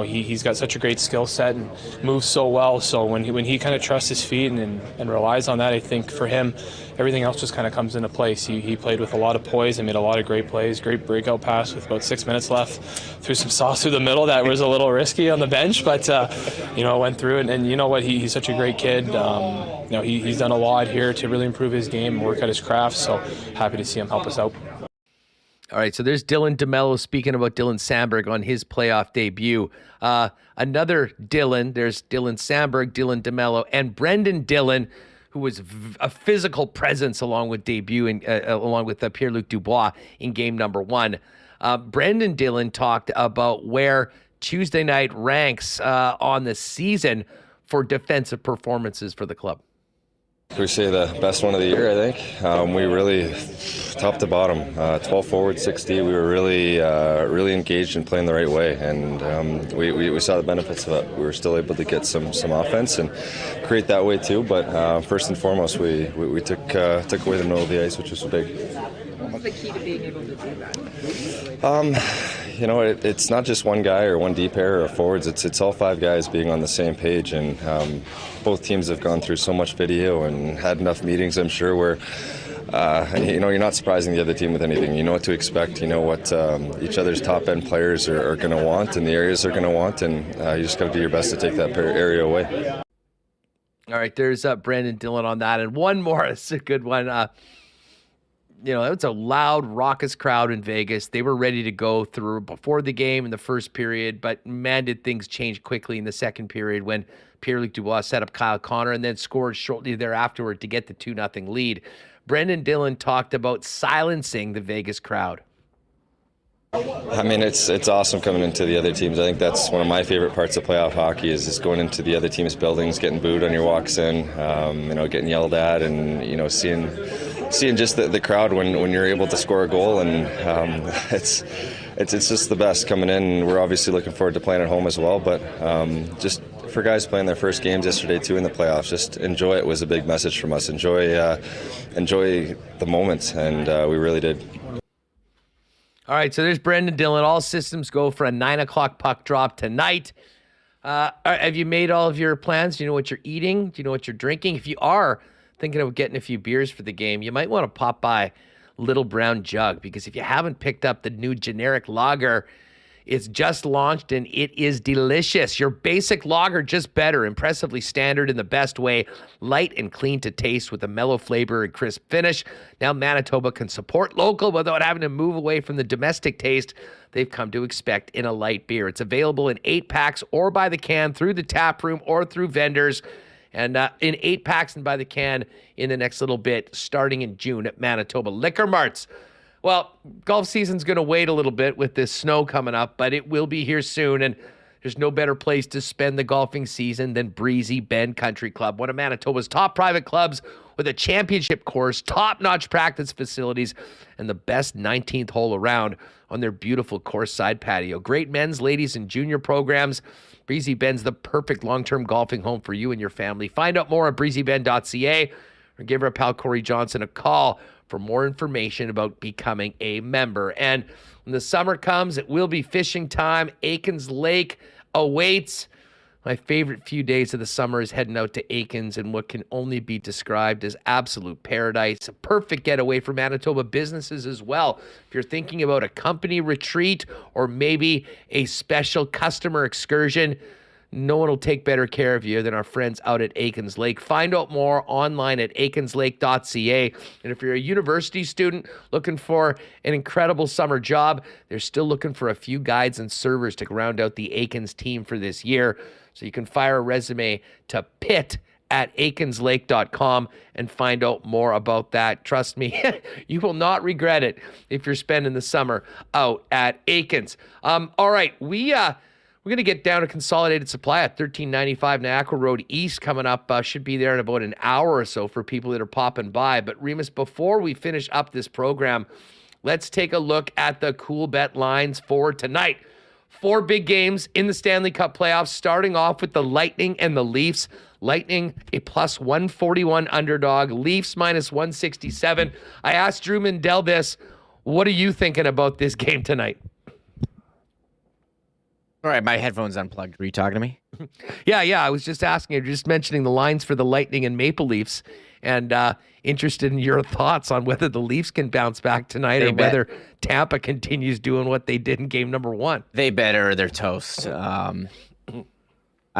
he's got such a great skill set and moves so well. So when he kind of trusts his feet and relies on that, I think for him, everything else just kind of comes into place. He played with a lot of poise and made a lot of great plays. Great breakout pass with about 6 minutes left, threw some sauce through the middle that was a little risky on the bench, but went through it. And you know what? He's such a great kid. He's done a lot here to really improve his game and work at his craft. So happy to see him help us out. All right, so there's Dylan DeMello speaking about Dylan Samberg on his playoff debut. Another Dylan, there's Dylan Samberg, Dylan DeMello, and Brendan Dillon, who was a physical presence along with Pierre-Luc Dubois in game number 1. Brendan Dillon talked about where Tuesday night ranks on the season for defensive performances for the club. We say the best one of the year, I think. We really, top to bottom, 12 forward, 60. We were really engaged in playing the right way, and we saw the benefits of it. We were still able to get some offense and create that way too. But first and foremost, we took away the middle of the ice, which was big. What was the key to being able to do that? It's not just one guy or one D pair or forwards. It's all 5 guys being on the same page, and both teams have gone through so much video and had enough meetings, I'm sure, where you're not surprising the other team with anything. You know what to expect. You know what each other's top end players are going to want and the areas they're going to want, and you just got to do your best to take that area away. All right, there's Brandon Dillon on that, and one more. It's a good one. It was a loud, raucous crowd in Vegas. They were ready to go through before the game in the first period, but man, did things change quickly in the second period when Pierre-Luc Dubois set up Kyle Connor and then scored shortly thereafter to get the 2-0 lead. Brendan Dillon talked about silencing the Vegas crowd. I mean, it's awesome coming into the other teams. I think that's one of my favorite parts of playoff hockey is going into the other team's buildings, getting booed on your walks in, getting yelled at, and seeing just the crowd when you're able to score a goal, and it's just the best coming in. We're obviously looking forward to playing at home as well, but just for guys playing their first games yesterday too in the playoffs, just enjoy it was a big message from us. Enjoy the moments, and we really did. All right, so there's Brendan Dillon. All systems go for a 9 o'clock puck drop tonight. Have you made all of your plans? Do you know what you're eating? Do you know what you're drinking? If you are thinking of getting a few beers for the game, you might want to pop by Little Brown Jug, because if you haven't picked up the new generic lager, it's just launched and it is delicious. Your basic lager, just better, impressively standard in the best way, light and clean to taste with a mellow flavor and crisp finish. Now Manitoba can support local without having to move away from the domestic taste they've come to expect in a light beer. It's available in 8-packs or by the can through the tap room or through vendors. And in 8-packs and by the can in the next little bit, starting in June at Manitoba Liquor Marts. Well, golf season's going to wait a little bit with this snow coming up, but it will be here soon, and there's no better place to spend the golfing season than Breezy Bend Country Club, one of Manitoba's top private clubs with a championship course, top-notch practice facilities, and the best 19th hole around on their beautiful course-side patio. Great men's, ladies, and junior programs. Breezy Bend's the perfect long-term golfing home for you and your family. Find out more at breezybend.ca or give our pal Corey Johnson a call for more information about becoming a member. And when the summer comes, it will be fishing time. Aikens Lake awaits. My favorite few days of the summer is heading out to Aikens in what can only be described as absolute paradise. A perfect getaway for Manitoba businesses as well. If you're thinking about a company retreat or maybe a special customer excursion, no one will take better care of you than our friends out at Aikens Lake. Find out more online at aikenslake.ca. And if you're a university student looking for an incredible summer job, they're still looking for a few guides and servers to round out the Aikens team for this year. So you can fire a resume to pitt@aikenslake.com and find out more about that. Trust me, you will not regret it if you're spending the summer out at Aikens. All right, we're going to get down to Consolidated Supply at 1395 Niagara Road East coming up. Should be there in about an hour or so for people that are popping by. But Remis, before we finish up this program, let's take a look at the Coolbet Lines for tonight. 4 big games in the Stanley Cup Playoffs, starting off with the Lightning and the Leafs. Lightning, a plus 141 underdog. Leafs minus 167. I asked Drew Mindell this. What are you thinking about this game tonight? All right, my headphones unplugged. Were you talking to me? Yeah. I was just asking you, just mentioning the lines for the Lightning and Maple Leafs, and interested in your thoughts on whether the Leafs can bounce back tonight or whether Tampa continues doing what they did in game number 1. They better or they're toast. I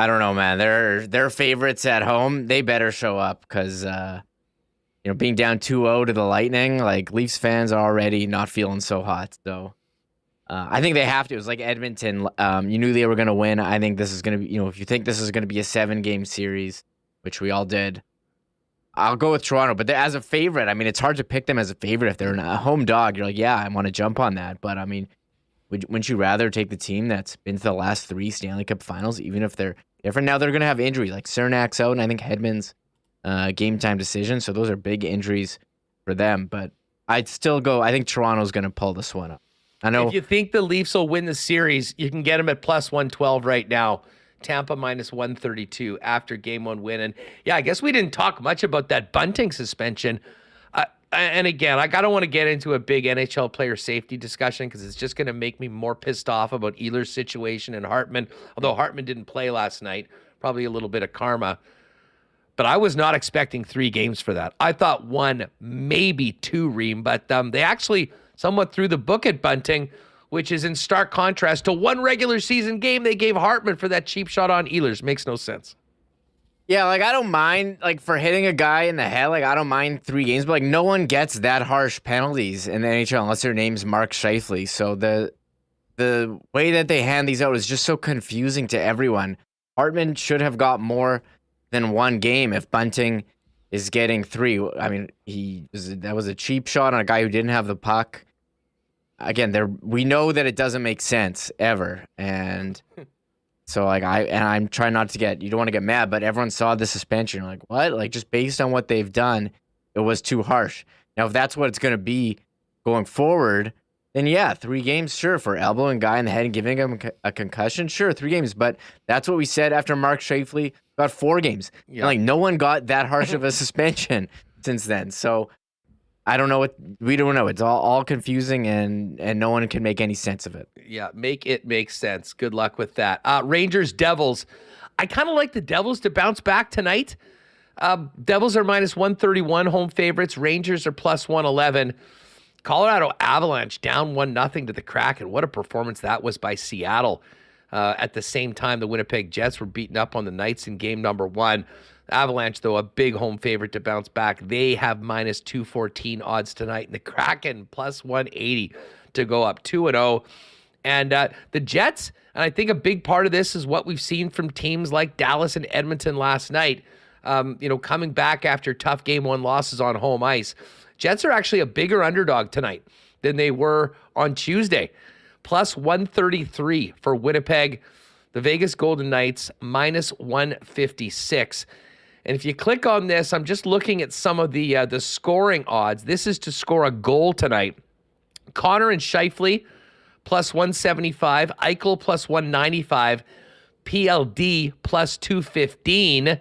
don't know, man. They're favorites at home. They better show up because being down 2-0 to the Lightning, like Leafs fans are already not feeling so hot. So I think they have to. It was like Edmonton. You knew they were going to win. I think this is going to be, if you think this is going to be a 7-game series, which we all did, I'll go with Toronto. But as a favorite, I mean, it's hard to pick them as a favorite. If they're a home dog, you're like, yeah, I want to jump on that. But I mean, wouldn't you rather take the team that's been to the last 3 Stanley Cup finals, even if they're different? Now they're going to have injuries, like Cernak's out, and I think Hedman's game time decision. So those are big injuries for them. But I'd still go, I think Toronto's going to pull this one up. I know. If you think the Leafs will win the series, you can get them at plus 112 right now. Tampa minus 132 after game 1 win. And yeah, I guess we didn't talk much about that Bunting suspension. And again, I don't want to get into a big NHL player safety discussion because it's just going to make me more pissed off about Ehlers' situation and Hartman. Although Hartman didn't play last night, probably a little bit of karma. But I was not expecting 3 games for that. I thought 1, maybe 2, Reem. But they actually somewhat threw the book at Bunting, which is in stark contrast to 1 regular season game they gave Hartman for that cheap shot on Ehlers. Makes no sense. Yeah, like I don't mind, like for hitting a guy in the head, like I don't mind 3 games, but like no one gets that harsh penalties in the NHL unless their name's Mark Scheifele. So the way that they hand these out is just so confusing to everyone. Hartman should have got more than 1 game if Bunting is getting 3. I mean, that was a cheap shot on a guy who didn't have the puck. Again, we know that it doesn't make sense ever, and so like I'm trying not to you don't want to get mad, but everyone saw the suspension. Like what? Like just based on what they've done, it was too harsh. Now, if that's what it's going to be going forward, then yeah, 3 games, sure, for elbowing a guy in the head and giving him a concussion, sure, 3 games. But that's what we said after Mark Scheifele got 4 games. Yeah. Like no one got that harsh of a suspension since then. So I don't know we don't know. It's all confusing and no one can make any sense of it. Yeah, make it make sense. Good luck with that. Rangers, Devils. I kind of like the Devils to bounce back tonight. Devils are minus 131 home favorites. Rangers are plus 111. Colorado Avalanche down 1-0 to the Kraken. What a performance that was by Seattle. At the same time, the Winnipeg Jets were beaten up on the Knights in game number 1. Avalanche, though, a big home favorite to bounce back. They have minus 214 odds tonight. And the Kraken plus 180 to go up 2-0. And the Jets, and I think a big part of this is what we've seen from teams like Dallas and Edmonton last night, coming back after tough game 1 losses on home ice. Jets are actually a bigger underdog tonight than they were on Tuesday. Plus 133 for Winnipeg. The Vegas Golden Knights minus 156. And if you click on this, I'm just looking at some of the scoring odds. This is to score a goal tonight. Connor and Scheifele plus 175. Eichel plus 195. PLD plus 215.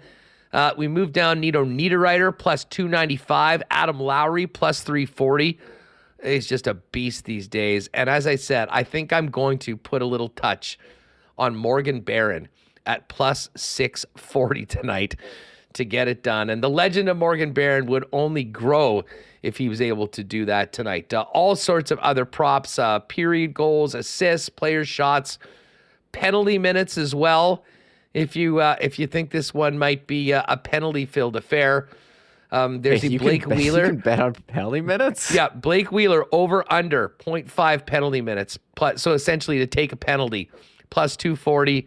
We moved down Nito Niederreiter plus 295. Adam Lowry plus 340. He's just a beast these days. And as I said, I think I'm going to put a little touch on Morgan Barron at plus 640 tonight to get it done. And the legend of Morgan Barron would only grow if he was able to do that tonight. All sorts of other props, period goals, assists, player shots, penalty minutes as well. If you think this one might be a penalty-filled affair, there's the Blake Wheeler. You can bet on penalty minutes? Yeah, Blake Wheeler over under 0.5 penalty minutes. So essentially to take a penalty, plus 240.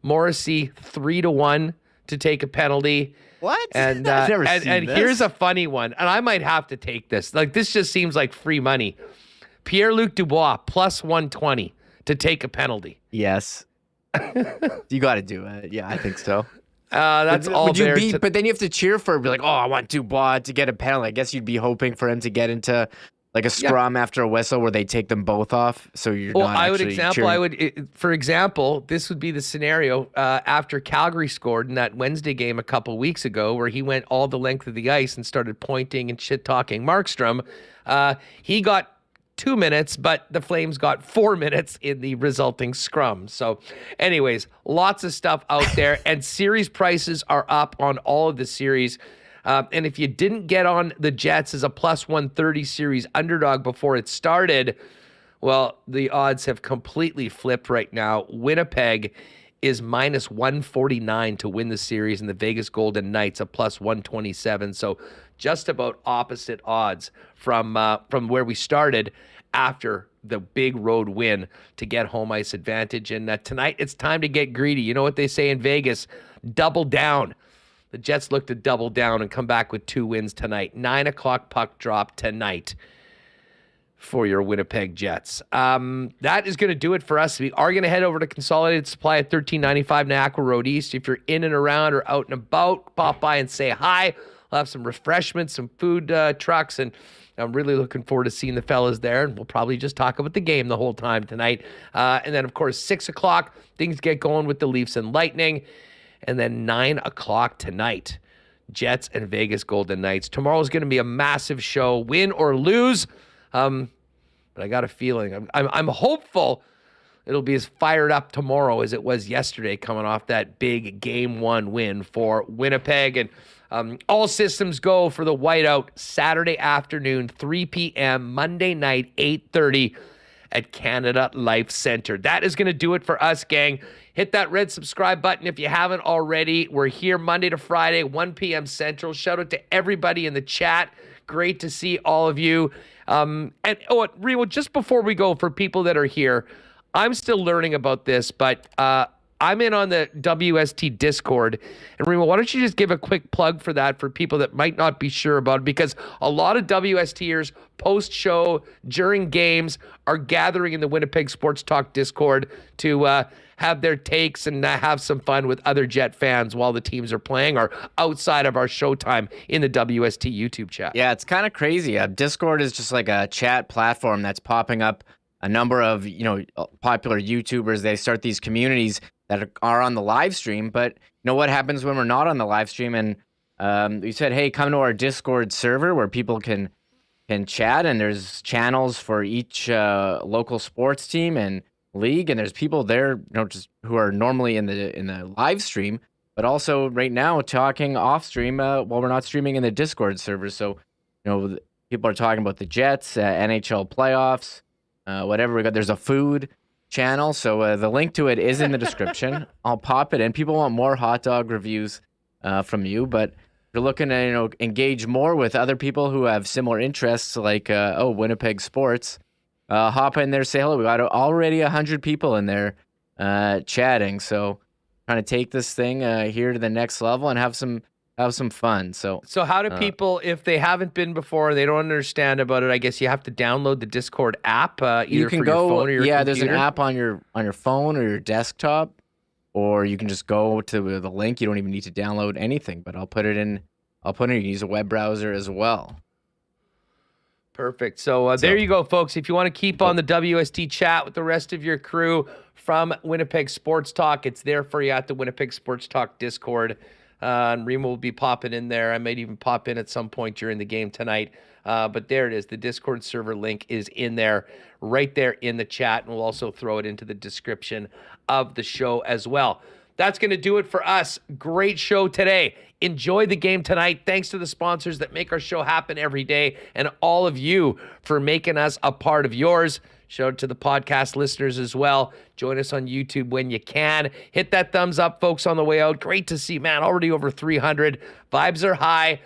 Morrissey 3-1 to take a penalty. What? And I've never seen this. Here's a funny one, and I might have to take this. Like, this just seems like free money. Pierre-Luc Dubois plus 120 to take a penalty. Yes. You got to do it. Yeah, I think so. That's all there. But then you have to cheer for it. Be like, oh, I want Dubois to get a penalty. I guess you'd be hoping for him to get into like a scrum after a whistle where they take them both off. So you're not actually cheering. For example, this would be the scenario after Calgary scored in that Wednesday game a couple weeks ago where he went all the length of the ice and started pointing and shit-talking Markstrom. He got 2 minutes, but the Flames got 4 minutes in the resulting scrum. So anyways, lots of stuff out there, and series prices are up on all of the series. And if you didn't get on the Jets as a plus 130 series underdog before it started, well, the odds have completely flipped right now. Winnipeg is minus 149 to win the series, and the Vegas Golden Knights a plus 127. So just about opposite odds from where we started after the big road win to get home ice advantage. And tonight it's time to get greedy. You know what they say in Vegas? Double down. The Jets look to double down and come back with 2 wins tonight. 9 o'clock puck drop tonight for your Winnipeg Jets. That is going to do it for us. We are going to head over to Consolidated Supply at 1395 Niagara Road East. If you're in and around or out and about, pop by and say hi. We'll have some refreshments, some food trucks, and I'm really looking forward to seeing the fellas there. And we'll probably just talk about the game the whole time tonight. And then, of course, 6 o'clock, things get going with the Leafs and Lightning. And then 9 o'clock tonight, Jets and Vegas Golden Knights. Tomorrow's going to be a massive show, win or lose. But I got a feeling. I'm hopeful it'll be as fired up tomorrow as it was yesterday, coming off that big Game 1 win for Winnipeg. And all systems go for the whiteout Saturday afternoon, 3 p.m., Monday night, 8:30 at Canada Life Center. That is going to do it for us, gang. Hit that red subscribe button if you haven't already. We're here Monday to Friday, 1 p.m. Central. Shout out to everybody in the chat. Great to see all of you. Remo, just before we go, for people that are here, I'm still learning about this, but I'm in on the WST Discord. And Remo, why don't you just give a quick plug for that for people that might not be sure about it? Because a lot of WSTers post-show, during games, are gathering in the Winnipeg Sports Talk Discord to have their takes and have some fun with other Jet fans while the teams are playing or outside of our showtime in the WST YouTube chat. Yeah, it's kind of crazy. Discord is just like a chat platform that's popping up a number of, popular YouTubers. They start these communities that are on the live stream, but you know what happens when we're not on the live stream? And we said, hey, come to our Discord server where people can chat, and there's channels for each local sports team and league, and there's people there, just who are normally in the live stream, but also right now talking off stream while we're not streaming in the Discord server. So, people are talking about the Jets, NHL playoffs, whatever we got. There's a food channel, so the link to it is in the description. I'll pop it in. People want more hot dog reviews from you, but if you're looking to engage more with other people who have similar interests, like Winnipeg sports, hop in there, say hello. We got already 100 people in there chatting, so trying to take this thing here to the next level and have some have some fun. So how do people, if they haven't been before, they don't understand about it, I guess you have to download the Discord app, either you can for go, your phone or your computer? There's an app on your phone or your desktop, or you can just go to the link. You don't even need to download anything, but I'll put it in. You can use a web browser as well. Perfect. So there you go, folks. If you want to keep on the WST chat with the rest of your crew from Winnipeg Sports Talk, it's there for you at the Winnipeg Sports Talk Discord. And Remo will be popping in there. I might even pop in at some point during the game tonight. But there it is. The Discord server link is in there, right there in the chat. And we'll also throw it into the description of the show as well. That's going to do it for us. Great show today. Enjoy the game tonight. Thanks to the sponsors that make our show happen every day, and all of you for making us a part of yours. Shout out to the podcast listeners as well. Join us on YouTube when you can. Hit that thumbs up, folks, on the way out. Great to see, man, already over 300. Vibes are high.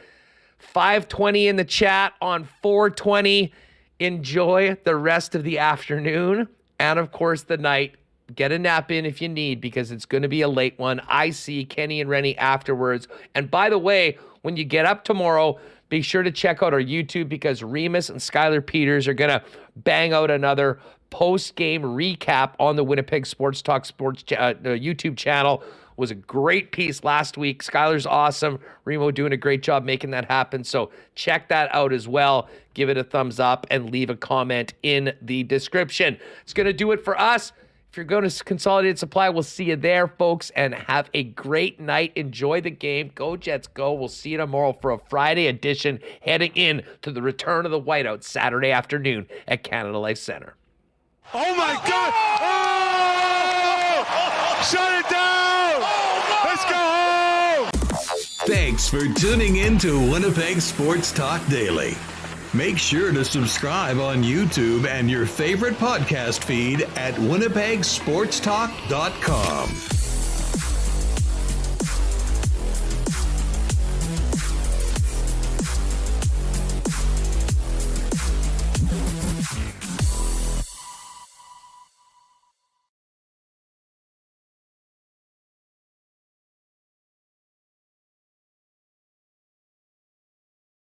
520 in the chat on 420. Enjoy the rest of the afternoon and, of course, the night. Get a nap in if you need, because it's going to be a late one. I see Kenny and Rennie afterwards. And by the way, when you get up tomorrow, be sure to check out our YouTube, because Remis and Skylar Peters are going to bang out another post-game recap on the Winnipeg Sports Talk YouTube channel. It was a great piece last week. Skylar's awesome. Remo doing a great job making that happen. So check that out as well. Give it a thumbs up and leave a comment in the description. It's going to do it for us. If you're going to Consolidated Supply, we'll see you there, folks, and have a great night. Enjoy the game. Go Jets, go. We'll see you tomorrow for a Friday edition, heading in to the return of the whiteout Saturday afternoon at Canada Life Center. Oh, my God! Oh! Shut it down! Let's go home! Thanks for tuning in to Winnipeg Sports Talk Daily. Make sure to subscribe on YouTube and your favorite podcast feed at winnipegsportstalk.com.